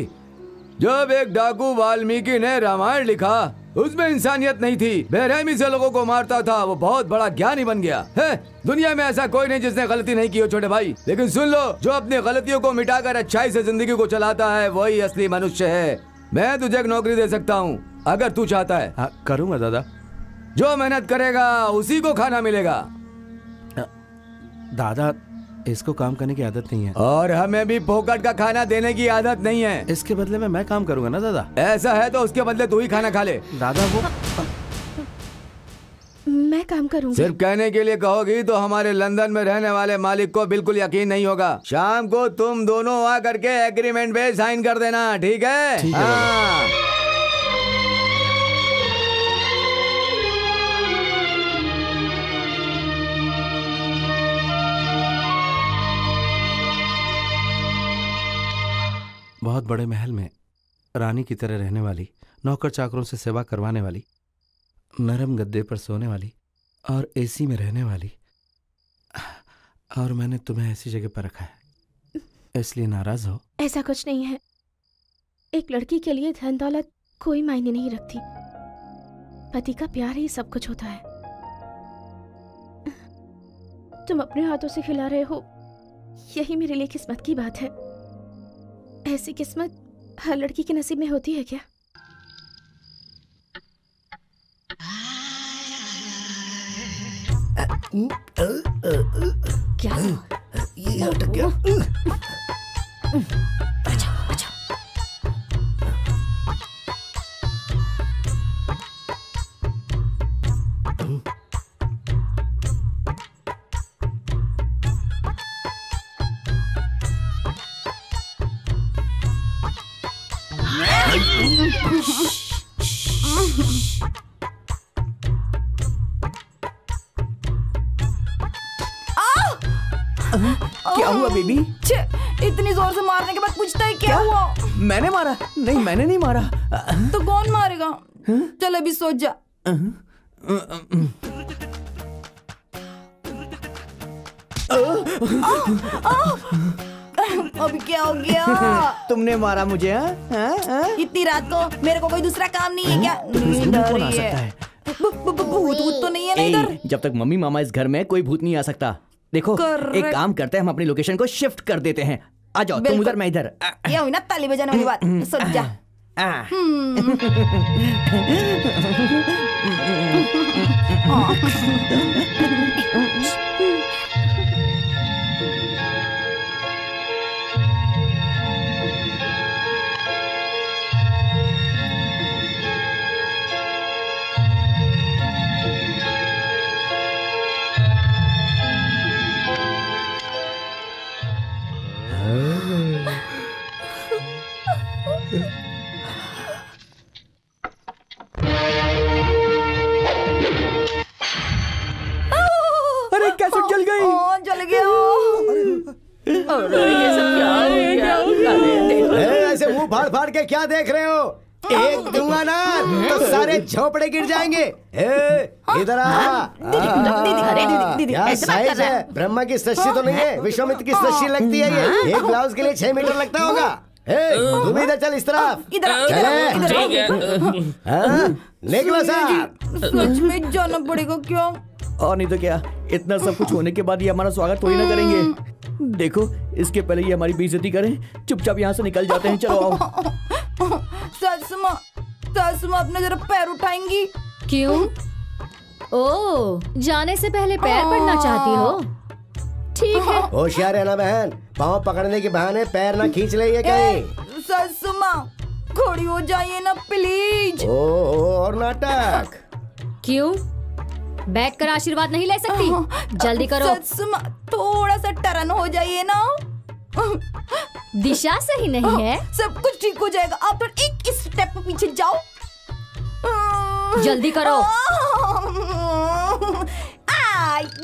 जब एक डाकू वाल्मीकि ने रामायण लिखा, उसमें इंसानियत नहीं थी, बेरहमी से लोगों को मारता था, वो बहुत बड़ा ज्ञानी बन गया है। दुनिया में ऐसा कोई नहीं जिसने गलती नहीं की हो छोटे भाई। लेकिन सुन लो, जो अपनी गलतियों को मिटाकर अच्छाई से जिंदगी को चलाता है वही असली मनुष्य है। मैं तुझे एक नौकरी दे सकता हूँ अगर तू चाहता है। हाँ, करूँगा दादा। जो मेहनत करेगा उसी को खाना मिलेगा। दादा, इसको काम करने की आदत नहीं है और हमें भी फोकट का खाना देने की आदत नहीं है। इसके बदले में मैं काम करूंगा ना दादा। ऐसा है तो उसके बदले तू ही खाना खा ले। दादा वो मैं काम करूंगी। सिर्फ कहने के लिए कहोगी तो हमारे लंदन में रहने वाले मालिक को बिल्कुल यकीन नहीं होगा। शाम को तुम दोनों आ करके एग्रीमेंट पे साइन कर देना, ठीक है? ठीक है। हाँ। बहुत बड़े महल में रानी की तरह रहने वाली, नौकर चाकरों से सेवा करवाने वाली, नरम गद्दे पर सोने वाली और एसी में रहने वाली, और मैंने तुम्हें ऐसी जगह पर रखा है, इसलिए नाराज हो? ऐसा कुछ नहीं है, एक लड़की के लिए धन दौलत कोई मायने नहीं रखती। पति का प्यार ही सब कुछ होता है। तुम अपने हाथों से खिला रहे हो, यही मेरे लिए किस्मत की बात है। ऐसी किस्मत हर लड़की के नसीब में होती है क्या? क्या ये अटक गया। क्या हुआ बेबी? इतनी जोर से मारने के बाद पूछता है क्या हुआ? मैंने मारा? नहीं, मैंने नहीं मारा। तो कौन मारेगा? चल अभी सोच जा। अभी क्या हो गया? तुमने मारा मुझे? इतनी रात को मेरे को कोई दूसरा काम नहीं है क्या? नींद कौन आ सकता है? भूत तो नहीं है ना इधर? जब तक मम्मी मामा इस घर में, कोई भूत नहीं आ सकता। देखो, एक काम करते हैं, हम अपनी लोकेशन को शिफ्ट कर देते हैं। आ जाओ, तुम उधर, मैं इधर। ये हुई ना ताली बजाने वाली बात। सोच जा। अरे कैसे जल गई? जल गया। अरे ये सब क्या हो गया? ऐसे मुंह फाड़ फाड़ के क्या देख रहे हो? एक दूंगा ना तो सारे झोपड़े गिर जाएंगे। इधर आ। क्या साइज है? ब्रह्मा की सृष्टि तो नहीं है, विश्वामित्र की सृष्टि लगती है ये। एक ब्लाउज के लिए 6 मीटर लगता होगा। तू भी इधर चल, इस तरफ निकलो साहब। सच में जाना पड़ेगा क्या? और नहीं तो क्या, इतना सब कुछ होने के बाद ये हमारा स्वागत थोड़ी ना करेंगे। देखो, इसके पहले ये हमारी बेइज्जती करें, चुपचाप यहाँ से निकल जाते हैं। चलो आओ। सासुमा अपने जरा पैर उठाएंगी? क्यों? ओ, जाने से पहले पैर पड़ना चाहती हो? ठीक है। होशियार रहना बहन, पाँव पकड़ने के बहाने पैर ना खींच ले ये कहीं। सासुमा खड़ी हो जाइए ना प्लीज। और नाटक क्यों? बैठ कर आशीर्वाद नहीं ले सकती? जल्दी करो। सासुमा थोड़ा सा टर्न हो जाइए ना। दिशा सही नहीं है। सब कुछ ठीक हो जाएगा, आप तो एक स्टेप पीछे जाओ। जल्दी करो।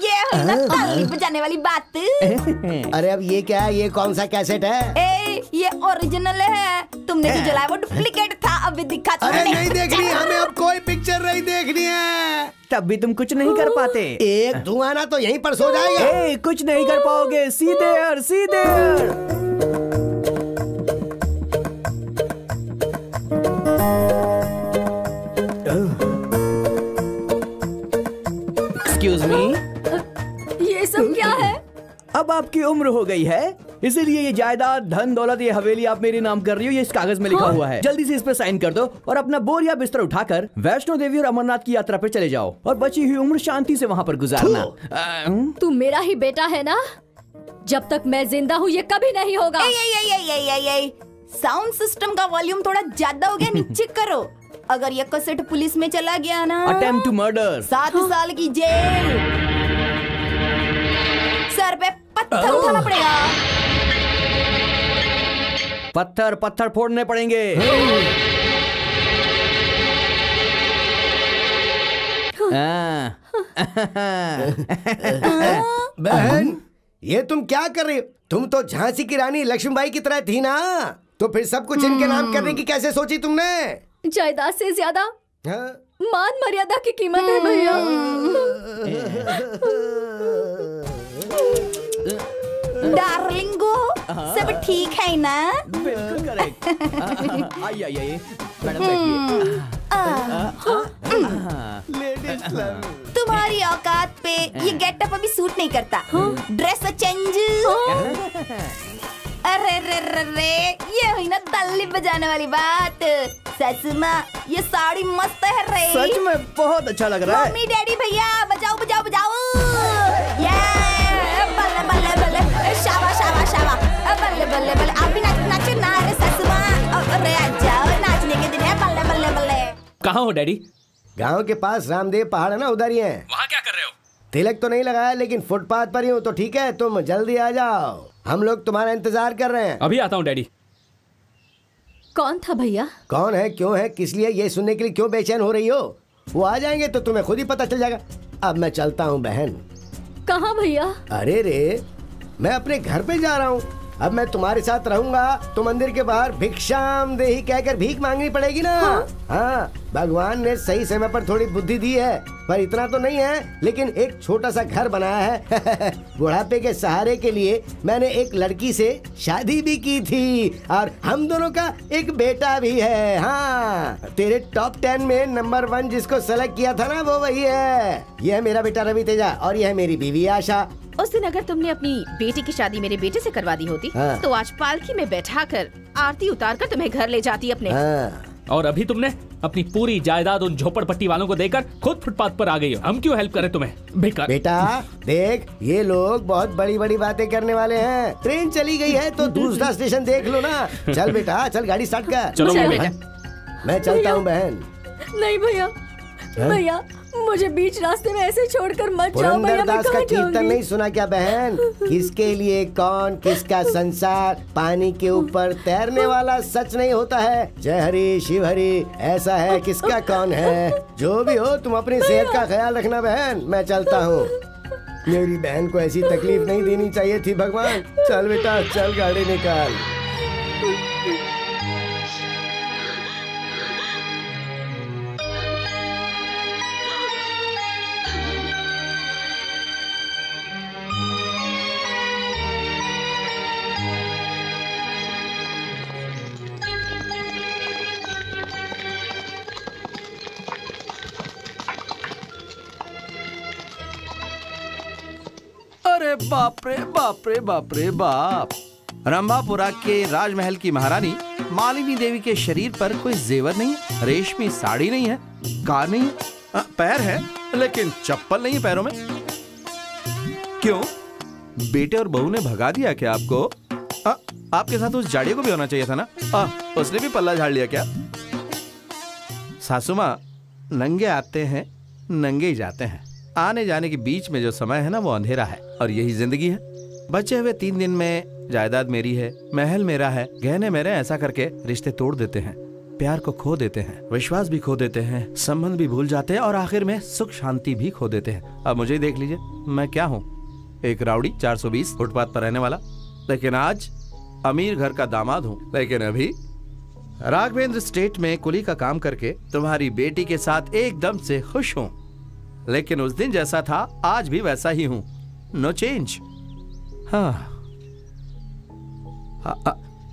ये है ना ताली बजाने वाली बात। अरे अब ये क्या है? ये कौन सा कैसेट है? ये ओरिजिनल है, तुमने जो जलाया वो डुप्लीकेट था। अभी दिखा। अरे नहीं देखनी हमें, अब कोई पिक्चर नहीं देखनी है। तब भी तुम कुछ नहीं कर पाते। एक धुआं ना तो यहीं पर सो जाएगा। कुछ नहीं कर पाओगे। सीधे सीधे। एक्सक्यूज मी, ये सब क्या है? अब आपकी उम्र हो गई है, इसीलिए ये जायदाद, धन दौलत, ये हवेली आप मेरे नाम कर रही हो। ये इस कागज में लिखा हुआ है। जल्दी से इस पे साइन कर दो और अपना बोरिया बिस्तर उठाकर वैष्णो देवी और अमरनाथ की यात्रा पे चले जाओ और बची हुई उम्र शांति से वहाँ पर गुजारना। तू मेरा ही बेटा है ना? जब तक मैं जिंदा हूँ ये कभी नहीं होगा। साउंड सिस्टम का वॉल्यूम थोड़ा ज्यादा हो गया, नीचे करो। अगर ये कैसेट पुलिस में चला गया ना, अटेम्प्ट टू मर्डर, 7 साल की जेल। सर पे पत्थर उठाना पड़ेगा। पत्थर पत्थर फोड़ने पड़ेंगे। बहन, ये तुम क्या कर रही हो? तुम तो झांसी की रानी लक्ष्मीबाई की तरह थी ना, तो फिर सब कुछ इनके नाम करने की कैसे सोची तुमने? जायदाद से ज्यादा मान मर्यादा की कीमत है भैया। डार्लिंगो, सब ठीक है ना? बिल्कुल करेक्ट। आइए आइए मैडम बैठिए। तुम्हारी औकात पे ये गेटअप अभी सूट नहीं करता। Dress change. अरे रे रे रे, ये हुई ना तल्ली बजाने वाली बात। सच में ये साड़ी मस्त है रे। सच में बहुत अच्छा लग रहा है। मम्मी डैडी भैया बजाओ बजाओ बजाओ। ये बल्ले बल्ले बल्ले, शाबा शाबा शाबा, बल्ले बल्ले बल्ले। आप भी नाचो ना रे सच में। अरे जाओ, नाचने के दिन है। बल्ले बल्ले बल्ले। कहाँ हो डैडी? गांव के पास रामदेव पहाड़ है ना, उधर ही है। वहाँ क्या कर रहे हो? तिलक तो नहीं लगाया, लेकिन फुटपाथ पर ही हूँ तो ठीक है। तुम जल्दी आ जाओ, हम लोग तुम्हारा इंतजार कर रहे हैं। अभी आता हूँ डैडी। कौन था भैया? कौन है, क्यों है, किस लिए, ये सुनने के लिए क्यों बेचैन हो रही हो? वो आ जाएंगे तो तुम्हें खुद ही पता चल जाएगा। अब मैं चलता हूँ बहन। कहाँ भैया? अरे रे, मैं अपने घर पे जा रहा हूँ। अब मैं तुम्हारे साथ रहूंगा तो मंदिर के बाहर भिक्षाम देही कहकर भीख मांगनी पड़ेगी ना। हाँ, भगवान ने सही समय पर थोड़ी बुद्धि दी है, पर इतना तो नहीं है। लेकिन एक छोटा सा घर बनाया है। बुढ़ापे के सहारे के लिए मैंने एक लड़की से शादी भी की थी और हम दोनों का एक बेटा भी है। हाँ, तेरे टॉप 10 में नंबर 1 जिसको सेलेक्ट किया था ना, वो वही है। यह है मेरा बेटा रवि तेजा और यह है मेरी बीवी आशा। उस दिन अगर तुमने अपनी बेटी की शादी मेरे बेटे से करवा दी होती, तो आज पालकी में बैठाकर आरती उतारकर तुम्हें घर ले जाती अपने। और अभी तुमने अपनी पूरी जायदाद उन झोपड़पट्टी वालों को देकर खुद फुटपाथ पर आ गई हो। हम क्यों हेल्प करें तुम्हें? बेकार। बेटा देख, ये लोग बहुत बड़ी बड़ी बातें करने वाले हैं। ट्रेन चली गई है तो दूसरा स्टेशन देख लो ना। चल बेटा, चल गाड़ी स्टार्ट कर। चलो मैं चलता हूँ बहन। नहीं भैया, भैया मुझे बीच रास्ते में ऐसे छोड़कर मत जाओ। पुरंदरदास का कीर्तन नहीं सुना क्या बहन? किसके लिए कौन, किसका संसार, पानी के ऊपर तैरने वाला सच नहीं होता है। जय हरि शिव हरि, ऐसा है किसका कौन है। जो भी हो, तुम अपनी सेहत का ख्याल रखना बहन। मैं चलता हूँ। मेरी बहन को ऐसी तकलीफ नहीं देनी चाहिए थी भगवान। चल बेटा चल, गाड़ी निकाल। अरे बाप रे बाप रे बाप रे बाप। रंभापुरा के राजमहल की महारानी मालिनी देवी के शरीर पर कोई जेवर नहीं है, रेशमी साड़ी नहीं है, कार नहीं है, पैर है लेकिन चप्पल नहीं पैरों में। क्यों, बेटे और बहू ने भगा दिया क्या आपको? आपके साथ उस जाड़िया को भी होना चाहिए था ना। उसने भी पल्ला झाड़ लिया क्या? सासू माँ, नंगे आते हैं नंगे ही जाते हैं। आने जाने के बीच में जो समय है ना, वो अंधेरा है और यही जिंदगी है। बचे हुए 3 दिन में जायदाद मेरी है, महल मेरा है, गहने मेरे। ऐसा करके रिश्ते तोड़ देते हैं, प्यार को खो देते हैं, विश्वास भी खो देते हैं, संबंध भी भूल जाते हैं और आखिर में सुख शांति भी खो देते हैं। अब मुझे देख लीजिए, मैं क्या हूँ? एक राउडी 420 फुटपाथ पर रहने वाला। लेकिन आज अमीर घर का दामाद हूँ। लेकिन अभी राघवेंद्र स्टेट में कुली का काम करके तुम्हारी बेटी के साथ एकदम से खुश हूँ। लेकिन उस दिन जैसा था आज भी वैसा ही हूं, नो चेंज। हाँ,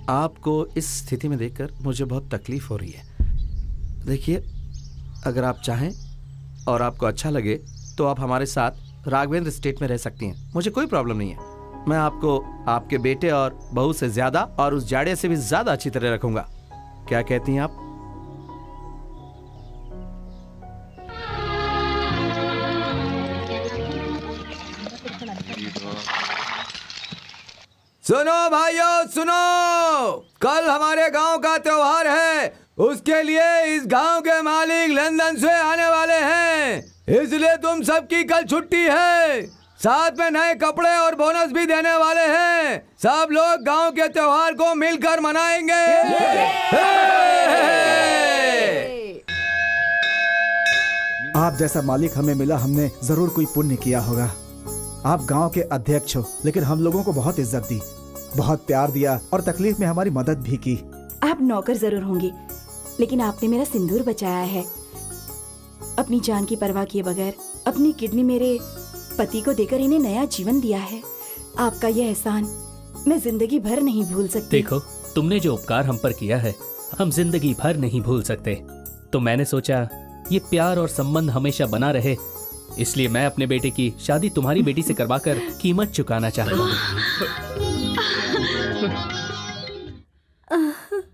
आपको इस स्थिति में देखकर मुझे बहुत तकलीफ हो रही है। देखिए, अगर आप चाहें और आपको अच्छा लगे तो आप हमारे साथ राघवेंद्र स्टेट में रह सकती हैं। मुझे कोई प्रॉब्लम नहीं है। मैं आपको आपके बेटे और बहू से ज्यादा और उस जाड़े से भी ज्यादा अच्छी तरह रखूंगा। क्या कहती हैं आप? सुनो भाइयों सुनो, कल हमारे गांव का त्योहार है। उसके लिए इस गांव के मालिक लंदन से आने वाले हैं, इसलिए तुम सबकी कल छुट्टी है। साथ में नए कपड़े और बोनस भी देने वाले हैं। सब लोग गांव के त्योहार को मिलकर मनाएंगे। आप जैसा मालिक हमें मिला, हमने जरूर कोई पुण्य किया होगा। आप गांव के अध्यक्ष हो, लेकिन हम लोगों को बहुत इज्जत दी, बहुत प्यार दिया और तकलीफ में हमारी मदद भी की। आप नौकर जरूर होंगे, लेकिन आपने मेरा सिंदूर बचाया है। अपनी जान की परवाह किए बगैर अपनी किडनी मेरे पति को देकर इन्हें नया जीवन दिया है। आपका यह एहसान मैं जिंदगी भर नहीं भूल सकती। देखो, तुमने जो उपकार हम पर किया है हम जिंदगी भर नहीं भूल सकते। तो मैंने सोचा ये प्यार और संबंध हमेशा बना रहे, इसलिए मैं अपने बेटे की शादी तुम्हारी बेटी से करवाकर कीमत चुकाना चाहता हूँ।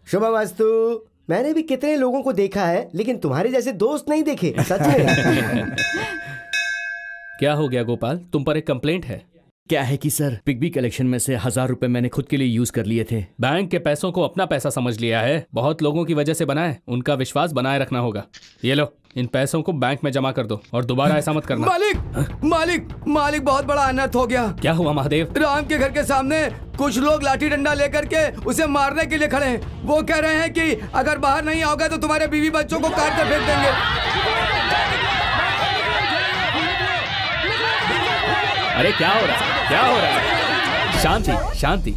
शुभमस्तु। मैंने भी कितने लोगों को देखा है, लेकिन तुम्हारे जैसे दोस्त नहीं देखे, सच में। क्या हो गया गोपाल, तुम पर एक कंप्लेंट है? क्या है कि सर, पिग्बी कलेक्शन में से 1000 रुपए मैंने खुद के लिए यूज कर लिए थे। बैंक के पैसों को अपना पैसा समझ लिया है। बहुत लोगों की वजह से बना है, उनका विश्वास बनाए रखना होगा। ये लो, इन पैसों को बैंक में जमा कर दो और दोबारा ऐसा मत करना। मालिक मालिक मालिक, बहुत बड़ा अनर्थ हो गया। क्या हुआ महादेव? राम के घर के सामने कुछ लोग लाठी डंडा लेकर के उसे मारने के लिए खड़े हैं। वो कह रहे हैं कि अगर बाहर नहीं आओगे तो तुम्हारे बीवी बच्चों को काट कर फेंक देंगे। अरे क्या हो रहा है, क्या हो रहा है? शांति शांति,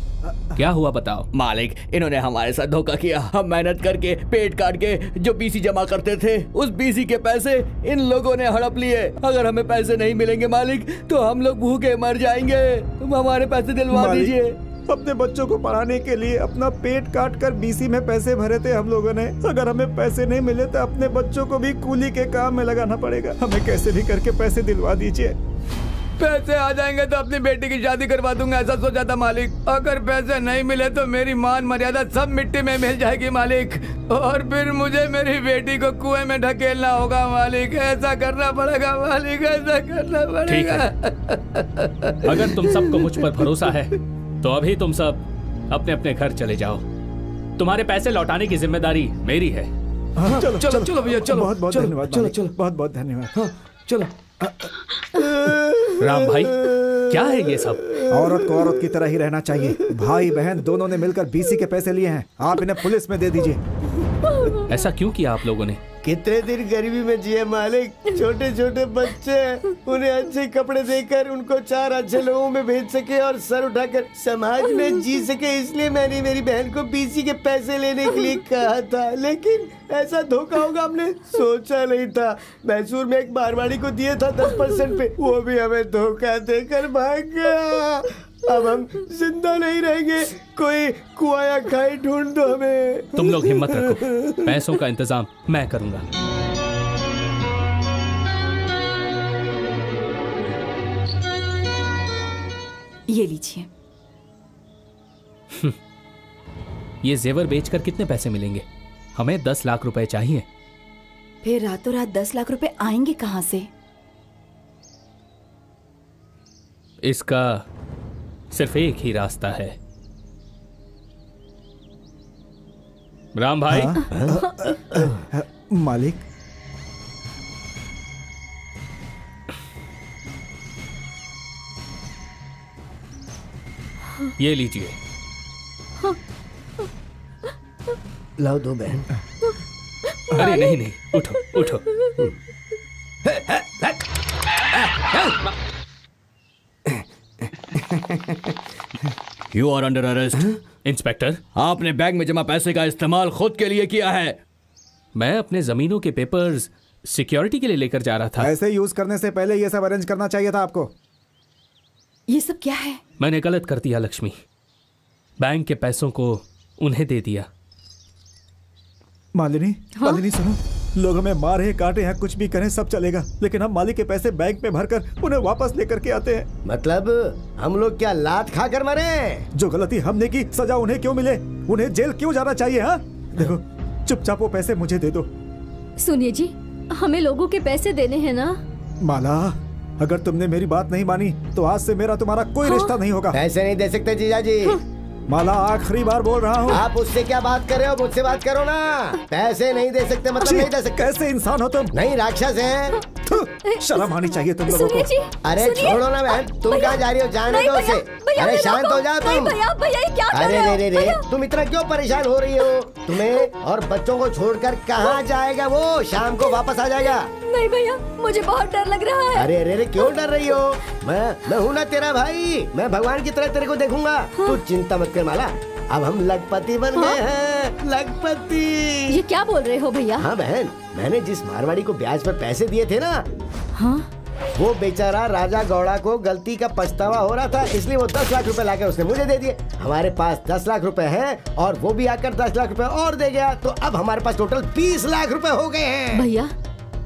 क्या हुआ बताओ। मालिक, इन्होंने हमारे साथ धोखा किया। हम मेहनत करके पेट काट के जो बीसी जमा करते थे, उस बीसी के पैसे इन लोगों ने हड़प लिए। अगर हमें पैसे नहीं मिलेंगे मालिक तो हम लोग भूखे मर जाएंगे। तुम हमारे पैसे दिलवा दीजिए। अपने बच्चों को पढ़ाने के लिए अपना पेट काट कर बीसी में पैसे भरे थे हम लोगों ने। अगर हमें पैसे नहीं मिले तो अपने बच्चों को भी कूली के काम में लगाना पड़ेगा। हमें कैसे भी करके पैसे दिलवा दीजिए। पैसे आ जाएंगे तो अपनी बेटी की शादी करवा दूंगा, ऐसा सोचा था मालिक। अगर पैसे नहीं मिले तो मेरी मान मर्यादा सब मिट्टी में मिल जाएगी मालिक, और फिर मुझे मेरी बेटी को कुएं में ढकेलना होगा मालिक। ऐसा करना पड़ेगा मालिक, ऐसा करना पड़ेगा। अगर तुम सबको मुझ पर भरोसा है तो अभी तुम सब अपने अपने घर चले जाओ। तुम्हारे पैसे लौटाने की जिम्मेदारी मेरी है। चलो चलो चलो भैया, चलो। बहुत बहुत धन्यवाद। चलो चलो, बहुत बहुत धन्यवाद। चलो। राम भाई, क्या है ये सब? औरत को औरत की तरह ही रहना चाहिए। भाई बहन दोनों ने मिलकर बीसी के पैसे लिए हैं। आप इन्हें पुलिस में दे दीजिए। ऐसा क्यों किया आप लोगों ने? कितने दिन गरीबी में जिए मालिक। छोटे छोटे बच्चे, उन्हें अच्छे कपड़े देकर उनको 4 अच्छे लोगों में भेज सके और सर उठाकर समाज में जी सके, इसलिए मैंने मेरी बहन को बीसी के पैसे लेने के लिए कहा था। लेकिन ऐसा धोखा होगा हमने सोचा नहीं था। मैसूर में एक मारवाड़ी को दिए था 10% पे, वो भी हमें धोखा देकर भाग गया। अब हम जिंदा नहीं रहेंगे। कोई कुआया खाई ढूंढ दो हमें। तुम लोग हिम्मत रखो, पैसों का इंतजाम मैं करूंगा। ये लीजिए। ये जेवर बेचकर कितने पैसे मिलेंगे? हमें 10 लाख रुपए चाहिए। फिर रातों रात 10 लाख रुपए आएंगे कहां से? इसका सिर्फ एक ही रास्ता है। राम भाई। मालिक, ये लीजिए। लाओ दो बहन। अरे नहीं नहीं, उठो उठो। You are under arrest. Inspector, आपने बैंक में जमा पैसे का इस्तेमाल खुद के लिए किया है। मैं अपने जमीनों के पेपर्स सिक्योरिटी के लिए लेकर जा रहा था। ऐसे यूज करने से पहले ये सब अरेंज करना चाहिए था आपको। ये सब क्या है? मैंने गलत कर दिया लक्ष्मी। बैंक के पैसों को उन्हें दे दिया। मालिनी, मालिनी सुनो, लोग हमें मारे काटे हैं, कुछ भी करें सब चलेगा, लेकिन हम मालिक के पैसे बैंक में भरकर उन्हें वापस लेकर के आते हैं। मतलब हम लोग क्या लात खा कर मरे? जो गलती हमने की सजा उन्हें क्यों मिले? उन्हें जेल क्यों जाना चाहिए? हाँ देखो, चुपचाप वो पैसे मुझे दे दो। सुनिए जी, हमें लोगों के पैसे देने हैं ना। माला, अगर तुमने मेरी बात नहीं मानी तो आज से मेरा तुम्हारा कोई रिश्ता नहीं होगा। पैसे नहीं दे सकते जीजा जी। माला, आखिरी बार बोल रहा हूँ। आप उससे क्या बात कर रहे हो? मुझसे बात करो ना। पैसे नहीं दे सकते मतलब नहीं दे सकते। कैसे इंसान हो तुम? नहीं, राक्षस हैं। शर्म आनी चाहिए तुम लोगों को। अरे छोड़ो ना बहन, तुम कहाँ जा रही हो? जाने दो उसे। अरे शांत हो जाओ तुम। अरे रे रे, तुम इतना क्यों परेशान हो रही हो? तुम्हें और बच्चों को छोड़कर कहाँ जाएगा वो? शाम को वापस आ जाएगा। नहीं भैया, मुझे बहुत डर लग रहा है। अरे रे, क्यों डर रही हो? मैं हूँ ना तेरा भाई। मैं भगवान की तरह तेरे को देखूंगा। तू चिंता मत कर माला। अब हम लखपति बन गए हैं। लखपति। ये क्या बोल रहे हो भैया? हाँ बहन, मैंने जिस मारवाड़ी को ब्याज पर पैसे दिए थे ना, हाँ? वो बेचारा राजा गौड़ा को गलती का पछतावा हो रहा था, इसलिए वो 10 लाख रुपए लाकर उसने मुझे दे दिए। हमारे पास 10 लाख रुपए हैं और वो भी आकर 10 लाख रुपए और दे गया, तो अब हमारे पास टोटल 20 लाख रुपए हो गए हैं। भैया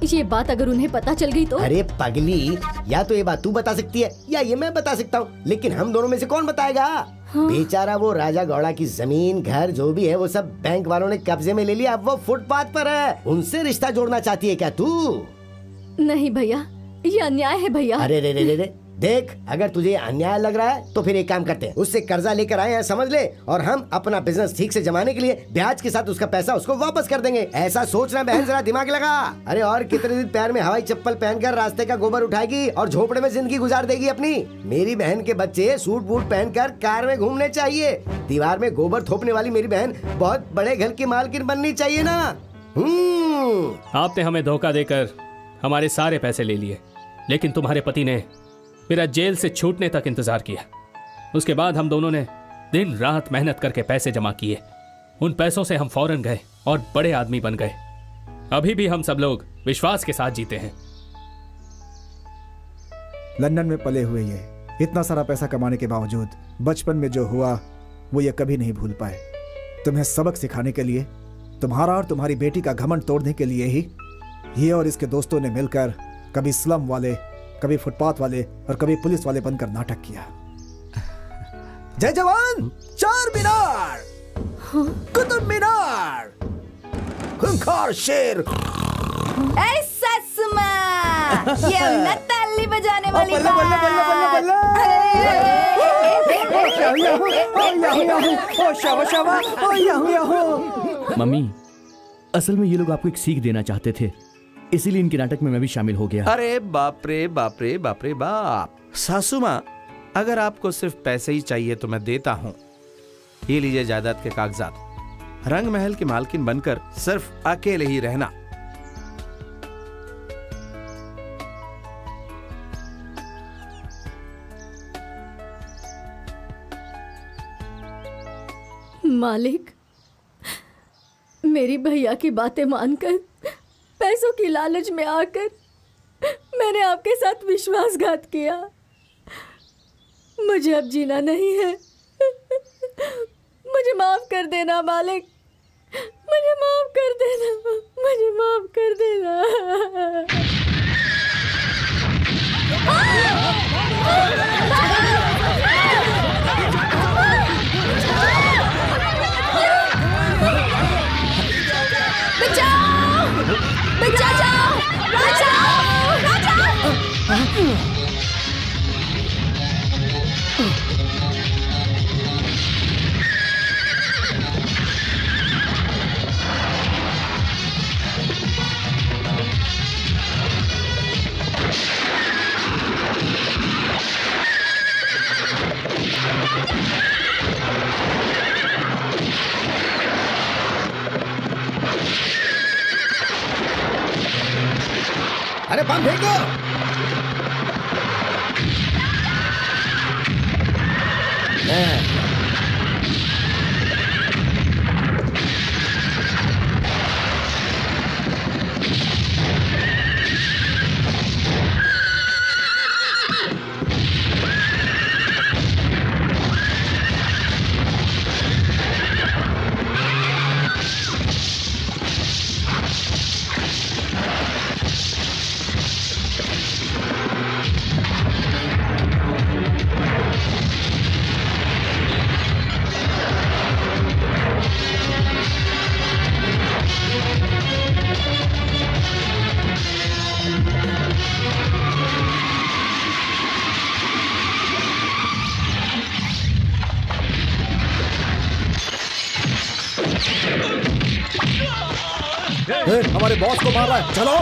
ये बात अगर उन्हें पता चल गई तो? अरे पगली, या तो ये बात तू बता सकती है या ये मैं बता सकता हूँ, लेकिन हम दोनों में से कौन बताएगा? हाँ? बेचारा वो राजा गौड़ा की जमीन घर जो भी है वो सब बैंक वालों ने कब्जे में ले लिया, अब वो फुटपाथ पर है। उनसे रिश्ता जोड़ना चाहती है क्या तू? नहीं भैया, ये अन्याय है भैया। अरे रे रे रे रे, देख अगर तुझे अन्याय लग रहा है तो फिर एक काम करते हैं, उससे कर्जा लेकर आए हैं समझ ले, और हम अपना बिजनेस ठीक से जमाने के लिए ब्याज के साथ उसका पैसा उसको वापस कर देंगे। ऐसा सोचना बहन, जरा दिमाग लगा। अरे और कितने दिन पैर में हवाई चप्पल पहनकर रास्ते का गोबर उठाएगी और झोपड़े में जिंदगी गुजार देगी अपनी? मेरी बहन के बच्चे सूट बूट पहनकर कार में घूमने चाहिए, दीवार में गोबर थोपने वाली मेरी बहन बहुत बड़े घर की मालकिन बननी चाहिए ना। आपने हमें धोखा देकर हमारे सारे पैसे ले लिए, लेकिन तुम्हारे पति ने मेरा जेल से छूटने तक इंतजार किया। उसके बाद हम दोनों ने दिन रात मेहनत करके पैसे जमा किए। उन पैसों से हम फौरन गए और बड़े आदमी बन गए। अभी भी हम सब लोग विश्वास के साथ जीते हैं। लंदन में पले हुए ये इतना सारा पैसा कमाने के बावजूद बचपन में जो हुआ वो ये कभी नहीं भूल पाए। तुम्हें सबक सिखाने के लिए, तुम्हारा और तुम्हारी बेटी का घमंड तोड़ने के लिए ही ये और इसके दोस्तों ने मिलकर कभी स्लम वाले, कभी फुटपाथ वाले और कभी पुलिस वाले बनकर नाटक किया। जय जवान, चार मीनार, कुतुब मीनार, खूंखार शेर, ऐसा सुमा, ये ना ताली बजाने वाली बात। मम्मी, असल में ये लोग आपको एक सीख देना चाहते थे, इसीलिए इनके नाटक में मैं भी शामिल हो गया। अरे बाप रे बाप रे बाप रे बाप। सासू माँ, अगर आपको सिर्फ पैसे ही चाहिए तो मैं देता हूँ। ये लीजिए जायदाद के कागजात, रंग महल की मालकिन बनकर सिर्फ अकेले ही रहना। मालिक, मेरी भैया की बातें मानकर, पैसों की लालच में आकर मैंने आपके साथ विश्वासघात किया। मुझे अब जीना नहीं है। मुझे माफ कर देना मालिक, मुझे माफ कर देना, मुझे माफ कर देना। अरे बम फेंको। हमारे बॉस को मार रहा है, चलो।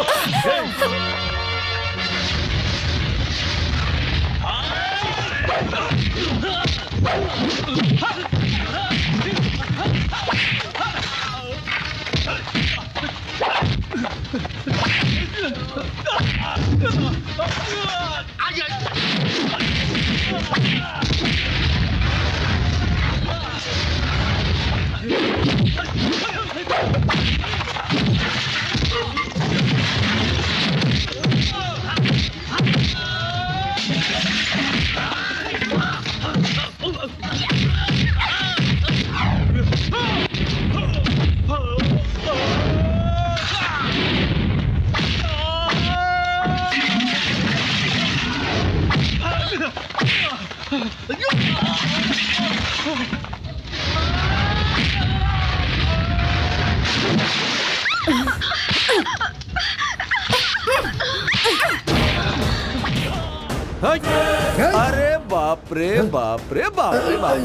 अरे बाप रे बाप रे बाप रे बाप।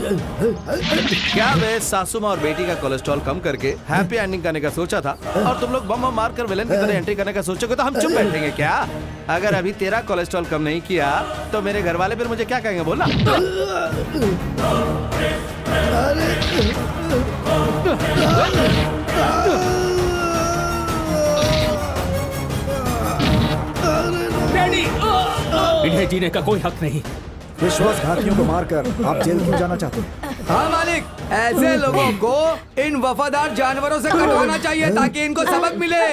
क्या वे सासू माँ और बेटी का कोलेस्ट्रॉल कम करके हैप्पी एंडिंग करने का सोचा था और तुम लोग बम मार कर विलेन की तरह एंट्री करने का सोचोगे तो हम चुप बैठेंगे क्या? अगर अभी तेरा कोलेस्ट्रॉल कम नहीं किया तो मेरे घर वाले फिर मुझे क्या कहेंगे बोलना? इन्हें जीने का कोई हक नहीं। विश्वासघातियों को मारकर आप जेल क्यों जाना चाहते हैं? हाँ मालिक, ऐसे लोगों को इन वफादार जानवरों से कटवाना चाहिए ताकि इनको सबक मिले।